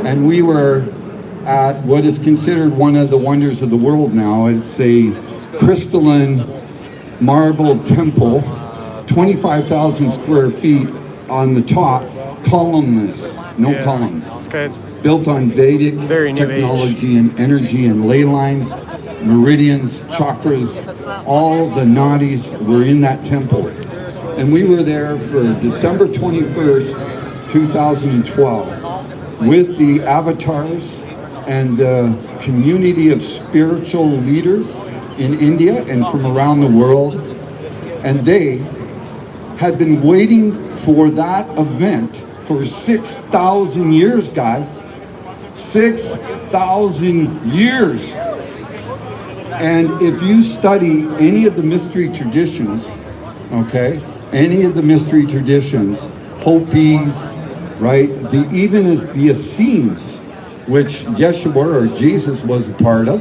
and we were at what is considered one of the wonders of the world now. It's a crystalline marble temple, 25,000 square feet on the top, columnless, no columns. Built on Vedic technology and energy and ley lines, meridians, chakras, all the nadis were in that temple. And we were there for December 21st, 2012, with the avatars and the community of spiritual leaders in India and from around the world. And they had been waiting for that event for 6,000 years, guys. 6,000 years. And if you study any of the mystery traditions, okay, any of the mystery traditions, Hopis, right, even as the Essenes, which Yeshua or Jesus was a part of,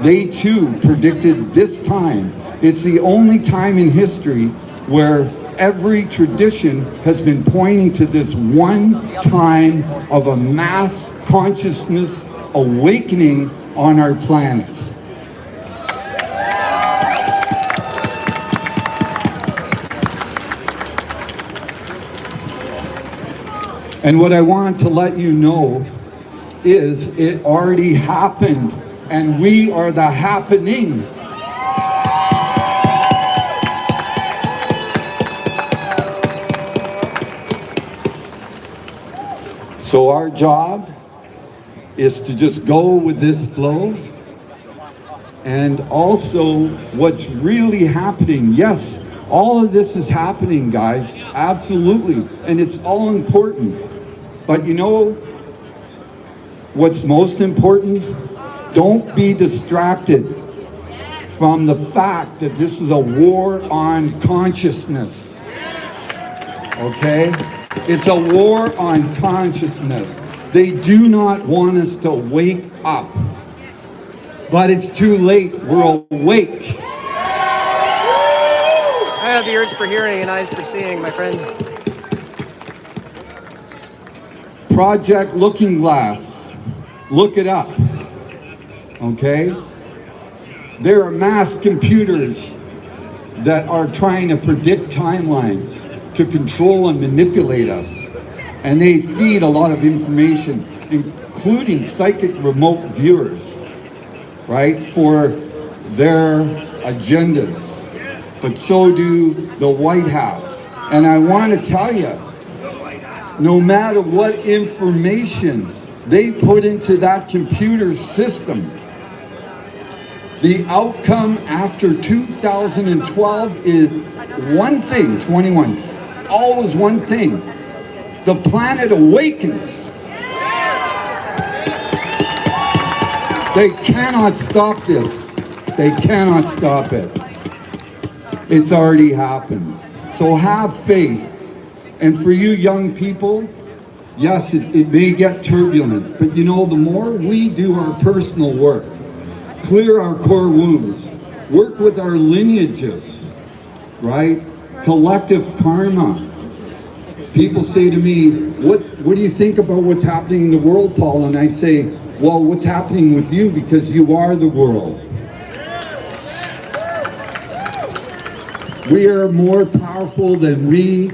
they too predicted this time. It's the only time in history where every tradition has been pointing to this one time of a mass consciousness awakening on our planet. And what I want to let you know is it already happened, and we are the happening. So our job is to just go with this flow. And also what's really happening, yes, all of this is happening, guys, absolutely, and it's all important. But you know what's most important? Don't be distracted from the fact that this is a war on consciousness, okay? It's a war on consciousness. They do not want us to wake up, but it's too late, we're awake. I have ears for hearing and eyes for seeing, my friend. Project Looking Glass, look it up, okay? There are mass computers that are trying to predict timelines to control and manipulate us. And they feed a lot of information, including psychic remote viewers, right, for their agendas. But so do the White Hats. And I want to tell you, no matter what information they put into that computer system, the outcome after 2012 is one thing, 21, always one thing. The planet awakens. They cannot stop this. They cannot stop it. It's already happened. So have faith. And for you young people, yes, it may get turbulent, but you know, the more we do our personal work, clear our core wounds, work with our lineages, right? Collective karma. People say to me, what do you think about what's happening in the world, Paul? And I say, well, what's happening with you, because you are the world. We are more powerful than we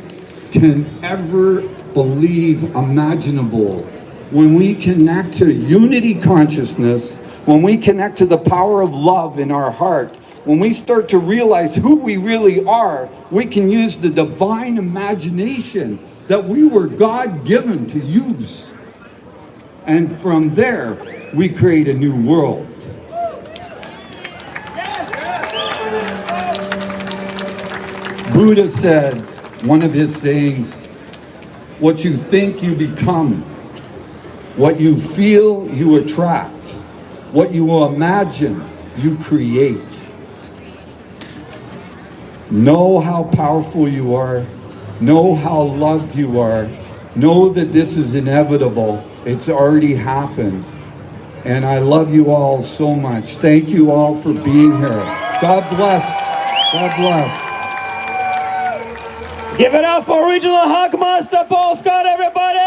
can ever believe imaginable. When we connect to unity consciousness, when we connect to the power of love in our heart, when we start to realize who we really are, we can use the divine imagination that we were God-given to use. And from there, we create a new world. Buddha said, one of his sayings, what you think you become, what you feel you attract, what you will imagine you create. Know how powerful you are, know how loved you are, know that this is inevitable, it's already happened. And I love you all so much. Thank you all for being here. God bless. God bless. Give it up for Regional Hawk Master Paul Scott, everybody!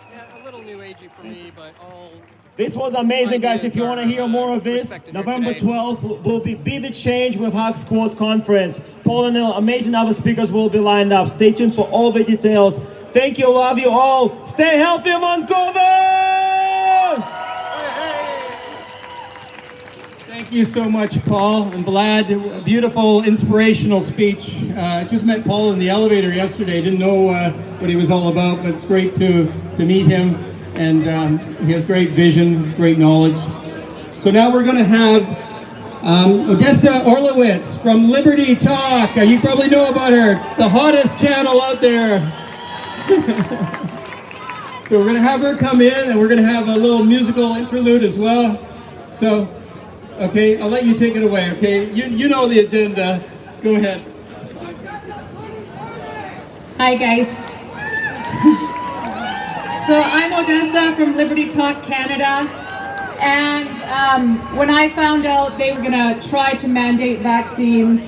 Yeah, a little new agey for me, but all... This was amazing, guys. If you want to hear more of this, November 12th will be the Change with Hawk Squad Conference. Paul and Neil, amazing other speakers will be lined up. Stay tuned for all the details. Thank you, love you all. Stay healthy, Vancouver! Thank you so much, Paul and Vlad. A beautiful, inspirational speech. I just met Paul in the elevator yesterday. Didn't know what he was all about, but it's great to meet him. And he has great vision, great knowledge. So now we're going to have Odessa Orlowitz from Liberty Talk. You probably know about her, the hottest channel out there. So we're going to have her come in, and we're going to have a little musical interlude as well. So, okay, I'll let you take it away, okay? You know the agenda. Go ahead. Hi, guys. So I'm Odessa from Liberty Talk Canada, and when I found out they were going to try to mandate vaccines,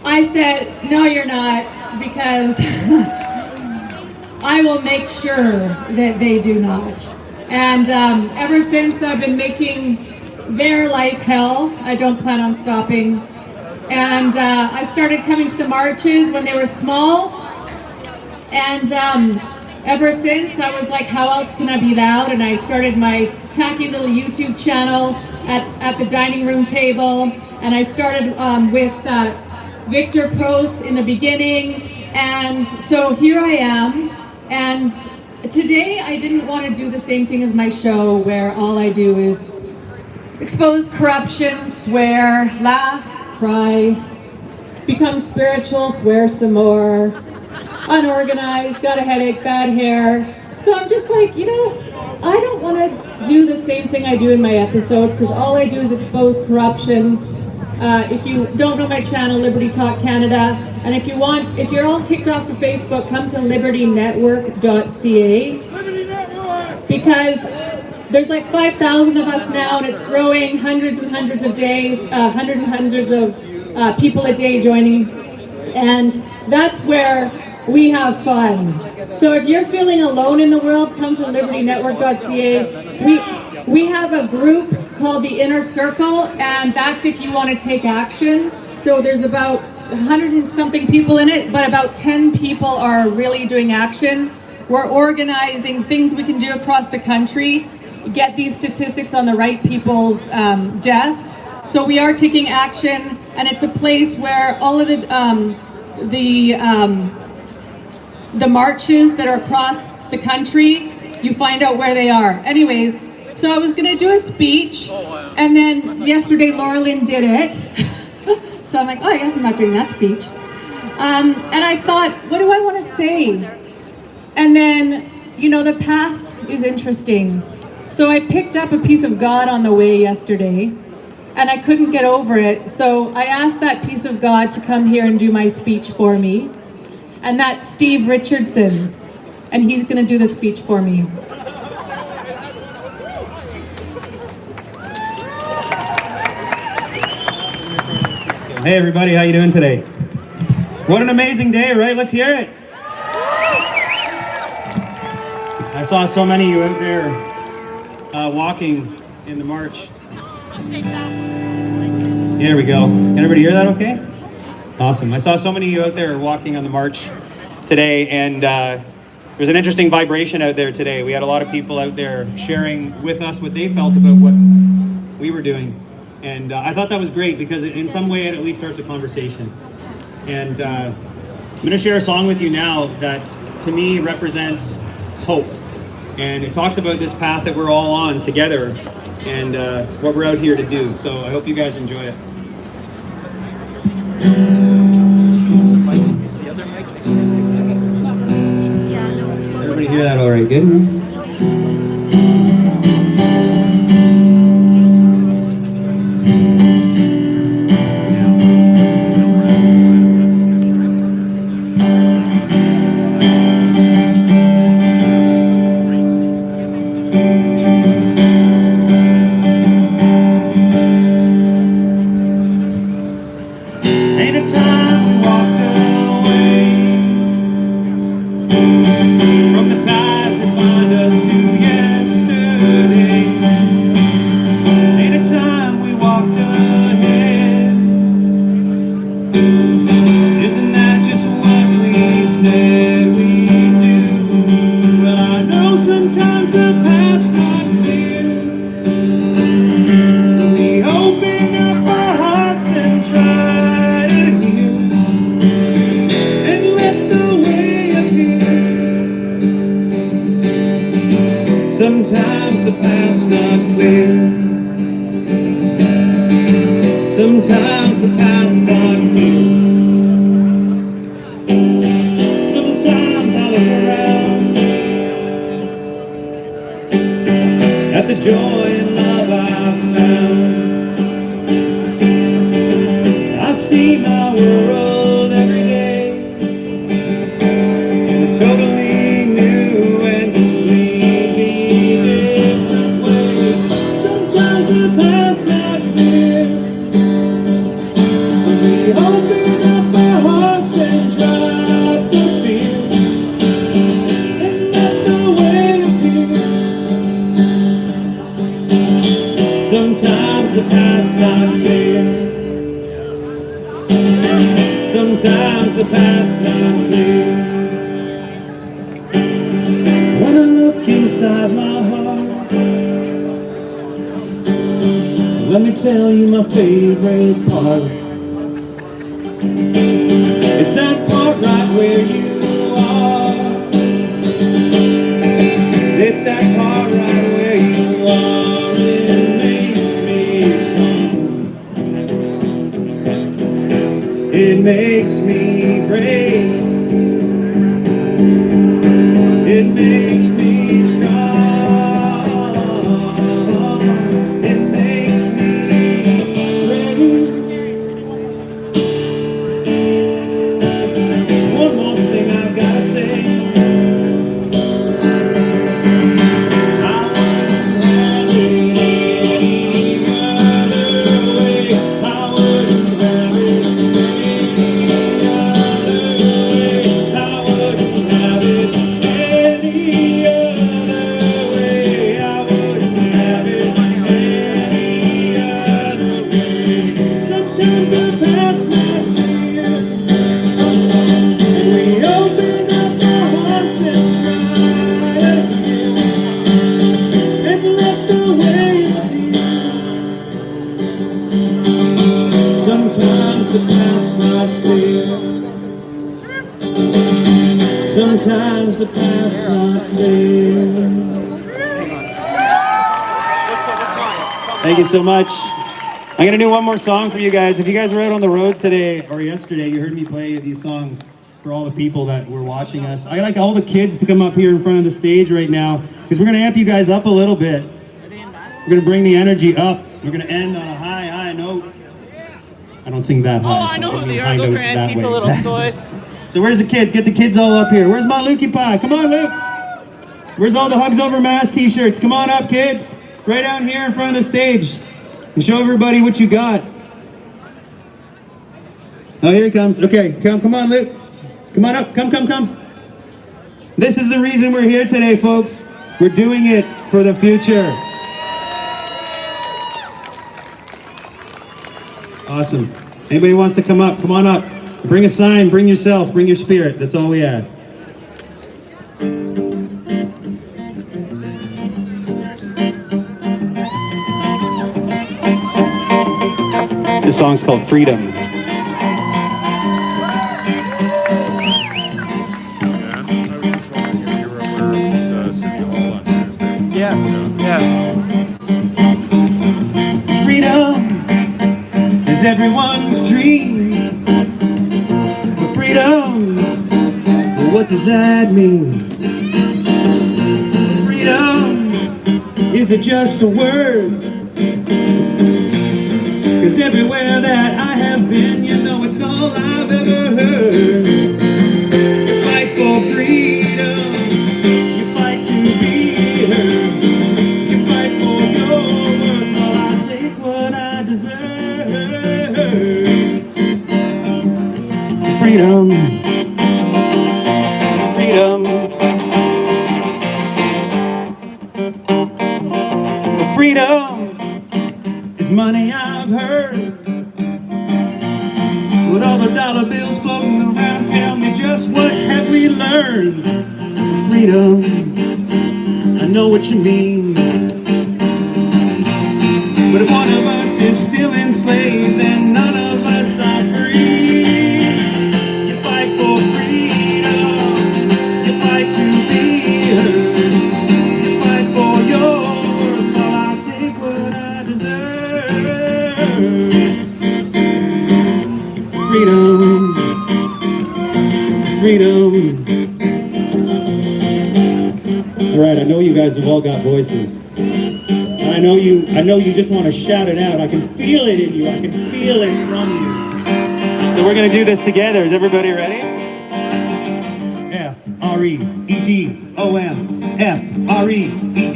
I said, no, you're not, because I will make sure that they do not. And ever since, I've been making their life hell. I don't plan on stopping. And I started coming to the marches when they were small, and ever since, I was like, how else can I be loud? And I started my tacky little YouTube channel at the dining room table. And I started with Victor Prost in the beginning. And so here I am. And today, I didn't want to do the same thing as my show, where all I do is expose corruption, swear, laugh, cry, become spiritual, swear some more, unorganized, got a headache, bad hair. So I'm just like, you know, I don't want to do the same thing I do in my episodes, because all I do is expose corruption. If you don't know my channel, Liberty Talk Canada, and if you're all kicked off of Facebook, come to libertynetwork.ca, because there's like 5,000 of us now, and it's growing, hundreds and hundreds of days, hundreds and hundreds of people a day joining, and that's where we have fun. So if you're feeling alone in the world, come to libertynetwork.ca. We have a group called the Inner Circle, and that's if you want to take action. So there's about 100 and something people in it, but about 10 people are really doing action. We're organizing things we can do across the country, get these statistics on the right people's desks. So we are taking action, and it's a place where all of the marches that are across the country, you find out where they are. Anyways, so I was gonna do a speech, and then yesterday Laura Lynn did it. So I'm like, oh, I guess I'm not doing that speech. And I thought, what do I want to say? And then, you know, the path is interesting. So I picked up a piece of God on the way yesterday, and I couldn't get over it. So I asked that piece of God to come here and do my speech for me. And that's Steve Richardson, and he's going to do the speech for me. Hey everybody, how you doing today? What an amazing day, right? Let's hear it. I saw so many of you out there walking in the march. There we go. Can everybody hear that okay? Awesome. I saw so many of you out there walking on the march today, and there's an interesting vibration out there today. We had a lot of people out there sharing with us what they felt about what we were doing. And I thought that was great, because in some way it at least starts a conversation. And I'm going to share a song with you now that to me represents hope. And it talks about this path that we're all on together and what we're out here to do. So I hope you guys enjoy it. Everybody hear that all right? Good? Sometimes the path's not clear. When I look inside my heart, let me tell you my favorite part. It's that part right where you are. It's that part right where you are. It makes me strong. It makes me brave. It makes me strong. It makes me brave. One more thing I've got to say. I wouldn't have it any other way. I wouldn't have it any other way. I wouldn't have it any other way. I wouldn't have it any other way. Sometimes the path's not clear, and we open up our hearts and try again, and let the way feel. Sometimes the path's not clear. Sometimes the path's not clear. Thank you so much. I'm gonna do one more song for you guys. If you guys were out on the road today or yesterday, you heard me play these songs for all the people that were watching us. I'd like all the kids to come up here in front of the stage right now, because we're gonna amp you guys up a little bit. We're gonna bring the energy up. We're gonna end on a high note. I don't sing that high. Oh, I know who they are. Those are Antifa little toys. So where's the kids? Get the kids all up here. Where's my Lukey Pie? Come on, Luke. Where's all the Hugs Over Mass t-shirts? Come on up, kids. Right down here in front of the stage. And show everybody what you got. Oh, here he comes. Okay, come on, Luke. Come on up. Come. This is the reason we're here today, folks. We're doing it for the future. Awesome. Anybody wants to come up? Come on up. Bring a sign, bring yourself, bring your spirit. That's all we ask. This song's called Freedom. Yeah. Freedom is everyone's dream. But freedom, well, what does that mean? Freedom, is it just a word? 'Cause everywhere that I have been, you know it's all I've ever heard. You fight for freedom, you fight to be heard. You fight for your worth, while I take what I deserve. Freedom, freedom, freedom is money I've heard. With all the dollar bills floating around, tell me just what have we learned? Freedom, I know what you mean. But if one of us is still enslaved, then none of us are free. You fight for freedom, you fight to be heard. You fight for your worth, while I take what I deserve. Freedom, freedom. All right, I know you guys have all got voices. I know you just want to shout it out. I can feel it in you. I can feel it from you. So we're going to do this together. Is everybody ready? F-R-E-E-D-O-M. F-R-E-E-D-O-M.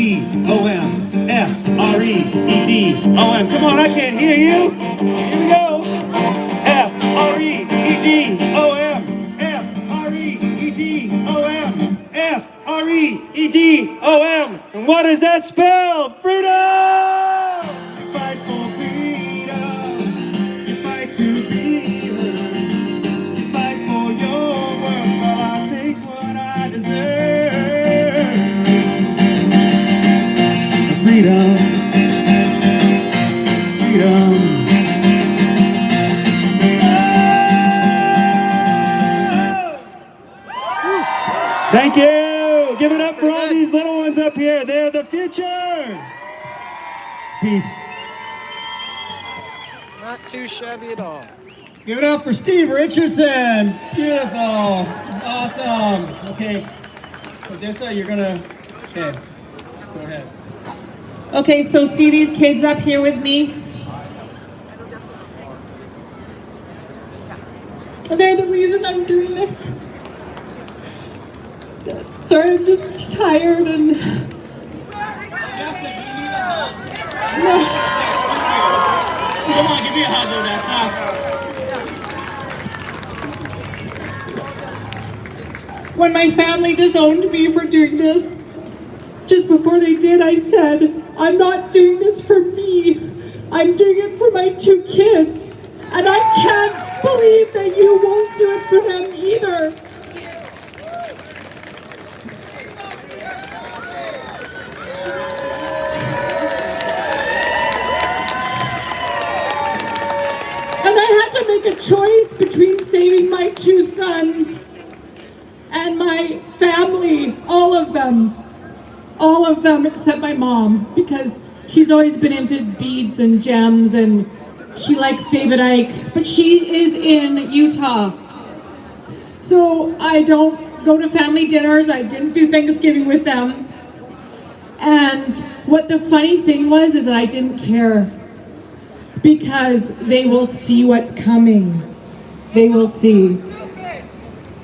F-R-E-E-D-O-M. Come on, I can't hear you. Here we go. F-R-E-E-D-O-M. F-R-E-E-D-O-M. F-R-E-E-D-O-M. And what does that spell? Freedom! You fight for freedom. You fight to be heard. You Thank you. Give it up for all these little ones up here. They're the future. Peace. Not too shabby at all. Give it up for Steve Richardson. Beautiful. Awesome. Okay. So this way you're gonna, okay, go ahead. Okay, so see these kids up here with me? They're the reason I'm doing this. Sorry, I'm just tired and... No. Come on, give me a hug on that. When my family disowned me for doing this, just before they did, I said, I'm not doing this for me. I'm doing it for my 2 kids. And I can't believe that you won't do it for them either. And I had to make a choice between saving my 2 sons and my family, all of them except my mom, because she's always been into beads and gems and she likes David Icke, but she is in Utah. So I don't go to family dinners, I didn't do Thanksgiving with them. And what the funny thing was is that I didn't care, because they will see what's coming. They will see.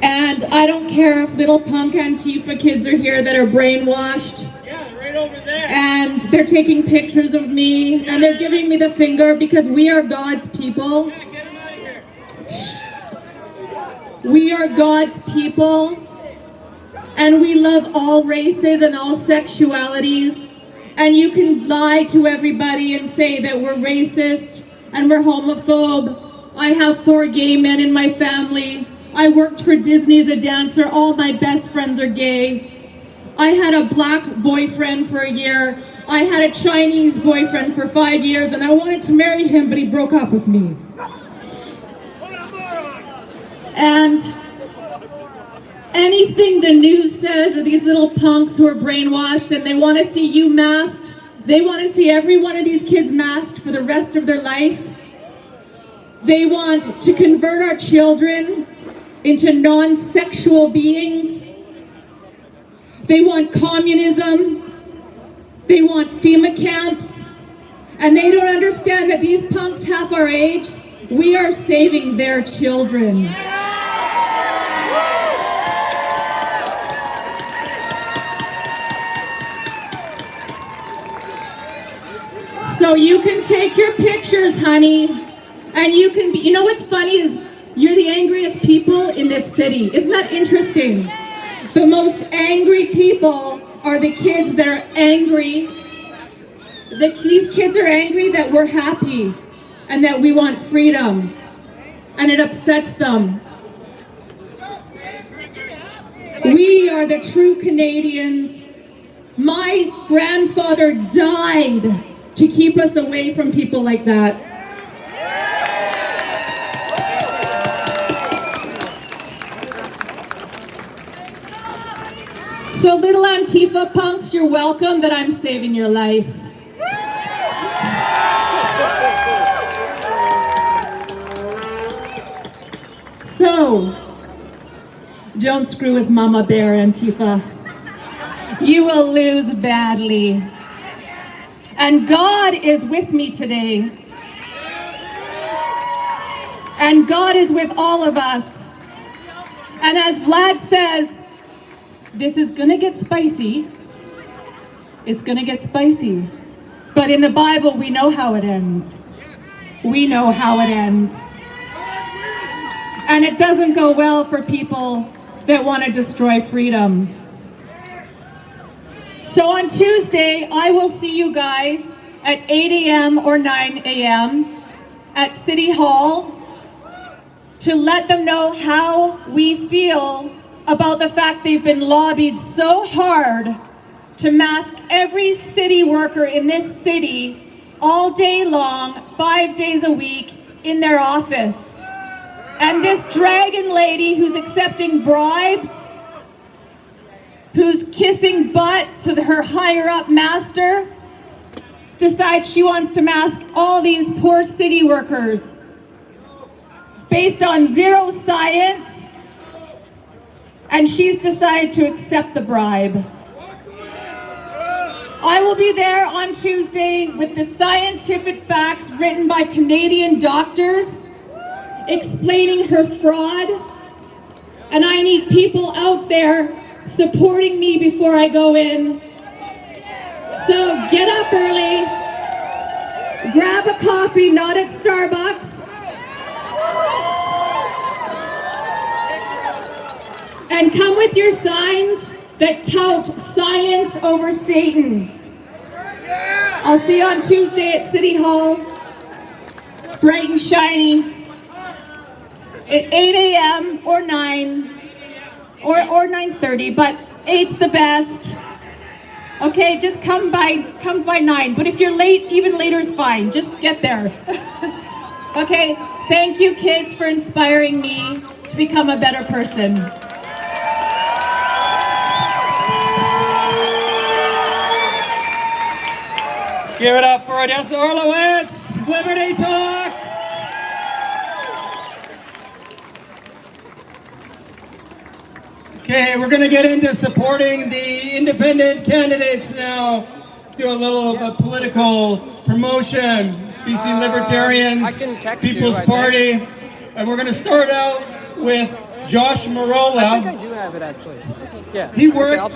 And I don't care if little punk Antifa kids are here that are brainwashed. Yeah, right over there. And they're taking pictures of me, and they're giving me the finger because we are God's people. Yeah, get them out of here. We are God's people, and we love all races and all sexualities. And you can lie to everybody and say that we're racist and we're homophobe. I have 4 gay men in my family. I worked for Disney as a dancer. All my best friends are gay. I had a black boyfriend for a year. I had a Chinese boyfriend for 5 years, and I wanted to marry him, but he broke up with me. And anything the news says, or these little punks who are brainwashed and they want to see you masked, they want to see every one of these kids masked for the rest of their life. They want to convert our children into non-sexual beings. They want communism. They want FEMA camps. And they don't understand that these punks half our age, we are saving their children. So you can take your pictures, honey, and you can be, you know what's funny is you're the angriest people in this city. Isn't that interesting? The most angry people are the kids that are angry. These kids are angry that we're happy and that we want freedom, and it upsets them. We are the true Canadians. My grandfather died to keep us away from people like that. So little Antifa punks, you're welcome, but I'm saving your life. So, don't screw with Mama Bear, Antifa. You will lose badly. And God is with me today. And God is with all of us. And as Vlad says, this is gonna get spicy. It's gonna get spicy. But in the Bible, we know how it ends. We know how it ends. And it doesn't go well for people that want to destroy freedom. So on Tuesday, I will see you guys at 8 a.m. or 9 a.m. at City Hall to let them know how we feel about the fact they've been lobbied so hard to mask every city worker in this city all day long, 5 days a week in their office. And this dragon lady who's accepting bribes, who's kissing butt to her higher up master, decides she wants to mask all these poor city workers based on zero science, and she's decided to accept the bribe. I will be there on Tuesday with the scientific facts written by Canadian doctors explaining her fraud, and I need people out there supporting me before I go in. So get up early, grab a coffee, not at Starbucks, and come with your signs that tout science over Satan. I'll see you on Tuesday at City Hall, bright and shiny, at 8 a.m. or 9 or 9:30, but 8's the best. Okay, just come by 9. But if you're late, even later is fine. Just get there. Okay, thank you, kids, for inspiring me to become a better person. Give it up for Odessa Orlowitz, Liberty Talk. Okay, we're going to get into supporting the independent candidates now. Do a little political promotion. BC Libertarians, People's Party. And we're going to start out with Josh Marola. I think I do have it actually. Yeah. He worked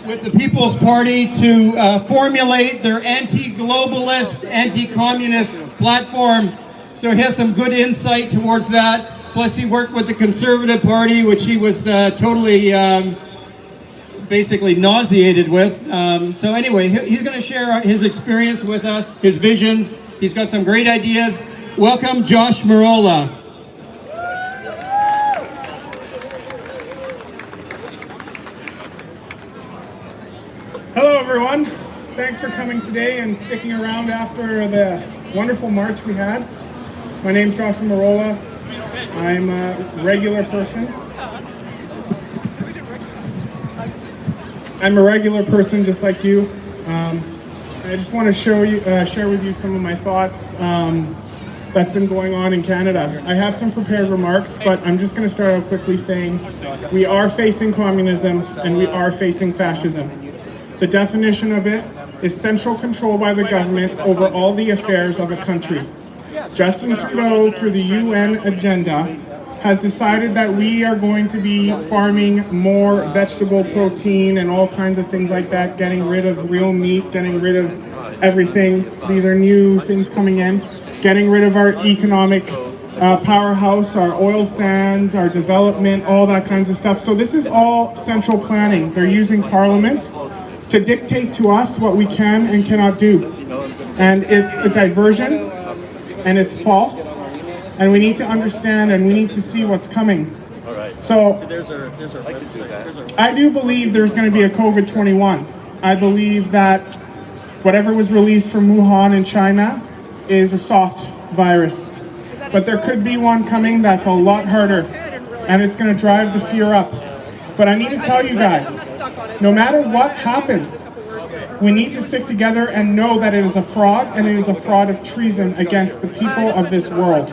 with the People's Party to formulate their anti-globalist, anti-communist platform. So he has some good insight towards that. Plus he worked with the Conservative Party, which he was totally basically nauseated with. So anyway, he's going to share his experience with us, his visions. He's got some great ideas. Welcome, Josh Marola. Hello everyone, thanks for coming today and sticking around after the wonderful march we had. My name's Joshua Marola. I'm a regular person. I'm a regular person just like you. I just want to share with you some of my thoughts that's been going on in Canada. I have some prepared remarks, but I'm just going to start out quickly saying we are facing communism and we are facing fascism. The definition of it is central control by the government over all the affairs of a country. Justin Trudeau, through the UN agenda, has decided that we are going to be farming more vegetable protein and all kinds of things like that, getting rid of real meat, getting rid of everything. These are new things coming in. Getting rid of our economic powerhouse, our oil sands, our development, all that kinds of stuff. So this is all central planning. They're using Parliament to dictate to us what we can and cannot do. And it's a diversion, and it's false, and we need to understand and we need to see what's coming. So I do believe there's going to be a COVID-21. I believe that whatever was released from Wuhan in China is a soft virus. But there could be one coming that's a lot harder, and it's going to drive the fear up. But I need to tell you guys, no matter what happens, we need to stick together and know that it is a fraud, and it is a fraud of treason against the people of this world.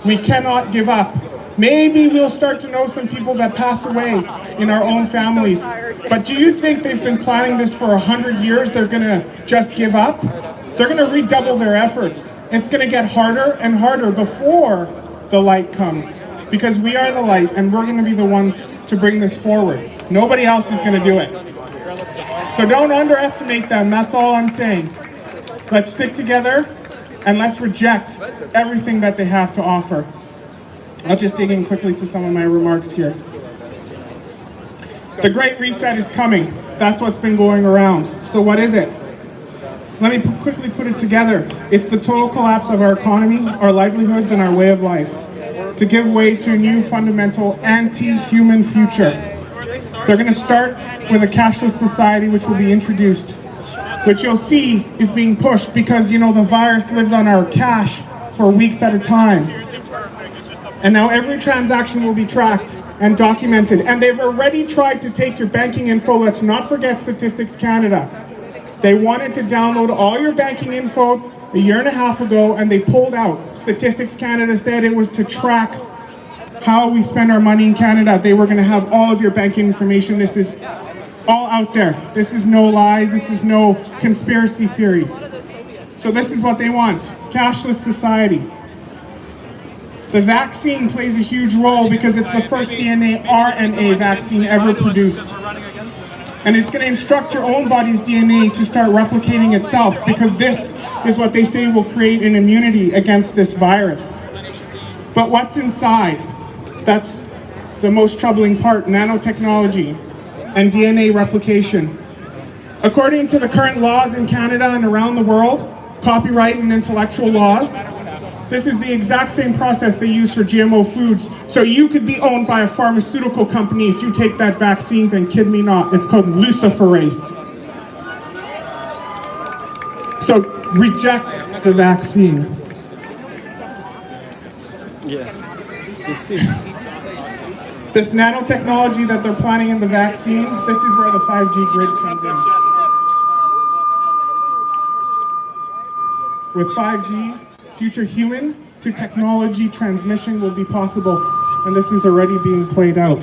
We cannot give up. Maybe we'll start to know some people that pass away in our own families. But do you think they've been planning this for 100 years? They're going to just give up? They're going to redouble their efforts. It's going to get harder and harder before the light comes. Because we are the light, and we're going to be the ones to bring this forward. Nobody else is going to do it. So don't underestimate them, that's all I'm saying. Let's stick together and let's reject everything that they have to offer. I'll just dig in quickly to some of my remarks here. The Great Reset is coming. That's what's been going around. So what is it? Let me quickly put it together. It's the total collapse of our economy, our livelihoods, and our way of life, to give way to a new fundamental anti-human future. They're going to start with a cashless society which will be introduced, which you'll see is being pushed because, you know, the virus lives on our cash for weeks at a time. And now every transaction will be tracked and documented. And they've already tried to take your banking info. Let's not forget Statistics Canada. They wanted to download all your banking info a year and a half ago, and they pulled out. Statistics Canada said it was to track how we spend our money in Canada. They were going to have all of your banking information. This is all out there. This is no lies. This is no conspiracy theories. So this is what they want. Cashless society. The vaccine plays a huge role because it's the first DNA RNA vaccine ever produced. And it's going to instruct your own body's DNA to start replicating itself, because this is what they say will create an immunity against this virus. But what's inside? That's the most troubling part: nanotechnology and DNA replication. According to the current laws in Canada and around the world, copyright and intellectual laws, this is the exact same process they use for GMO foods. So you could be owned by a pharmaceutical company if you take that vaccine, and kid me not, it's called luciferase. So reject the vaccine. Yeah. This nanotechnology that they're planning in the vaccine, this is where the 5G grid comes in. With 5G, future human to technology transmission will be possible, and this is already being played out.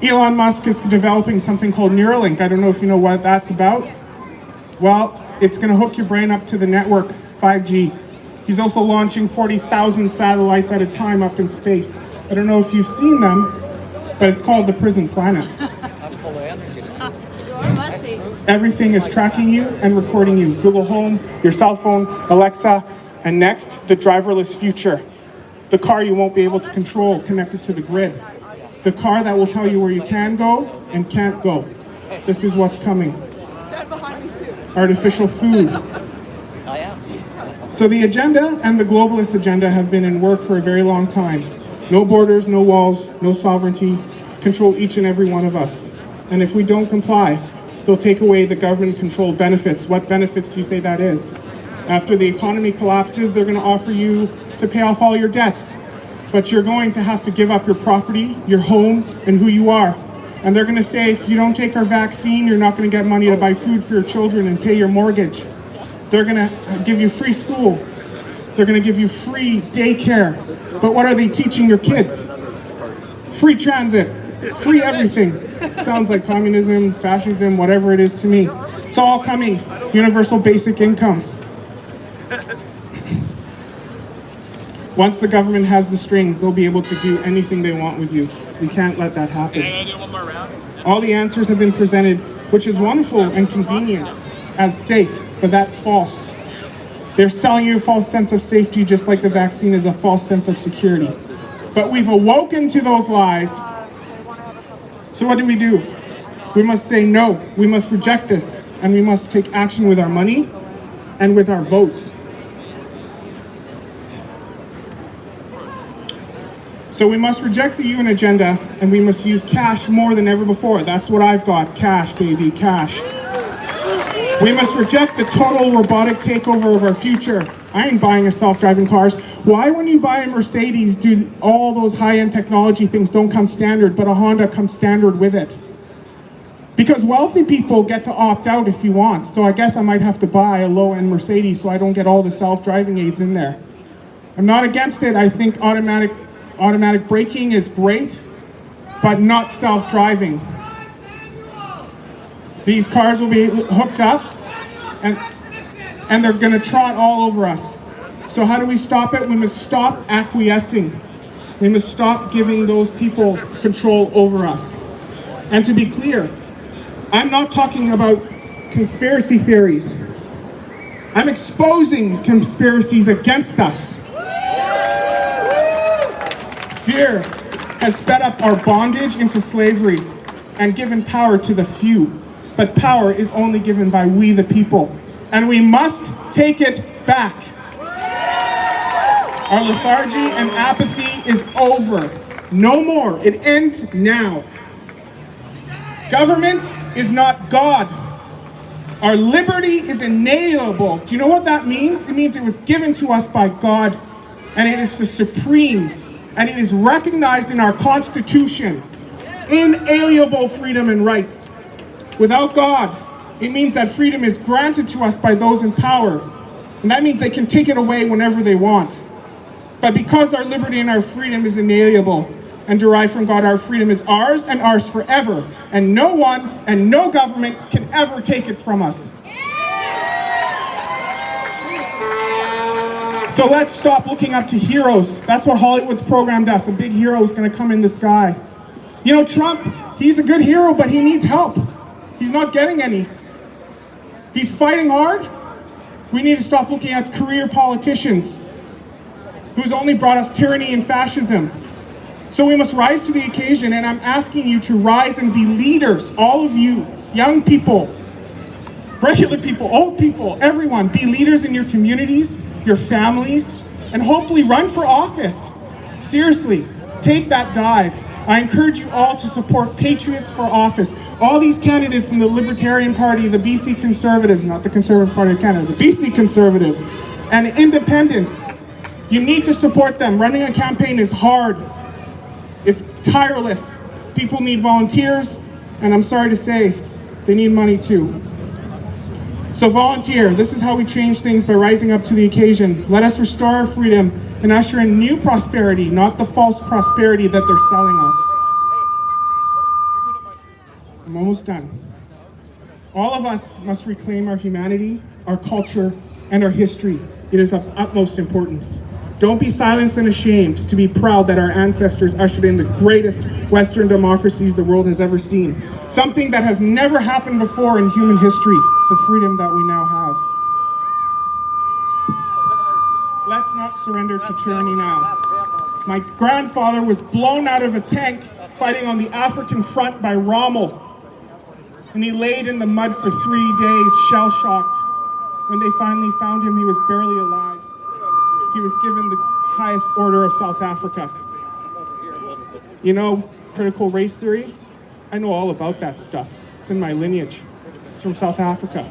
Elon Musk is developing something called Neuralink. I don't know if you know what that's about. Well, it's going to hook your brain up to the network, 5G. He's also launching 40,000 satellites at a time up in space. I don't know if you've seen them, but it's called the Prison Planet. Everything is tracking you and recording you. Google Home, your cell phone, Alexa, and next, the driverless future. The car you won't be able to control, connected to the grid. The car that will tell you where you can go and can't go. This is what's coming. Artificial food. So the agenda and the globalist agenda have been in work for a very long time. No borders, no walls, no sovereignty, control each and every one of us. And if we don't comply, they'll take away the government-controlled benefits. What benefits do you say that is? After the economy collapses, they're going to offer you to pay off all your debts. But you're going to have to give up your property, your home, and who you are. And they're going to say, if you don't take our vaccine, you're not going to get money to buy food for your children and pay your mortgage. They're going to give you free school. They're going to give you free daycare. But what are they teaching your kids? Free transit, free everything. Sounds like communism, fascism, whatever it is to me. It's all coming. Universal basic income. Once the government has the strings, they'll be able to do anything they want with you. We can't let that happen. All the answers have been presented, which is wonderful and convenient as safe, but that's false. They're selling you a false sense of safety, just like the vaccine is a false sense of security. But we've awoken to those lies. So what do? We must say no. We must reject this, and we must take action with our money and with our votes. So we must reject the UN agenda, and we must use cash more than ever before. That's what I've got. Cash, baby, cash. We must reject the total robotic takeover of our future. I ain't buying a self-driving cars. Why, when you buy a Mercedes, do all those high-end technology things don't come standard, but a Honda comes standard with it? Because wealthy people get to opt out if you want. So I guess I might have to buy a low-end Mercedes so I don't get all the self-driving aids in there. I'm not against it. I think automatic braking is great, but not self-driving. These cars will be hooked up, and they're going to trot all over us. So how do we stop it? We must stop acquiescing. We must stop giving those people control over us. And to be clear, I'm not talking about conspiracy theories. I'm exposing conspiracies against us. Fear has sped up our bondage into slavery and given power to the few. But power is only given by we the people. And we must take it back. Our lethargy and apathy is over. No more. It ends now. Government is not God. Our liberty is inalienable. Do you know what that means? It means it was given to us by God. and it is the supreme, and it is recognized in our Constitution. Inalienable freedom and rights. Without God, it means that freedom is granted to us by those in power, and that means they can take it away whenever they want. But because our liberty and our freedom is inalienable and derived from God, our freedom is ours and ours forever, and no one and no government can ever take it from us. So let's stop looking up to heroes. That's what Hollywood's programmed us. A big hero is going to come in the sky. You know, Trump, he's a good hero, but he needs help. He's not getting any. He's fighting hard. We need to stop looking at career politicians who's only brought us tyranny and fascism. So we must rise to the occasion, and I'm asking you to rise and be leaders, all of you, young people, regular people, old people, everyone. Be leaders in your communities, your families, and hopefully run for office. Seriously, take that dive. I encourage you all to support Patriots for Office. All these candidates in the Libertarian Party, the BC Conservatives, not the Conservative Party of Canada, the BC Conservatives, and independents, you need to support them. Running a campaign is hard. It's tireless. People need volunteers, and I'm sorry to say, they need money too. So volunteer. This is how we change things, by rising up to the occasion. Let us restore our freedom and usher in new prosperity, not the false prosperity that they're selling us. I'm almost done. All of us must reclaim our humanity, our culture, and our history. It is of utmost importance. Don't be silenced and ashamed to be proud that our ancestors ushered in the greatest Western democracies the world has ever seen. Something that has never happened before in human history, the freedom that we now have. Let's not surrender to tyranny now. My grandfather was blown out of a tank fighting on the African front by Rommel. And he laid in the mud for 3 days, shell-shocked. When they finally found him, he was barely alive. He was given the highest order of South Africa. You know, critical race theory? I know all about that stuff. It's in my lineage. It's from South Africa.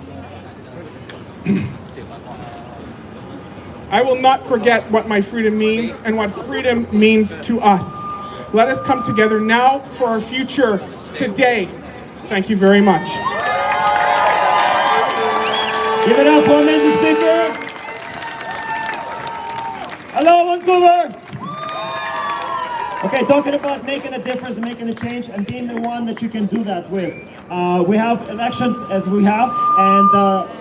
I will not forget what my freedom means and what freedom means to us. Let us come together now for our future today. Thank you very much. Give it up for Mr. Speaker. Hello, Vancouver. Okay, talking about making a difference and making a change and being the one that you can do that with. We have elections as we have, and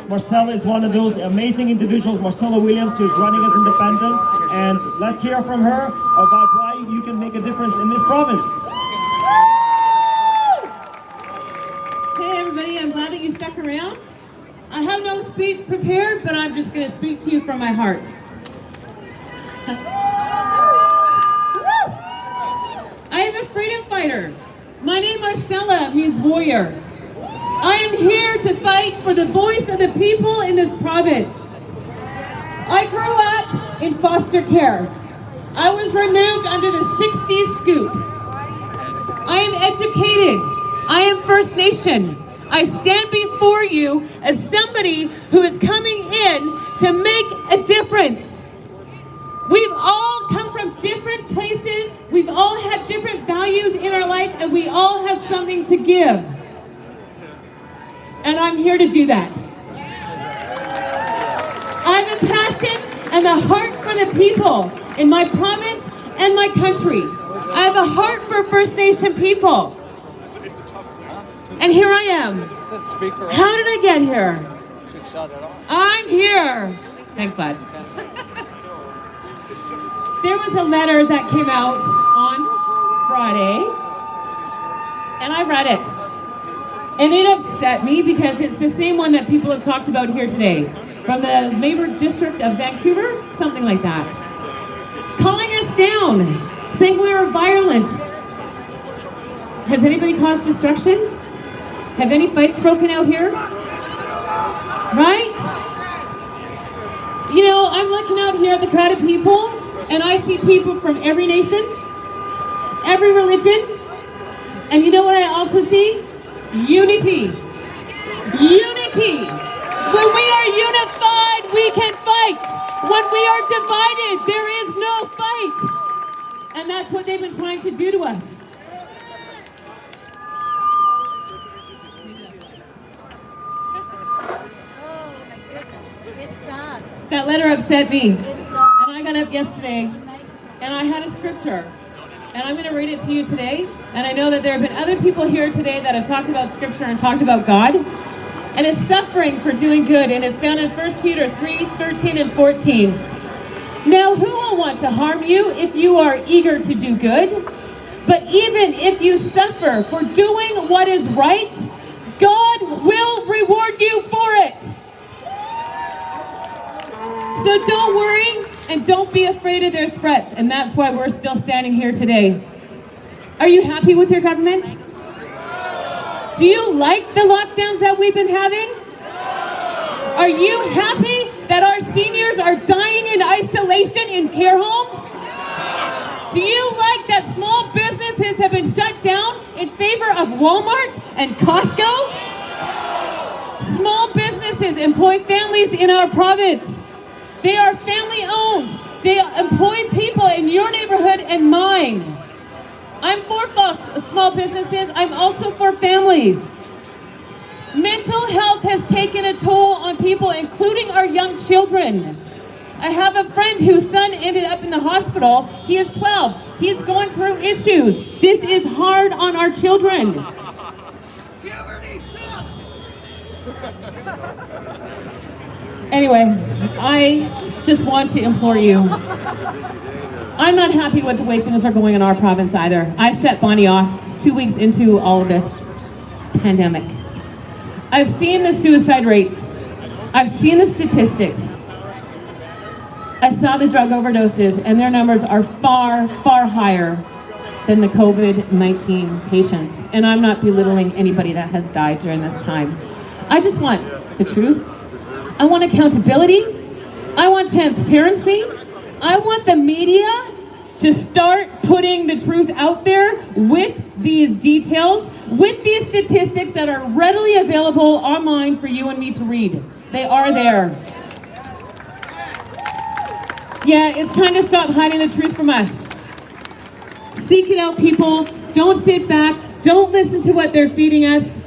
Marcella is one of those amazing individuals, Marcella Williams, who's running as independent. And let's hear from her about why you can make a difference in this province. Hey everybody, I'm glad that you stuck around. I have no speech prepared, but I'm just going to speak to you from my heart. I am a freedom fighter. My name Marcella means warrior. I am here to fight for the voice of the people in this province. I grew up in foster care. I was removed under the 60s scoop. I am educated. I am First Nation. I stand before you as somebody who is coming in to make a difference. We've all come from different places, we've all had different values in our life, and we all have something to give. And I'm here to do that. I have a passion and a heart for the people in my province and my country. I have a heart for First Nation people. And here I am. How did I get here? I'm here. Thanks, lads. There was a letter that came out on Friday, and I read it. And it upset me because it's the same one that people have talked about here today, from the Labour District of Vancouver, something like that. Calling us down, saying we are violent. Has anybody caused destruction? Have any fights broken out here? Right? You know, I'm looking out here at the crowd of people, and I see people from every nation, every religion, and you know what I also see? Unity. Unity. When we are unified, we can fight. When we are divided, there is no fight. And that's what they've been trying to do to us. That letter upset me. And I got up yesterday and I had a scripture. And I'm going to read it to you today. And I know that there have been other people here today that have talked about scripture and talked about God. And is suffering for doing good. And it's found in 1 Peter 3:13 and 14. Now who will want to harm you if you are eager to do good? But even if you suffer for doing what is right, God will reward you for it. So don't worry and don't be afraid of their threats. And that's why we're still standing here today. Are you happy with your government? Do you like the lockdowns that we've been having? Are you happy that our seniors are dying in isolation in care homes? Do you like that small businesses have been shut down in favor of Walmart and Costco? Small businesses employ families in our province. They are family owned. They employ people in your neighborhood and mine. I'm for small businesses. I'm also for families. Mental health has taken a toll on people, including our young children. I have a friend whose son ended up in the hospital. He is 12. He's going through issues. This is hard on our children. Anyway, I just want to implore you. I'm not happy with the way things are going in our province either. I shut Bonnie off 2 weeks into all of this pandemic. I've seen the suicide rates. I've seen the statistics. I saw the drug overdoses, and their numbers are far, far higher than the COVID-19 patients. And I'm not belittling anybody that has died during this time. I just want the truth. I want accountability. I want transparency. I want the media to start putting the truth out there with these details, with these statistics that are readily available online for you and me to read. They are there. Yeah, it's time to stop hiding the truth from us. Seek it out, people. Don't sit back. Don't listen to what they're feeding us.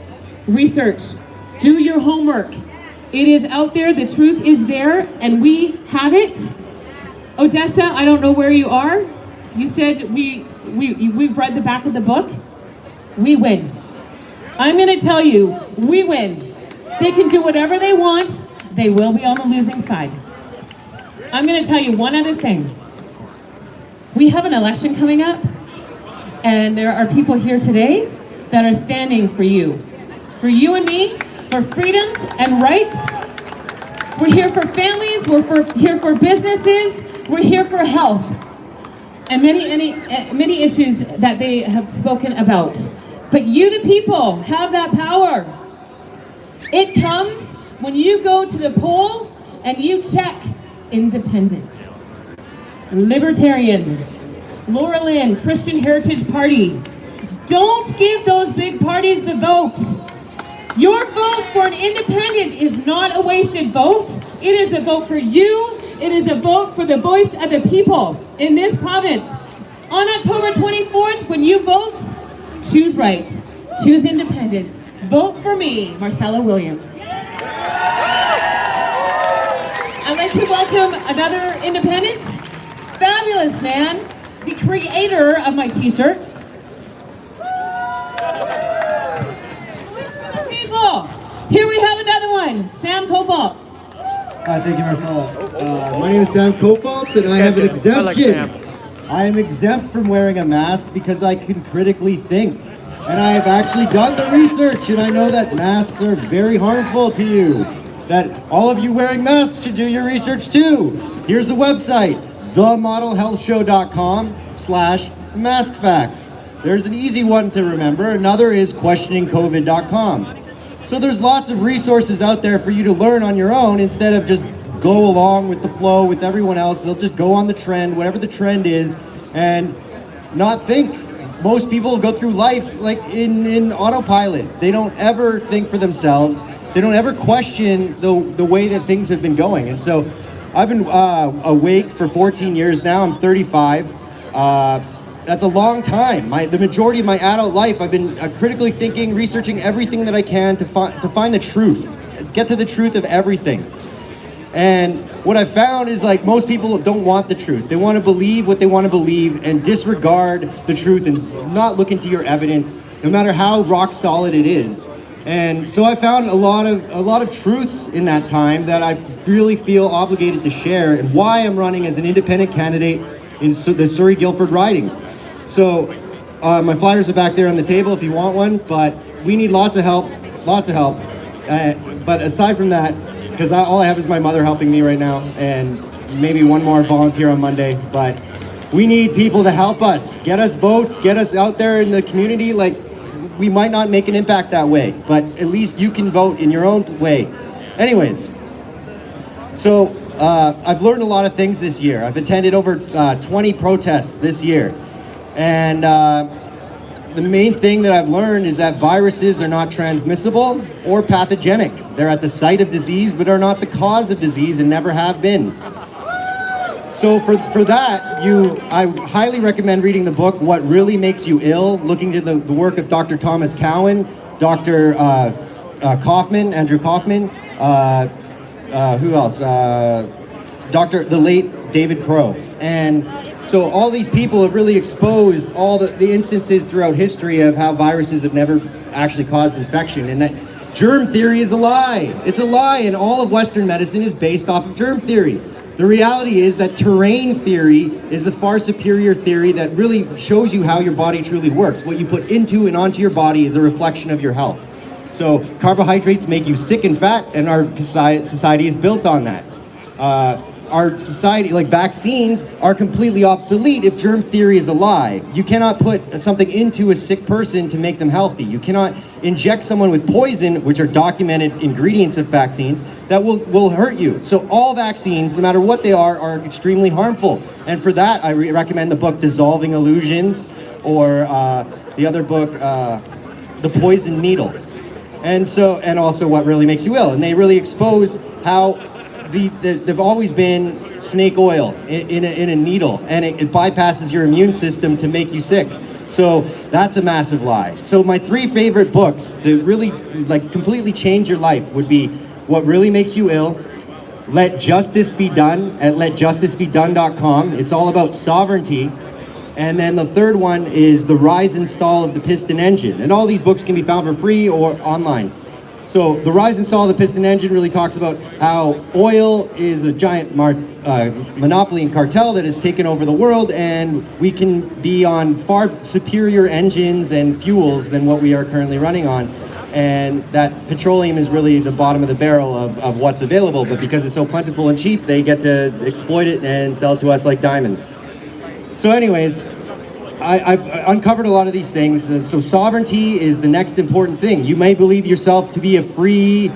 Research. Do your homework. It is out there. The truth is there, and we have it. Odessa, I don't know where you are. You said we've read the back of the book. We win. I'm going to tell you, we win. They can do whatever they want. They will be on the losing side. I'm going to tell you one other thing. We have an election coming up, and there are people here today that are standing for you and me, for freedoms and rights. We're here for families. We're here for businesses. We're here for health and many issues that they have spoken about. But you, the people, have that power. It comes when you go to the poll and you check independent, libertarian, Laura Lynn, Christian Heritage Party. Don't give those big parties the vote. Your vote for an independent is not a wasted vote. It is a vote for you. It is a vote for the voice of the people in this province. On October 24th, when you vote, choose right, choose independent. Vote for me, Marcella Williams. I'd like to welcome another independent. Fabulous man, the creator of my t-shirt. People, here we have another one, Sam Cobalt. Thank you, Marcella. My name is Sam Cobalt, and I have an exemption. I am exempt from wearing a mask because I can critically think. And I have actually done the research, and I know that masks are very harmful to you. That all of you wearing masks should do your research too. Here's the website, themodelhealthshow.com/maskfacts. There's an easy one to remember. Another is questioningcovid.com. So there's lots of resources out there for you to learn on your own instead of just go along with the flow with everyone else. They'll just go on the trend, whatever the trend is, and not think. Most people go through life like in autopilot. They don't ever think for themselves. they don't ever question the way that things have been going. And so I've been awake for 14 years now. I'm 35. That's a long time. The majority of my adult life, I've been critically thinking, researching everything that I can to find the truth, get to the truth of everything. And what I found is, like, most people don't want the truth. They want to believe what they want to believe and disregard the truth and not look into your evidence, no matter how rock solid it is. And so I found a lot of truths in that time that I really feel obligated to share, and why I'm running as an independent candidate in the Surrey-Guildford riding. So my flyers are back there on the table if you want one, but we need lots of help. But aside from that, because all I have is my mother helping me right now, and maybe one more volunteer on Monday, but we need people to help us, get us votes, get us out there in the community. Like, we might not make an impact that way, but at least you can vote in your own way. Anyways, so I've learned a lot of things this year. I've attended over 20 protests this year, and the main thing that I've learned is that viruses are not transmissible or pathogenic. They're at the site of disease, but are not the cause of disease and never have been. So for that, I highly recommend reading the book, What Really Makes You Ill, looking to the work of Dr. Thomas Cowan, Dr. Andrew Kaufman, who else? The late David Crow. And so all these people have really exposed all the instances throughout history of how viruses have never actually caused infection, and that germ theory is a lie. It's a lie, and all of Western medicine is based off of germ theory. The reality is that terrain theory is the far superior theory that really shows you how your body truly works. What you put into and onto your body is a reflection of your health. So carbohydrates make you sick and fat, and our society is built on that. Our society, like vaccines, are completely obsolete if germ theory is a lie. You cannot put something into a sick person to make them healthy. You cannot inject someone with poison, which are documented ingredients of vaccines, that will hurt you. So all vaccines, no matter what they are extremely harmful. And for that, I recommend the book Dissolving Illusions, or the other book, The Poison Needle. And also What Really Makes You Ill. And they really expose how they've always been snake oil in a needle, and it bypasses your immune system to make you sick. So that's a massive lie. So my 3 favorite books to really completely change your life would be What Really Makes You Ill, Let Justice Be Done at letjusticebedone.com. It's all about sovereignty. And then the third one is The Rise and Fall of the Piston Engine. And all these books can be found for free or online. So The Rise and Fall of the Piston Engine really talks about how oil is a giant monopoly and cartel that has taken over the world, and we can be on far superior engines and fuels than what we are currently running on. And that petroleum is really the bottom of the barrel of what's available, but because it's so plentiful and cheap, they get to exploit it and sell it to us like diamonds. So anyways, I've uncovered a lot of these things. So sovereignty is the next important thing. You may believe yourself to be a free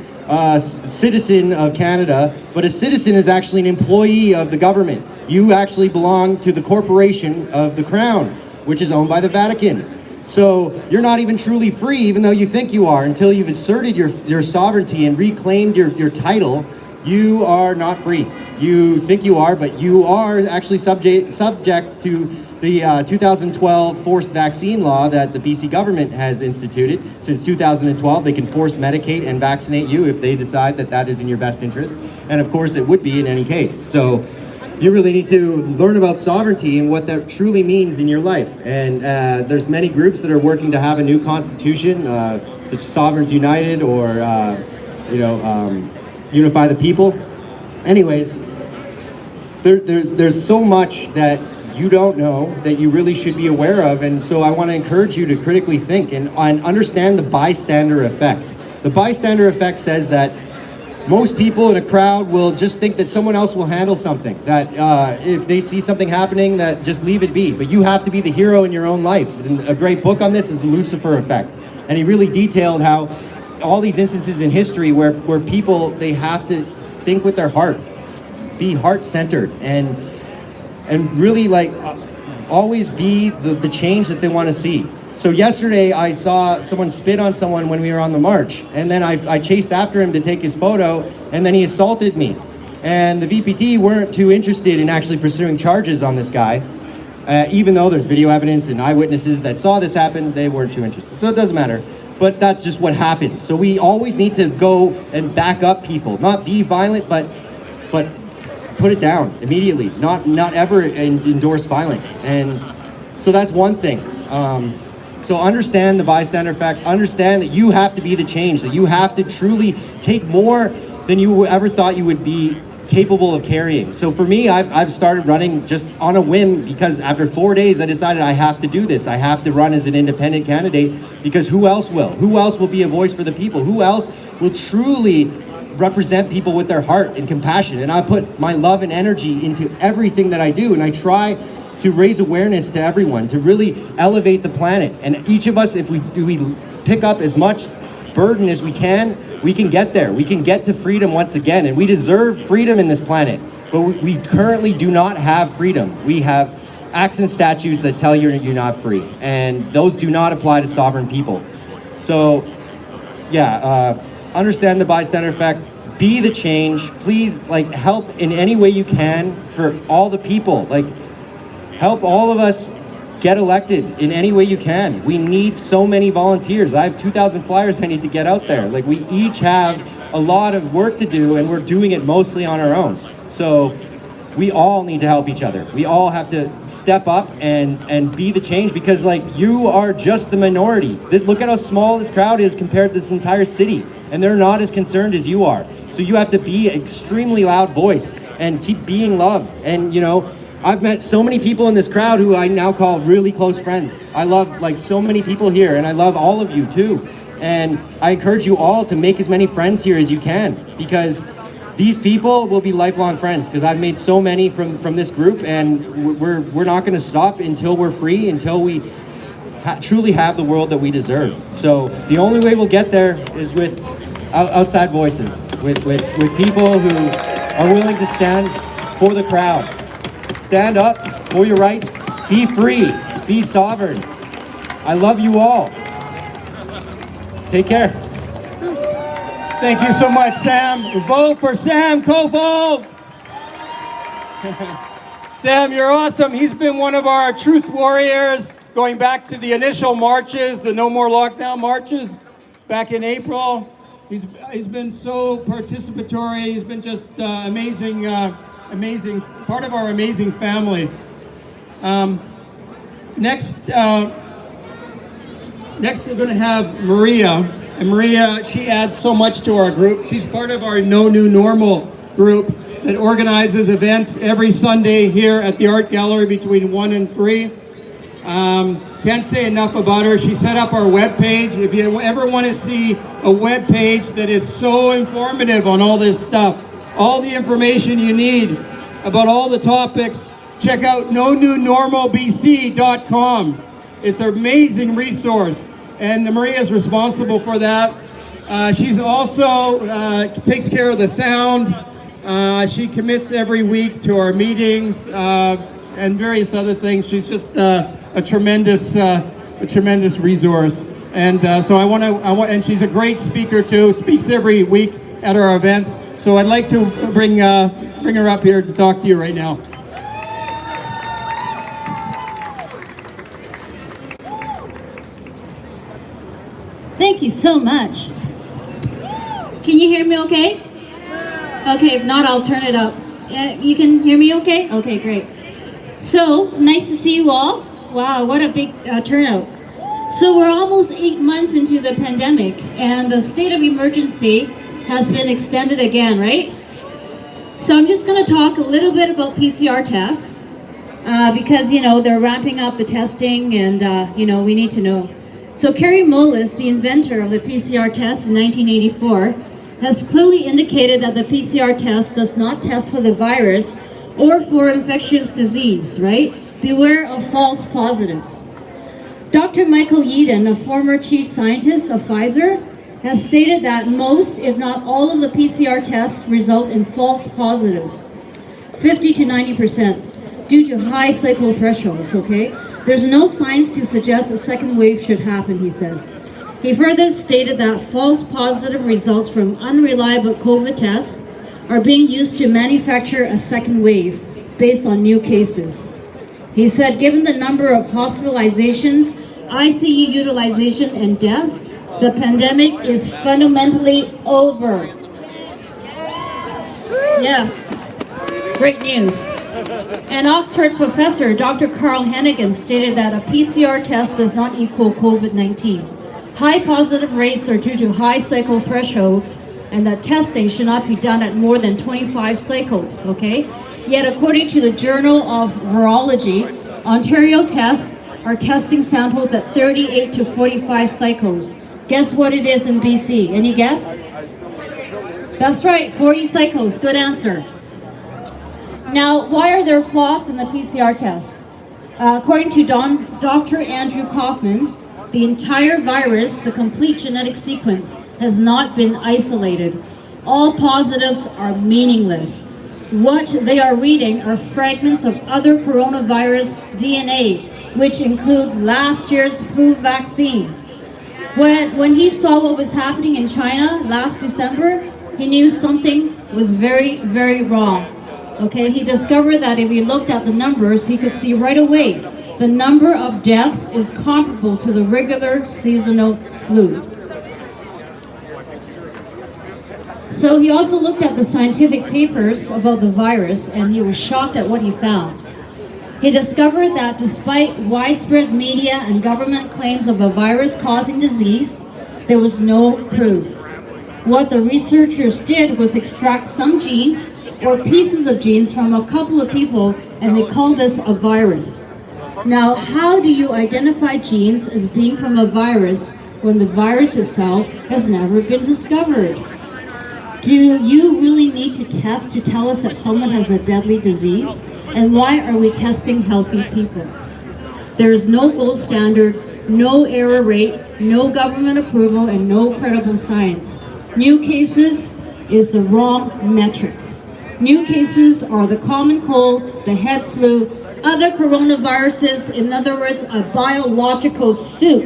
citizen of Canada, but a citizen is actually an employee of the government. You actually belong to the corporation of the Crown, which is owned by the Vatican. So you're not even truly free, even though you think you are. Until you've asserted your sovereignty and reclaimed your title, you are not free. You think you are, but you are actually subject to the 2012 forced vaccine law that the BC government has instituted. Since 2012, they can force medicate and vaccinate you if they decide that that is in your best interest. And of course, it would be in any case. So you really need to learn about sovereignty and what that truly means in your life. And there's many groups that are working to have a new constitution, such as Sovereigns United or Unify the People. Anyways, there's so much that you don't know that you really should be aware of, and so I want to encourage you to critically think and understand the bystander effect. The bystander effect says that most people in a crowd will just think that someone else will handle something, that if they see something happening, that just leave it be. But you have to be the hero in your own life. And a great book on this is The Lucifer Effect, and he really detailed how all these instances in history where people, they have to think with their heart, be heart-centered, and really always be the change that they want to see. So yesterday I saw someone spit on someone when we were on the march, and then I chased after him to take his photo, and then he assaulted me. And the VPT weren't too interested in actually pursuing charges on this guy. Even though there's video evidence and eyewitnesses that saw this happen, they weren't too interested. So it doesn't matter. But that's just what happens. So we always need to go and back up people. Not be violent, but put it down immediately. Not ever endorse violence. And so that's one thing. So understand the bystander effect. Understand that you have to be the change. That you have to truly take more than you ever thought you would be capable of carrying. So for me, I've started running just on a whim because after 4 days I decided I have to do this. I have to run as an independent candidate because who else will? Who else will be a voice for the people? Who else will truly represent people with their heart and compassion? And I put my love and energy into everything that I do, and I try to raise awareness to everyone, to really elevate the planet. And each of us, if we pick up as much burden as we can get there. We can get to freedom once again, and we deserve freedom in this planet. But we currently do not have freedom. We have acts and statutes that tell you you're not free, and those do not apply to sovereign people. So, yeah, understand the bystander effect. Be the change. Please, help in any way you can for all the people. Help all of us get elected in any way you can. We need so many volunteers. I have 2,000 flyers I need to get out there. We each have a lot of work to do, and we're doing it mostly on our own. So we all need to help each other. We all have to step up and be the change, because you are just the minority. Look at how small this crowd is compared to this entire city, and they're not as concerned as you are. So you have to be an extremely loud voice and keep being loved. And I've met so many people in this crowd who I now call really close friends. I love so many people here, and I love all of you too. And I encourage you all to make as many friends here as you can, because these people will be lifelong friends, because I've made so many from this group, and we're not going to stop until we're free, until we truly have the world that we deserve. So the only way we'll get there is with outside voices, with people who are willing to stand for the crowd. Stand up for your rights. Be free. Be sovereign. I love you all. Take care. Thank you so much, Sam. Vote for Sam Cofield. Sam, you're awesome. He's been one of our truth warriors going back to the initial marches, the No More Lockdown marches back in April. He's been so participatory. He's been just amazing part of our amazing family. Next we're going to have Maria. And Maria, she adds so much to our group. She's part of our No New Normal group that organizes events every Sunday here at the Art Gallery between 1 and 3. Can't say enough about her. She set up our webpage. If you ever want to see a webpage that is so informative on all this stuff, all the information you need about all the topics, check out nonewnormalbc.com. It's an amazing resource, and Maria is responsible for that. She's also takes care of the sound. She commits every week to our meetings and various other things. She's just a tremendous resource. And so and she's a great speaker too. Speaks every week at our events. So I'd like to bring her up here to talk to you right now. Thank you so much. Can you hear me okay? Okay, if not, I'll turn it up. You can hear me okay? Okay, great. So, nice to see you all. Wow, what a big turnout. So we're almost 8 months into the pandemic, and the state of emergency has been extended again, right? So I'm just going to talk a little bit about PCR tests because, they're ramping up the testing, and, we need to know. So Carrie Mullis, the inventor of the PCR test in 1984, has clearly indicated that the PCR test does not test for the virus or for infectious disease, right? Beware of false positives. Dr. Michael Yeadon, a former chief scientist of Pfizer, has stated that most, if not all, of the PCR tests result in false positives, 50 to 90%, due to high cycle thresholds, okay? There's no science to suggest a second wave should happen, he says. He further stated that false positive results from unreliable COVID tests are being used to manufacture a second wave based on new cases. He said, given the number of hospitalizations, ICU utilization, and deaths, the pandemic is fundamentally over. Yes, great news. An Oxford professor, Dr. Carl Hennigan, stated that a PCR test does not equal COVID-19. High positive rates are due to high cycle thresholds, and that testing should not be done at more than 25 cycles, okay? Yet according to the Journal of Virology, Ontario tests are testing samples at 38 to 45 cycles. Guess what it is in BC? Any guess? That's right, 40 cycles, good answer. Now, why are there flaws in the PCR tests? According to Dr. Andrew Kaufman, the entire virus, the complete genetic sequence, has not been isolated. All positives are meaningless. What they are reading are fragments of other coronavirus DNA, which include last year's flu vaccine. When he saw what was happening in China last December, he knew something was very, very wrong. Okay, he discovered that if he looked at the numbers, he could see right away the number of deaths is comparable to the regular seasonal flu. So he also looked at the scientific papers about the virus, and he was shocked at what he found. He discovered that despite widespread media and government claims of a virus causing disease, there was no proof. What the researchers did was extract some genes or pieces of genes from a couple of people, and they call this a virus. Now, how do you identify genes as being from a virus when the virus itself has never been discovered? Do you really need to test to tell us that someone has a deadly disease? And why are we testing healthy people? There is no gold standard, no error rate, no government approval, and no credible science. New cases is the wrong metric. New cases are the common cold, the head flu, other coronaviruses, in other words, a biological soup.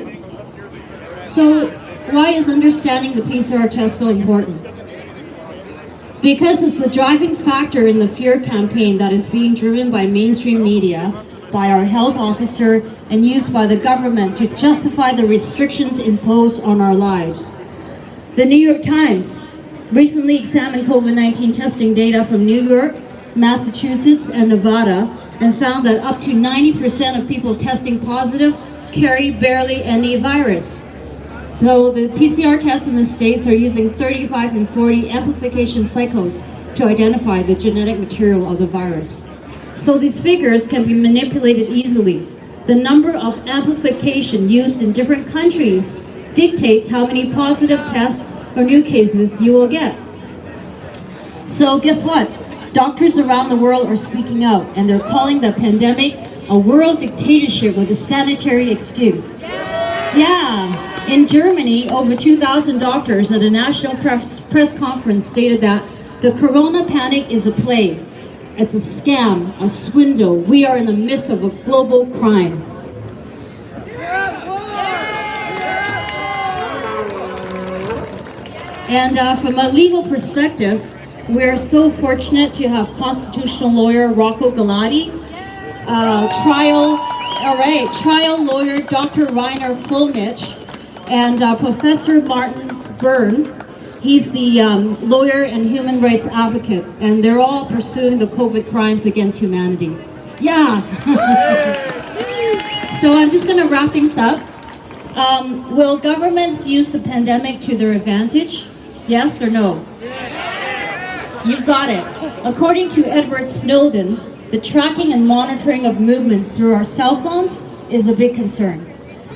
So why is understanding the PCR test so important? Because it's the driving factor in the fear campaign that is being driven by mainstream media, by our health officer, and used by the government to justify the restrictions imposed on our lives. The New York Times recently examined COVID-19 testing data from New York, Massachusetts, and Nevada, and found that up to 90% of people testing positive carry barely any virus. So the PCR tests in the States are using 35 and 40 amplification cycles to identify the genetic material of the virus. So these figures can be manipulated easily. The number of amplification used in different countries dictates how many positive tests or new cases you will get. So guess what? Doctors around the world are speaking out, and they're calling the pandemic a world dictatorship with a sanitary excuse. Yeah, in Germany, over 2,000 doctors at a national press conference stated that the corona panic is a plague. It's a scam, a swindle. We are in the midst of a global crime. And from a legal perspective, we're so fortunate to have constitutional lawyer Rocco Galati, trial lawyer Dr. Rainer Fulmich, and Professor Martin Byrne. He's the lawyer and human rights advocate, and they're all pursuing the COVID crimes against humanity. Yeah. So I'm just going to wrap things up. Will governments use the pandemic to their advantage? Yes or no? You've got it. According to Edward Snowden, the tracking and monitoring of movements through our cell phones is a big concern.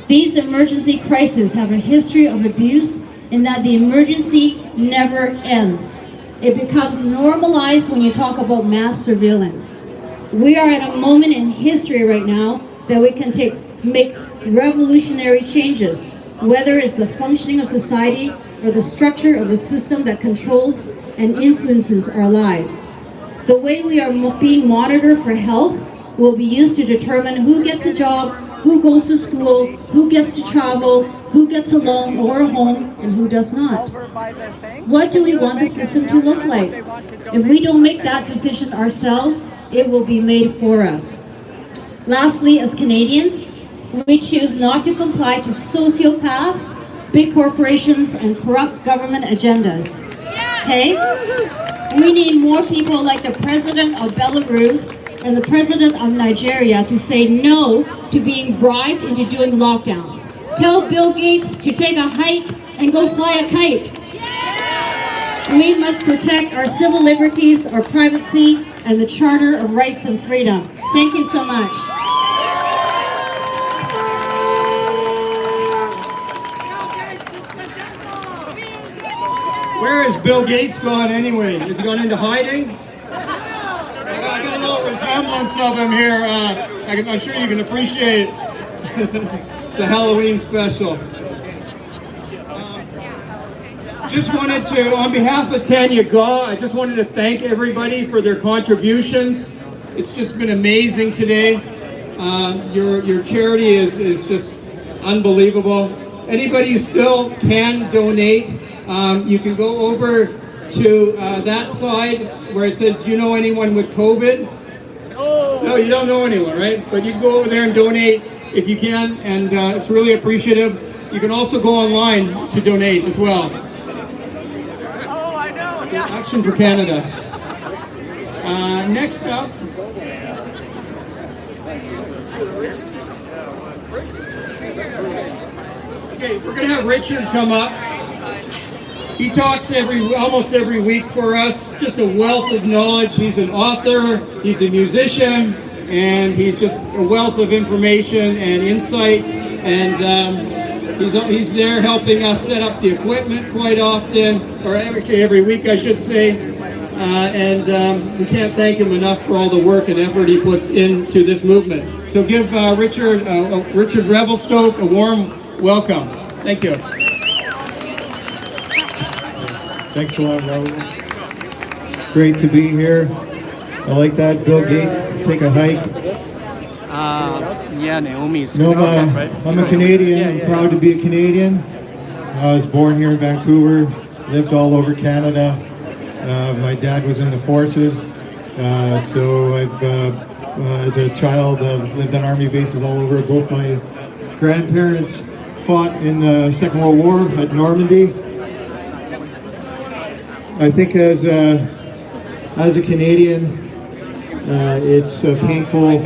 These emergency crises have a history of abuse in that the emergency never ends. It becomes normalized when you talk about mass surveillance. We are at a moment in history right now that we can make revolutionary changes, whether it's the functioning of society or the structure of the system that controls and influences our lives. The way we are being monitored for health will be used to determine who gets a job, who goes to school, who gets to travel, who gets a loan or a home, and who does not. What do we want the system to look like? If we don't make that decision ourselves, it will be made for us. Lastly, as Canadians, we choose not to comply to sociopaths, big corporations, and corrupt government agendas. Okay? We need more people like the President of Belarus and the President of Nigeria to say no to being bribed into doing lockdowns. Tell Bill Gates to take a hike and go fly a kite. We must protect our civil liberties, our privacy, and the Charter of Rights and Freedom. Thank you so much. Where is Bill Gates gone anyway? Is he gone into hiding? I got a little resemblance of him here. I'm sure you can appreciate. It's a Halloween special. Just wanted to, on behalf of Tanya Gaw, I just wanted to thank everybody for their contributions. It's just been amazing today. Your charity is just unbelievable. Anybody who still can donate, you can go over to that side where it says, do you know anyone with COVID? No, you don't know anyone, right? But you can go over there and donate if you can, and it's really appreciative. You can also go online to donate as well. Oh, I know, yeah. Action for Canada. Next up. Okay, we're going to have Richard come up. He talks almost every week for us, just a wealth of knowledge. He's an author, he's a musician, and he's just a wealth of information and insight. And he's there helping us set up the equipment quite often, or actually every week I should say. We can't thank him enough for all the work and effort he puts into this movement. So give Richard Revelstoke a warm welcome. Thank you. Thanks a lot, Raul. Great to be here. I like that. Bill Gates, take a hike. Yeah, Naomi's. No, I'm a Canadian. I'm proud to be a Canadian. I was born here in Vancouver, lived all over Canada. My dad was in the forces, so I've, as a child, lived on army bases all over. Both my grandparents fought in the Second World War at Normandy. I think as a Canadian, it's painful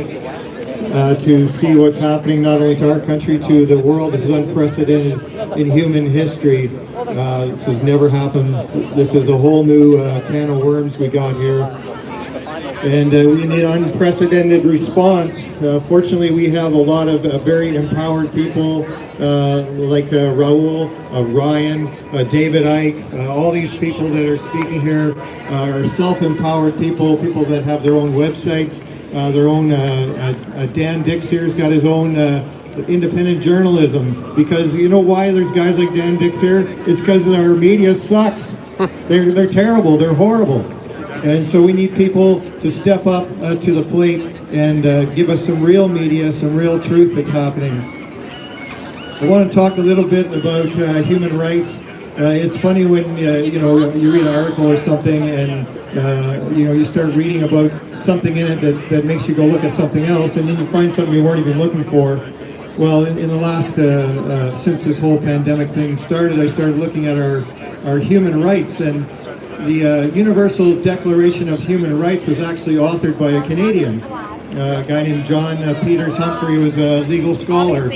to see what's happening not only to our country, to the world. This is unprecedented in human history. This has never happened. This is a whole new can of worms we got here. And we need an unprecedented response. Fortunately, we have a lot of very empowered people like Raul, Ryan, David Icke, all these people that are speaking here are self-empowered people that have their own websites, their own, Dan Dicks here's got his own independent journalism, because you know why there's guys like Dan Dicks here? It's because our media sucks. They're terrible, they're horrible. And so we need people to step up to the plate and give us some real media, some real truth that's happening. I want to talk a little bit about human rights. It's funny when you read an article or something and you start reading about something in it that makes you go look at something else, and then you find something you weren't even looking for. Well, in the last, since this whole pandemic thing started, I started looking at our human rights, and the Universal Declaration of Human Rights was actually authored by a Canadian, a guy named John Peters Humphrey, who was a legal scholar.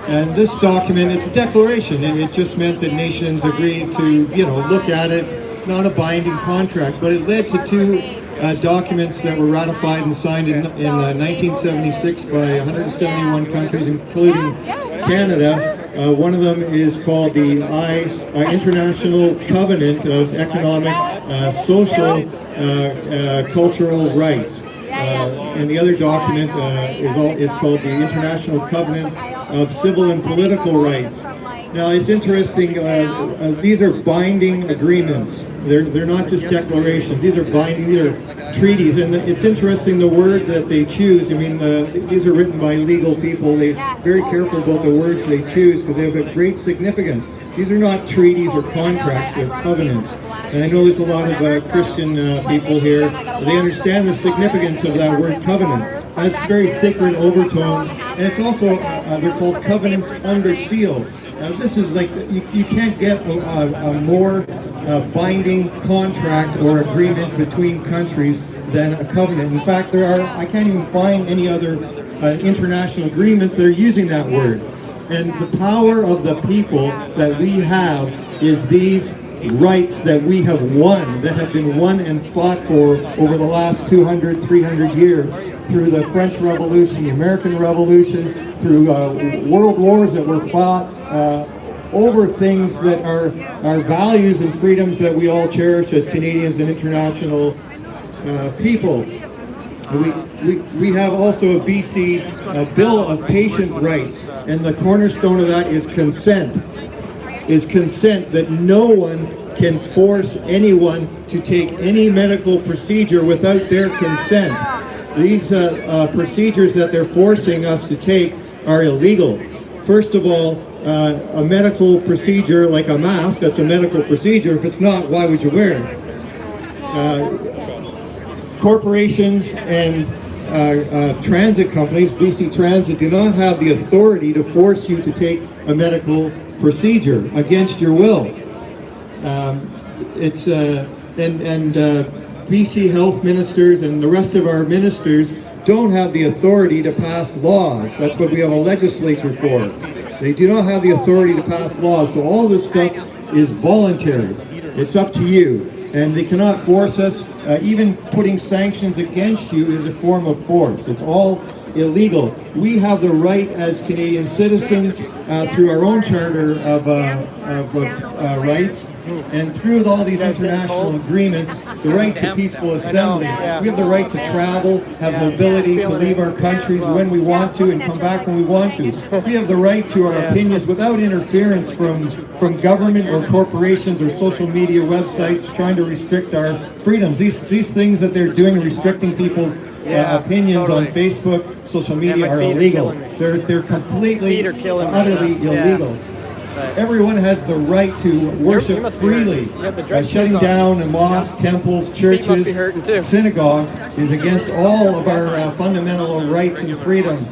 And this document, it's a declaration, and it just meant that nations agreed to, look at it, not a binding contract, but it led to two documents that were ratified and signed in 1976 by 171 countries, including Canada. One of them is called the International Covenant of Economic, Social, Cultural Rights. And the other document is called the International Covenant of Civil and Political Rights. Now it's interesting, these are binding agreements. They're not just declarations, these are binding, these are treaties, and it's interesting the word that they choose. I mean, these are written by legal people. They're very careful about the words they choose because they have a great significance. These are not treaties or contracts, they're covenants. And I know there's a lot of Christian people here. They understand the significance of that word covenant. And it's very sacred overtone. And it's also, they're called covenants under seal. This is like, you can't get a more binding contract or agreement between countries than a covenant. In fact, I can't even find any other international agreements that are using that word. And the power of the people that we have is these rights that we have won, that have been won and fought for over the last 200, 300 years through the French Revolution, the American Revolution, through world wars that were fought over things that are values and freedoms that we all cherish as Canadians and international people. We have also a BC Bill of Patient Rights, and the cornerstone of that is consent. Is consent, that no one can force anyone to take any medical procedure without their consent. These procedures that they're forcing us to take are illegal. First of all, a medical procedure like a mask, that's a medical procedure. If it's not, why would you wear it? Corporations and transit companies, BC Transit, do not have the authority to force you to take a medical procedure against your will. BC health ministers and the rest of our ministers don't have the authority to pass laws. That's what we have a legislature for. They do not have the authority to pass laws. So all this stuff is voluntary. It's up to you. And they cannot force us. Even putting sanctions against you is a form of force. It's all illegal. We have the right as Canadian citizens through our own charter of rights and through all these international agreements, the right to peaceful assembly. We have the right to travel, have mobility, to leave our countries when we want to and come back when we want to. We have the right to our opinions without interference from government or corporations or social media websites trying to restrict our freedoms. These things that they're doing, restricting people's opinions on Facebook, social media, are illegal. They're completely, utterly illegal. Everyone has the right to worship freely. Shutting down mosques, temples, churches, synagogues is against all of our fundamental rights and freedoms.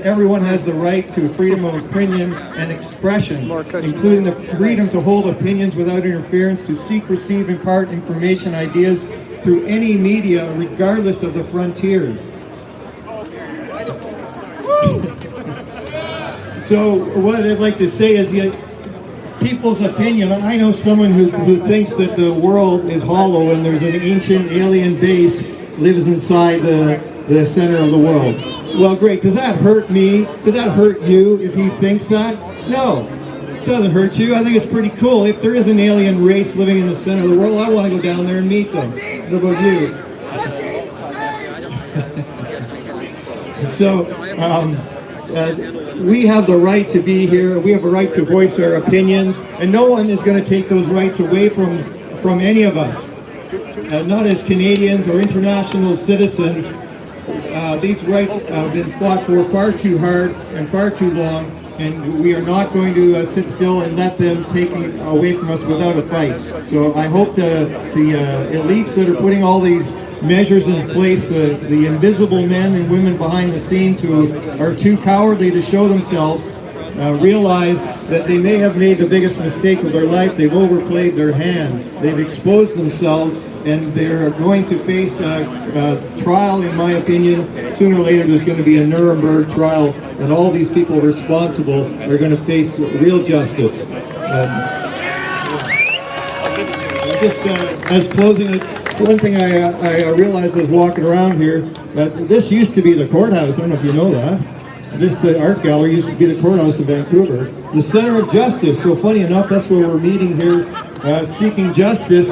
Everyone has the right to freedom of opinion and expression, including the freedom to hold opinions without interference, to seek, receive, impart information, ideas through any media, regardless of the frontiers. So what I'd like to say is people's opinion. I know someone who thinks that the world is hollow and there's an ancient alien base lives inside the center of the world. Well, great. Does that hurt me? Does that hurt you if he thinks that? No, it doesn't hurt you. I think it's pretty cool. If there is an alien race living in the center of the world, I want to go down there and meet them. What about you? So, we have the right to be here. We have a right to voice our opinions, and no one is going to take those rights away from any of us. Not as Canadians or international citizens. These rights have been fought for far too hard and far too long, and we are not going to sit still and let them take it away from us without a fight. So I hope the elites that are putting all these measures in place, the invisible men and women behind the scenes who are too cowardly to show themselves, realize that they may have made the biggest mistake of their life. They've overplayed their hand. They've exposed themselves, and they're going to face a trial, in my opinion. Sooner or later there's going to be a Nuremberg trial, and all these people responsible are going to face real justice. Just as closing, one thing I realized as walking around here, that this used to be the courthouse. I don't know if you know that. The art gallery used to be the courthouse of Vancouver. The Center of Justice. So funny enough, that's where we're meeting here, seeking justice.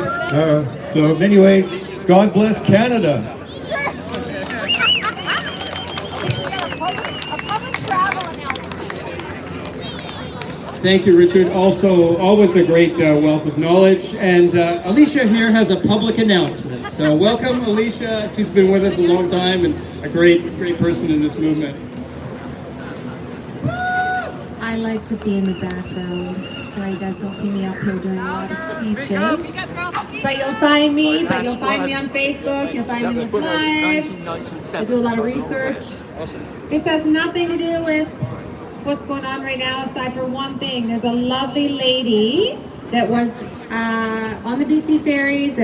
So anyway, God bless Canada. Thank you, Richard. Also, always a great wealth of knowledge. And Alicia here has a public announcement. So welcome, Alicia. She's been with us a long time and a great person in this movement. I like to be in the background, so you guys don't see me up here doing a lot of speeches. But you'll find me on Facebook, you'll find me with lives. I do a lot of research. This has nothing to do with what's going on right now, aside from one thing. There's a lovely lady that was on the BC ferries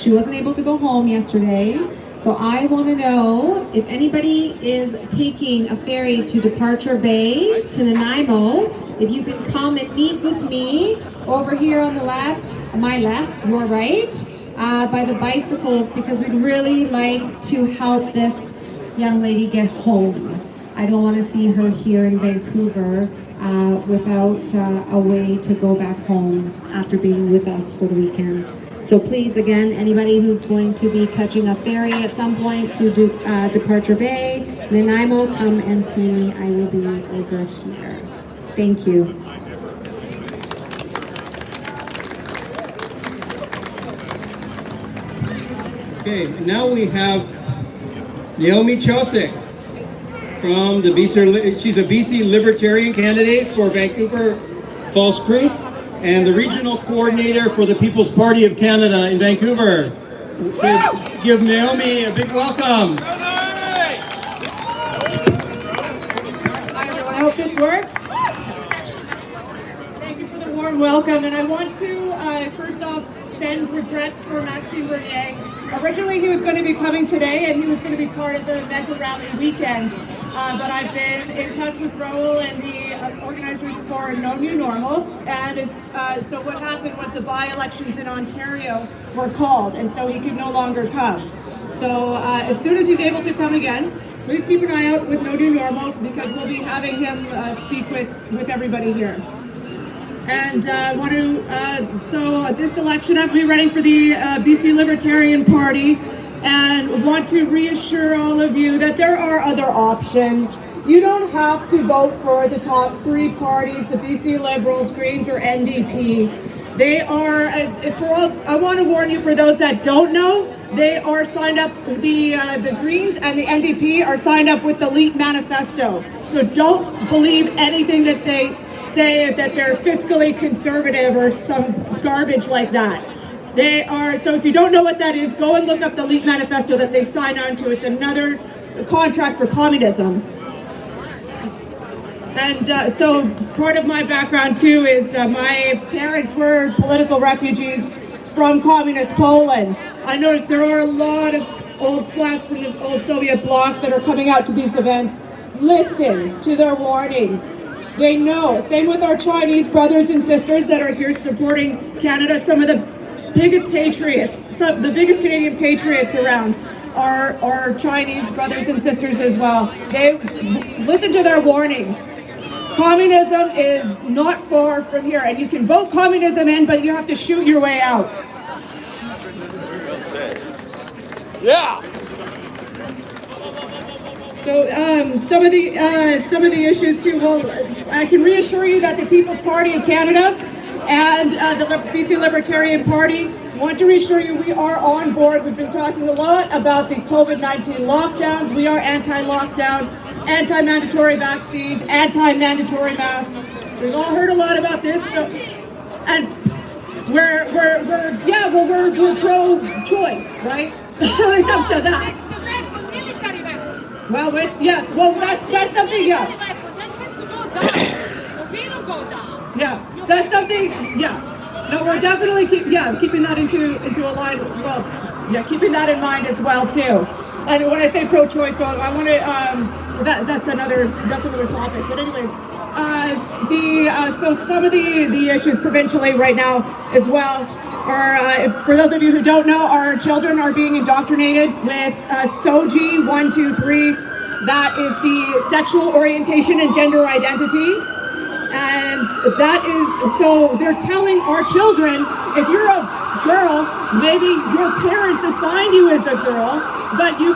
she wasn't able to go home yesterday. So I want to know if anybody is taking a ferry to Departure Bay to Nanaimo, if you can come and meet with me over here on the left, my left, your right, by the bicycles, because we'd really like to help this young lady get home. I don't want to see her here in Vancouver without a way to go back home after being with us for the weekend. So please, again, anybody who's going to be catching a ferry at some point to Departure Bay, Nanaimo, come and see me. I will be over here. Thank you. Okay, now we have Naomi Chosick from the BC. She's a BC Libertarian candidate for Vancouver Falls Creek and the regional coordinator for the People's Party of Canada in Vancouver. So give Naomi a big welcome. I hope this works. Thank you for the warm welcome, and I want to first off send regrets for Maxime Bernier. Originally he was going to be coming today and he was going to be part of the Mega Rally weekend, but I've been in touch with Raoul and the organizers for No New Normal, and so what happened was the by-elections in Ontario were called, and so he could no longer come. So as soon as he's able to come again, please keep an eye out with No New Normal, because we'll be having him speak with everybody here. And want to, so this election I'll be running for the BC Libertarian Party, and want to reassure all of you that there are other options. You don't have to vote for the top three parties, the BC Liberals, Greens, or NDP. They are, I want to warn you, for those that don't know, they are signed up, the Greens and the NDP are signed up with the Elite Manifesto. So don't believe anything that they say, that they're fiscally conservative or some garbage like that. They are, so if you don't know what that is, go and look up the Elite Manifesto that they signed on to. It's another contract for communism. And so part of my background too is my parents were political refugees from communist Poland. I noticed there are a lot of old Slavs from this old Soviet bloc that are coming out to these events. Listen to their warnings. They know. Same with our Chinese brothers and sisters that are here supporting Canada. Some of the biggest patriots, the biggest Canadian patriots around are Chinese brothers and sisters as well. They listen to their warnings. Communism is not far from here, and you can vote communism in, but you have to shoot your way out. Yeah. So some of the issues too. Well, I can reassure you that the People's Party of Canada and the BC Libertarian Party want to reassure you we are on board. We've been talking a lot about the COVID-19 lockdowns. We are anti-lockdown, anti-mandatory vaccines, anti-mandatory masks. We've all heard a lot about this, and we're pro-choice, right? When it comes to that. Well, yes. Well, that's something. Yeah. Yeah, that's something. Yeah. No, we're definitely keeping that into a line. Well, yeah, keeping that in mind as well too. And when I say pro-choice, so I want to that's another topic. But anyways, so some of the issues provincially right now as well are, for those of you who don't know, our children are being indoctrinated with SOGI 123. That is the sexual orientation and gender identity. And that is, so they're telling our children, if you're a girl, maybe your parents assigned you as a girl, but you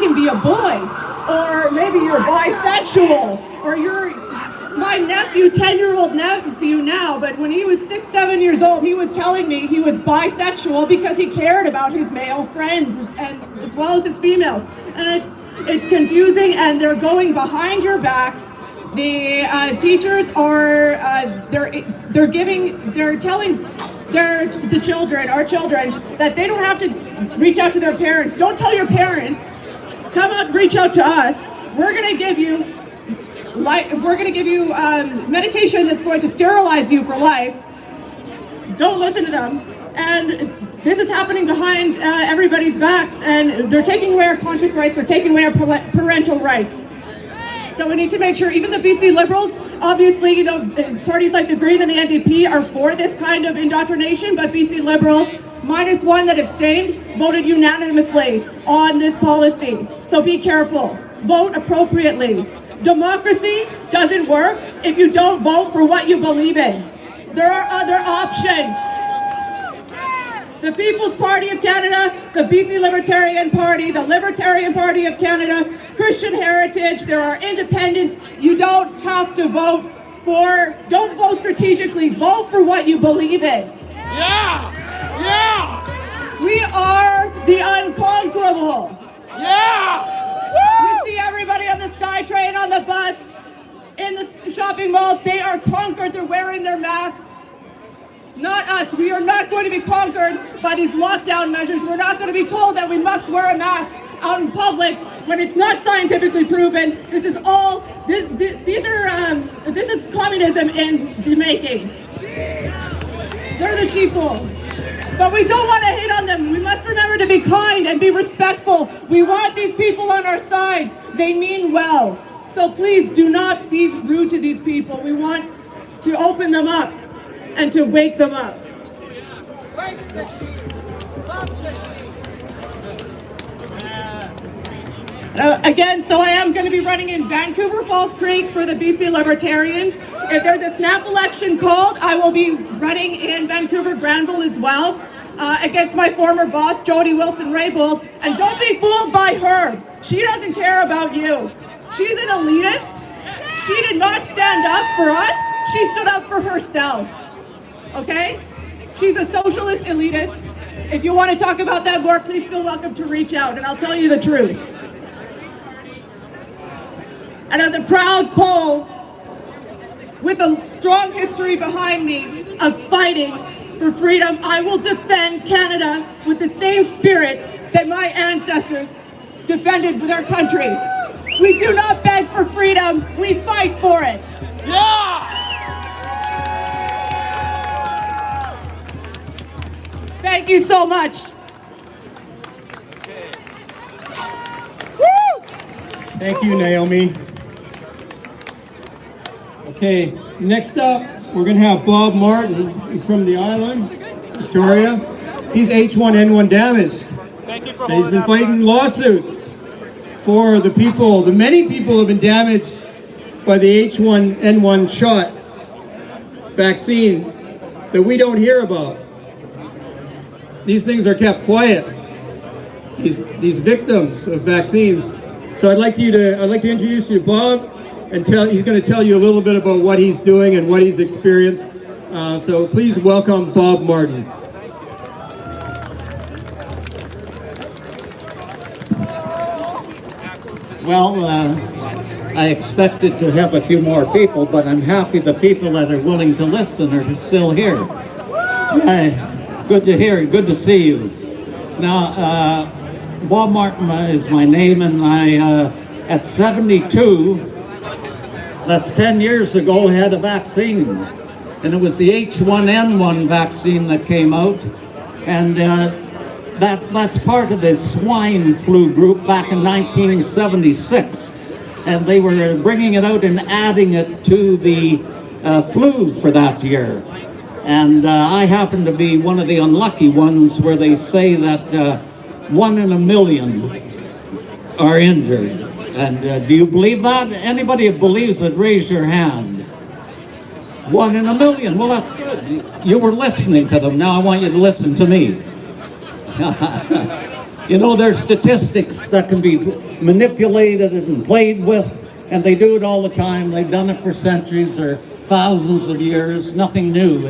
can be a boy, or maybe you're bisexual, or my nephew, 10-year-old nephew now, but when he was 6, 7 years old, he was telling me he was bisexual because he cared about his male friends and as well as his females. And it's confusing, and they're going behind your backs. The teachers are they're telling our children that they don't have to reach out to their parents. Don't tell your parents. Come out, reach out to us. We're gonna give you medication that's going to sterilize you for life. Don't listen to them. And this is happening behind everybody's backs, and they're taking away our conscious rights. They're taking away our parental rights. So we need to make sure, even the BC Liberals, obviously, you know, parties like the Green and the NDP are for this kind of indoctrination, but BC Liberals, -1 that abstained, voted unanimously on this policy. So be careful. Vote appropriately. Democracy doesn't work if you don't vote for what you believe in. There are other options. The People's Party of Canada, the BC Libertarian Party, the Libertarian Party of Canada, Christian Heritage, there are independents. You don't have to vote for, don't vote strategically, vote for what you believe in. Yeah! Yeah! We are the unconquerable. Yeah! You see everybody on the SkyTrain, on the bus, in the shopping malls, they are conquered, they're wearing their masks. Not us. We are not going to be conquered by these lockdown measures. We're not going to be told that we must wear a mask out in public when it's not scientifically proven. This is all, this is communism in the making. They're the sheeple. But we don't want to hate on them. We must remember to be kind and be respectful. We want these people on our side. They mean well. So please do not be rude to these people. We want to open them up and to wake them up. Again, so I am going to be running in Vancouver Falls Creek for the BC Libertarians. If there's a snap election called, I will be running in Vancouver Granville as well against my former boss, Jody Wilson-Raybould. And don't be fooled by her. She doesn't care about you. She's an elitist. She did not stand up for us. She stood up for herself. Okay? She's a socialist elitist. If you want to talk about that more, please feel welcome to reach out, and I'll tell you the truth. And as a proud Pole, with a strong history behind me of fighting for freedom, I will defend Canada with the same spirit that my ancestors defended with our country. We do not beg for freedom, we fight for it. Yeah! Thank you so much. Woo! Thank you, Naomi. Okay, next up, we're going to have Bob Martin. He's from the island, Victoria. He's H1N1 damaged. Thank you for He's been fighting lawsuits for the people, the many people who have been damaged by the H1N1 shot vaccine that we don't hear about. These things are kept quiet. These victims of vaccines. So I'd like to introduce you to Bob, and he's going to tell you a little bit about what he's doing and what he's experienced. So please welcome Bob Martin. Well, I expected to have a few more people, but I'm happy the people that are willing to listen are still here. Good to hear, good to see you. Now, Bob Martin is my name, and I, at 72, that's 10 years ago, had a vaccine. And it was the H1N1 vaccine that came out. And that's part of the swine flu group back in 1976. And they were bringing it out and adding it to the flu for that year. And I happen to be one of the unlucky ones where they say that 1 in a million are injured. And do you believe that? Anybody who believes it, raise your hand. 1 in a million. Well, that's good. You were listening to them. Now I want you to listen to me. You know, there's statistics that can be manipulated and played with, And they do it all the time. They've done it for centuries or thousands of years, nothing new.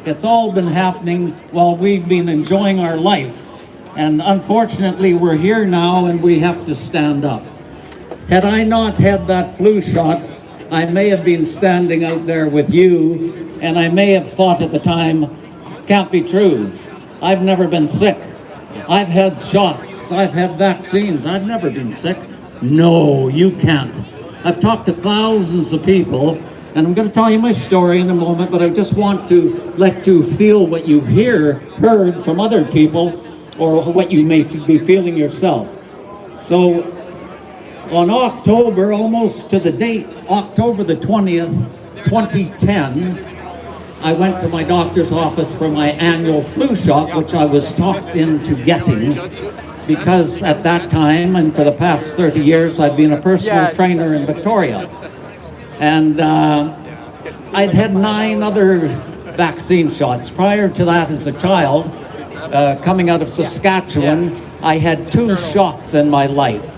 It's all been happening while we've been enjoying our life. And unfortunately, we're here now and we have to stand up. Had I not had that flu shot, I may have been standing out there with you, and I may have thought at the time, can't be true. I've never been sick. I've had shots. I've had vaccines. I've never been sick. No, you can't. I've talked to thousands of people, and I'm going to tell you my story in a moment, but I just want to let you feel what you've heard from other people, or what you may be feeling yourself. So on October, almost to the date, October the 20th, 2010, I went to my doctor's office for my annual flu shot, which I was talked into getting, because at that time, and for the past 30 years, I've been a personal trainer in Victoria. And I'd had 9 other vaccine shots. Prior to that, as a child, coming out of Saskatchewan, I had 2 shots in my life.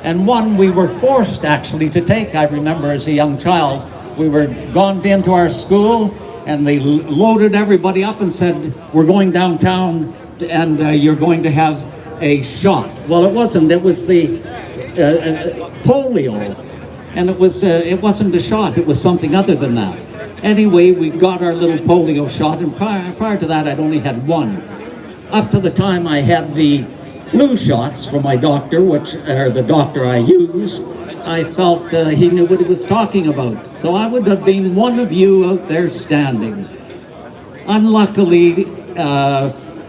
And one we were forced actually to take. I remember as a young child, we were gone into our school and they loaded everybody up and said, we're going downtown and you're going to have a shot. Well, it wasn't, it was the polio. And it wasn't a shot, it was something other than that. Anyway, we got our little polio shot, and prior to that, I'd only had 1. Up to the time I had the flu shots from my doctor, which are the doctor I use, I felt he knew what he was talking about. So I would have been one of you out there standing. Unluckily,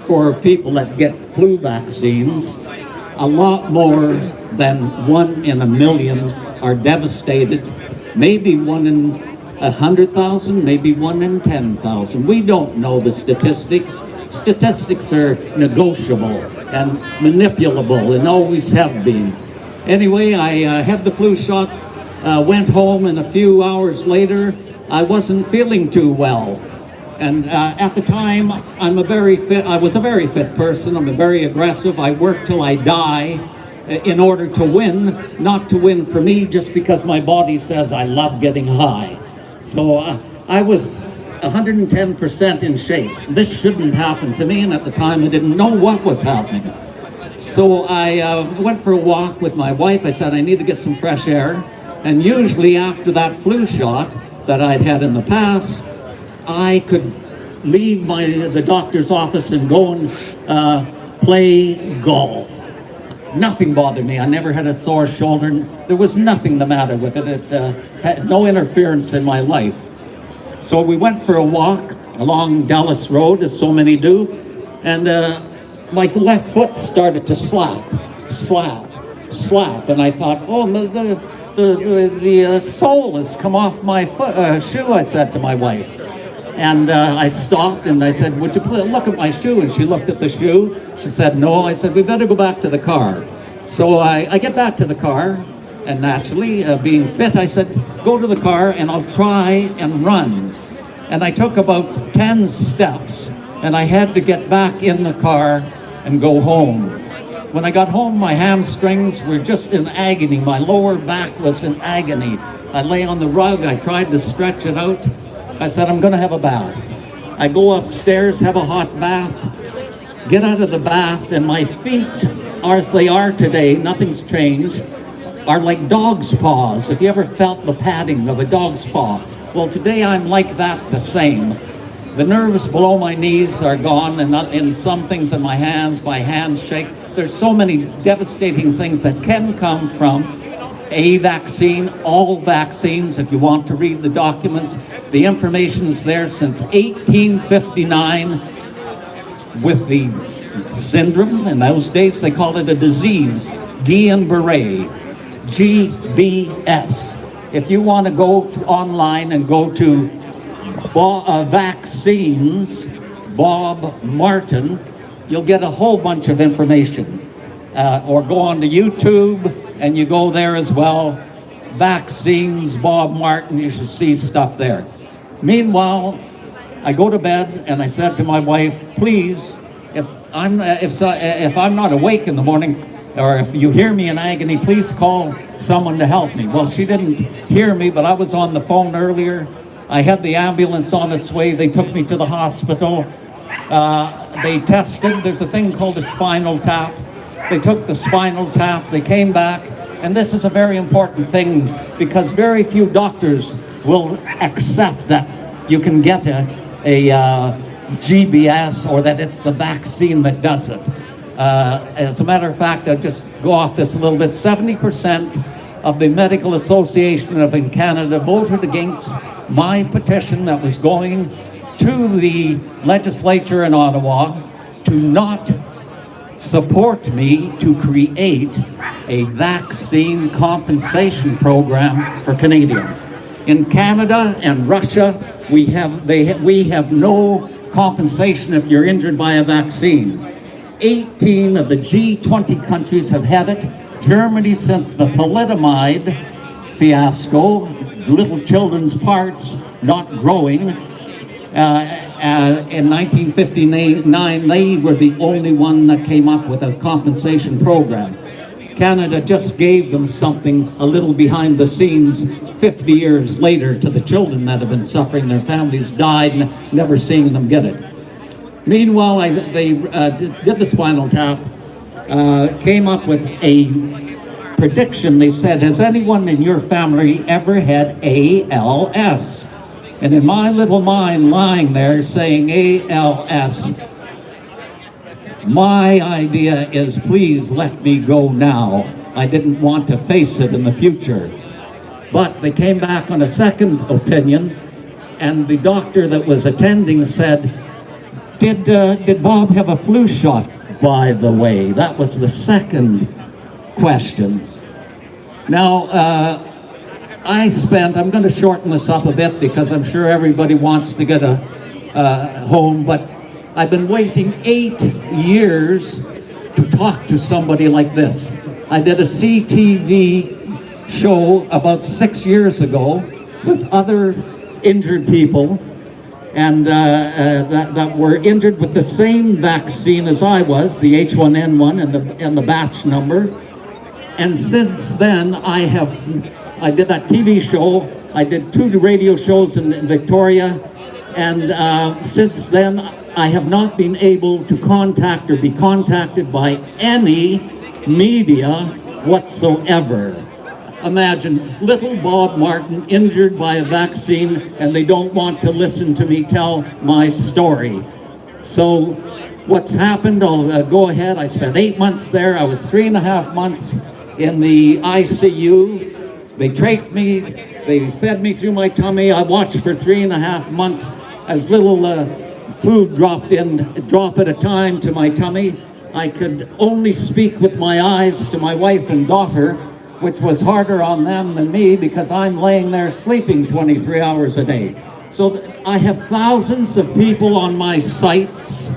for people that get flu vaccines, a lot more than 1 in a million are devastated. Maybe 1 in 100,000, maybe 1 in 10,000. We don't know the statistics. Statistics are negotiable and manipulable and always have been. Anyway, I had the flu shot, went home, and a few hours later, I wasn't feeling too well. And at the time, I was a very fit person. I'm very aggressive. I work till I die in order to win, not to win for me just because my body says I love getting high. So I was 110% in shape. This shouldn't happen to me, and at the time I didn't know what was happening. So I went for a walk with my wife. I said I need to get some fresh air, and usually after that flu shot that I'd had in the past, I could leave the doctor's office and go and play golf. Nothing bothered me. I never had a sore shoulder. There was nothing the matter with it. It had no interference in my life. So we went for a walk along Dallas Road, as so many do, and my left foot started to slap, and I thought, oh, the sole has come off my shoe, I said to my wife. And I stopped and I said, would you look at my shoe? And she looked at the shoe. She said, no. I said, we better go back to the car. So I get back to the car, and naturally, being fit, I said, go to the car and I'll try and run. And I took about 10 steps, and I had to get back in the car and go home. When I got home, my hamstrings were just in agony. My lower back was in agony. I lay on the rug. I tried to stretch it out. I said, I'm going to have a bath. I go upstairs, have a hot bath, get out of the bath, and my feet, as they are today, nothing's changed, are like dog's paws. If you ever felt the padding of a dog's paw, well, today I'm like that, the same. The nerves below my knees are gone, and in some things in my hands shake. There's so many devastating things that can come from a vaccine, all vaccines. If you want to read the documents, the information is there since 1859 with the syndrome. In those days, they called it a disease, Guillain-Barré, GBS. If you want to go online and go to vaccines, Bob Martin, you'll get a whole bunch of information. Or go on to YouTube, and you go there as well. Vaccines, Bob Martin, you should see stuff there. Meanwhile, I go to bed, and I said to my wife, please, if I'm not awake in the morning, call me. If I'm not awake in the morning, call me. And I said, would you look at my shoe? And she looked at the shoe, and she looked at the sole, and I thought, oh, the sole has come off my foot. Shoe, I said to my wife. And I said, would you look at my shoe? And she looked at the shoe, and she looked at the sole, and I thought, oh, the sole has come off my foot. or if you hear me in agony, please call someone to help me. Well, she didn't hear me, but I was on the phone earlier. I had the ambulance on its way. They took me to the hospital. They tested. There's a thing called a spinal tap. They took the spinal tap. They came back. And this is a very important thing because very few doctors will accept that you can get a GBS or that it's the vaccine that does it. As a matter of fact, I'll just go off this a little bit. 70% of the Medical Association in Canada voted against my petition that was going to the legislature in Ottawa to not support me to create a vaccine compensation program for Canadians. In Canada and Russia, we have no compensation if you're injured by a vaccine. 18 of the G20 countries have had it. Germany, since the thalidomide fiasco, little children's parts not growing, in 1959, they were the only one that came up with a compensation program. Canada just gave them something a little behind the scenes 50 years later to the children that have been suffering. Their families died, never seeing them get it. Meanwhile, they did the spinal tap, came up with a prediction. They said, has anyone in your family ever had ALS? And in my little mind lying there saying ALS, my idea is please let me go now. I didn't want to face it in the future. But they came back on a second opinion, and the doctor that was attending said, did Bob have a flu shot, by the way? That was the second question. Now, I'm going to shorten this up a bit because I'm sure everybody wants to get home, but I've been waiting 8 years to talk to somebody like this. I did a CTV show about 6 years ago with other injured people and that were injured with the same vaccine as I was, the H1N1 and the batch number. And since then, I did that TV show. I did 2 radio shows in Victoria, and since then, I have not been able to contact or be contacted by any media whatsoever. Imagine little Bob Martin injured by a vaccine, and they don't want to listen to me tell my story. So what's happened, I'll go ahead. I spent 8 months there. I was 3.5 months in the ICU. They trached me, they fed me through my tummy. I watched for 3.5 months as little food dropped in, a drop at a time to my tummy. I could only speak with my eyes to my wife and daughter, which was harder on them than me because I'm laying there sleeping 23 hours a day. So I have thousands of people on my sites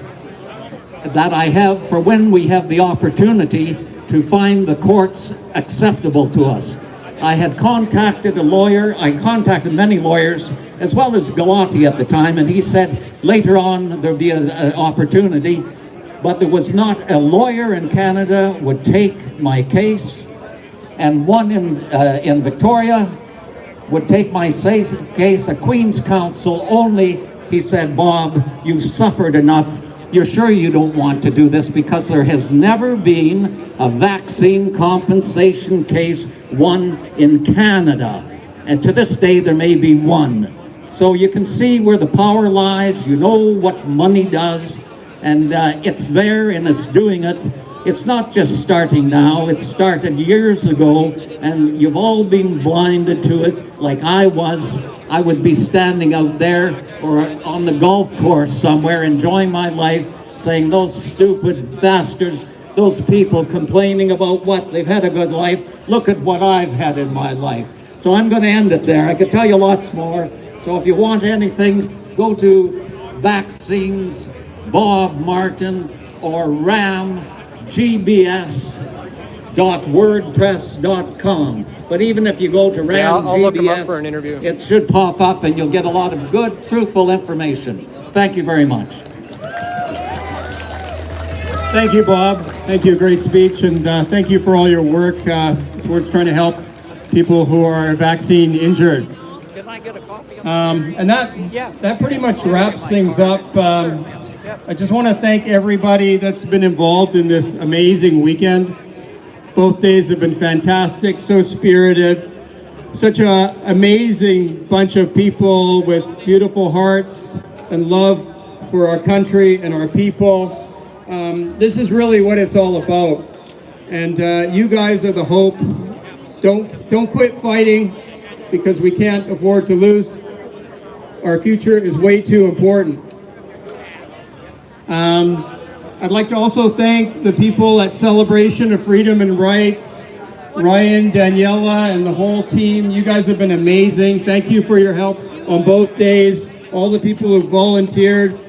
that I have for when we have the opportunity to find the courts acceptable to us. I had contacted a lawyer, I contacted many lawyers, as well as Galati at the time, and he said later on there'd be an opportunity, but there was not a lawyer in Canada would take my case, and one in Victoria would take my case, a Queen's Counsel only. He said, Bob, you've suffered enough. You're sure you don't want to do this because there has never been a vaccine compensation case won in Canada. And to this day, there may be one. So you can see where the power lies. You know what money does. And it's there and it's doing it. It's not just starting now. It started years ago. And you've all been blinded to it like I was. I would be standing out there or on the golf course somewhere enjoying my life saying those stupid bastards, those people complaining about what they've had a good life. Look at what I've had in my life. So I'm going to end it there. I could tell you lots more. So if you want anything, go to Vaccines, Bob Martin, or ramgbs.wordpress.com. But even if you go to I'll look them up for an RamGBS, interview. it should pop up and you'll get a lot of good, truthful information. Thank you very much. Thank you, Bob. Thank you, great speech, and thank you for all your work towards trying to help people who are vaccine injured. Can I get a copy? And that pretty much wraps things up. I just want to thank everybody that's been involved in this amazing weekend. Both days have been fantastic, so spirited. Such an amazing bunch of people with beautiful hearts and love for our country and our people. This is really what it's all about. And you guys are the hope. Don't quit fighting, because we can't afford to lose. Our future is way too important. I'd like to also thank the people at Celebration of Freedom and Rights, Ryan, Daniela, and the whole team. You guys have been amazing. Thank you for your help on both days. All the people who volunteered.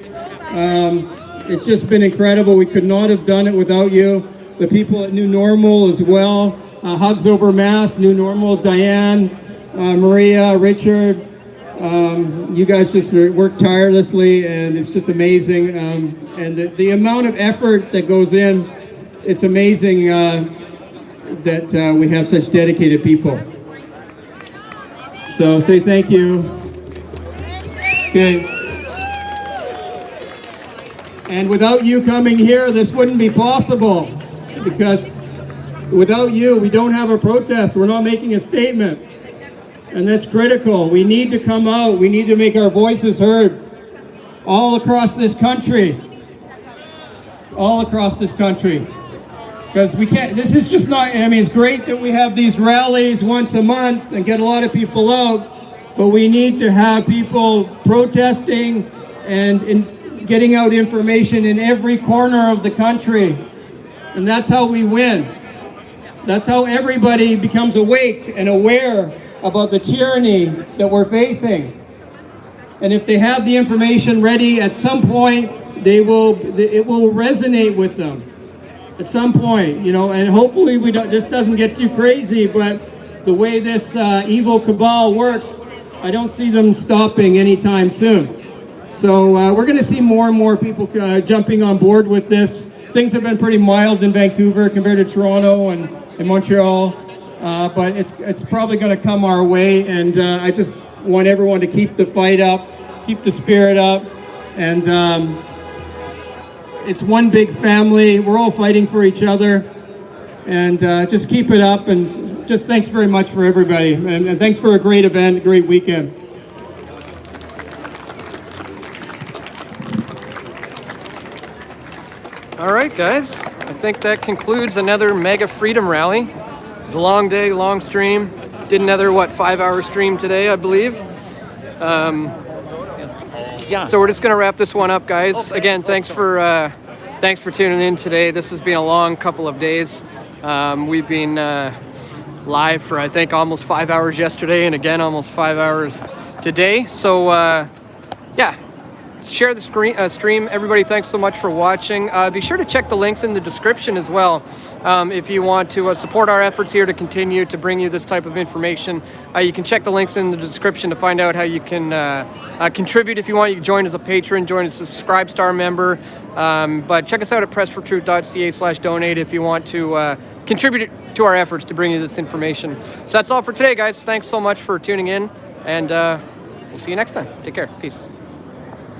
It's just been incredible. We could not have done it without you. The people at New Normal as well. Hugs Over Mass, New Normal, Diane, Maria, Richard. You guys just work tirelessly, and it's just amazing. And the amount of effort that goes in, it's amazing that we have such dedicated people. So say thank you. Okay. And without you coming here, this wouldn't be possible, because without you, we don't have a protest. We're not making a statement. And that's critical. We need to come out. We need to make our voices heard all across this country. All across this country. Because we can't, this is just not, I mean, it's great that we have these rallies once a month and get a lot of people out, but we need to have people protesting and getting out information in every corner of the country. And that's how we win. That's how everybody becomes awake and aware about the tyranny that we're facing. And if they have the information ready, at some point, it will resonate with them. At some point, you know, and hopefully this doesn't get too crazy, but the way this evil cabal works, I don't see them stopping anytime soon. So we're gonna see more and more people jumping on board with this. Things have been pretty mild in Vancouver compared to Toronto and Montreal. But it's probably going to come our way, and I just want everyone to keep the fight up, keep the spirit up, and it's one big family. We're all fighting for each other, and just keep it up, and just thanks very much for everybody, and thanks for a great event, a great weekend. All right, guys, I think that concludes another Mega Freedom Rally. It was a long day, long stream. Did another, 5-hour stream today, I believe. Yeah. So we're just gonna wrap this one up, guys. Okay. Again, thanks for tuning in today. This has been a long couple of days. We've been live for, I think, almost 5 hours yesterday, and again, almost 5 hours today. So yeah. Share the stream. Everybody, thanks so much for watching. Be sure to check the links in the description as well if you want to support our efforts here to continue to bring you this type of information. You can check the links in the description to find out how you can contribute if you want. You can join as a patron, join as a Subscribe Star member. But check us out at pressfortruth.ca/donate if you want to contribute to our efforts to bring you this information. So that's all for today, guys. Thanks so much for tuning in, and we'll see you next time. Take care. Peace.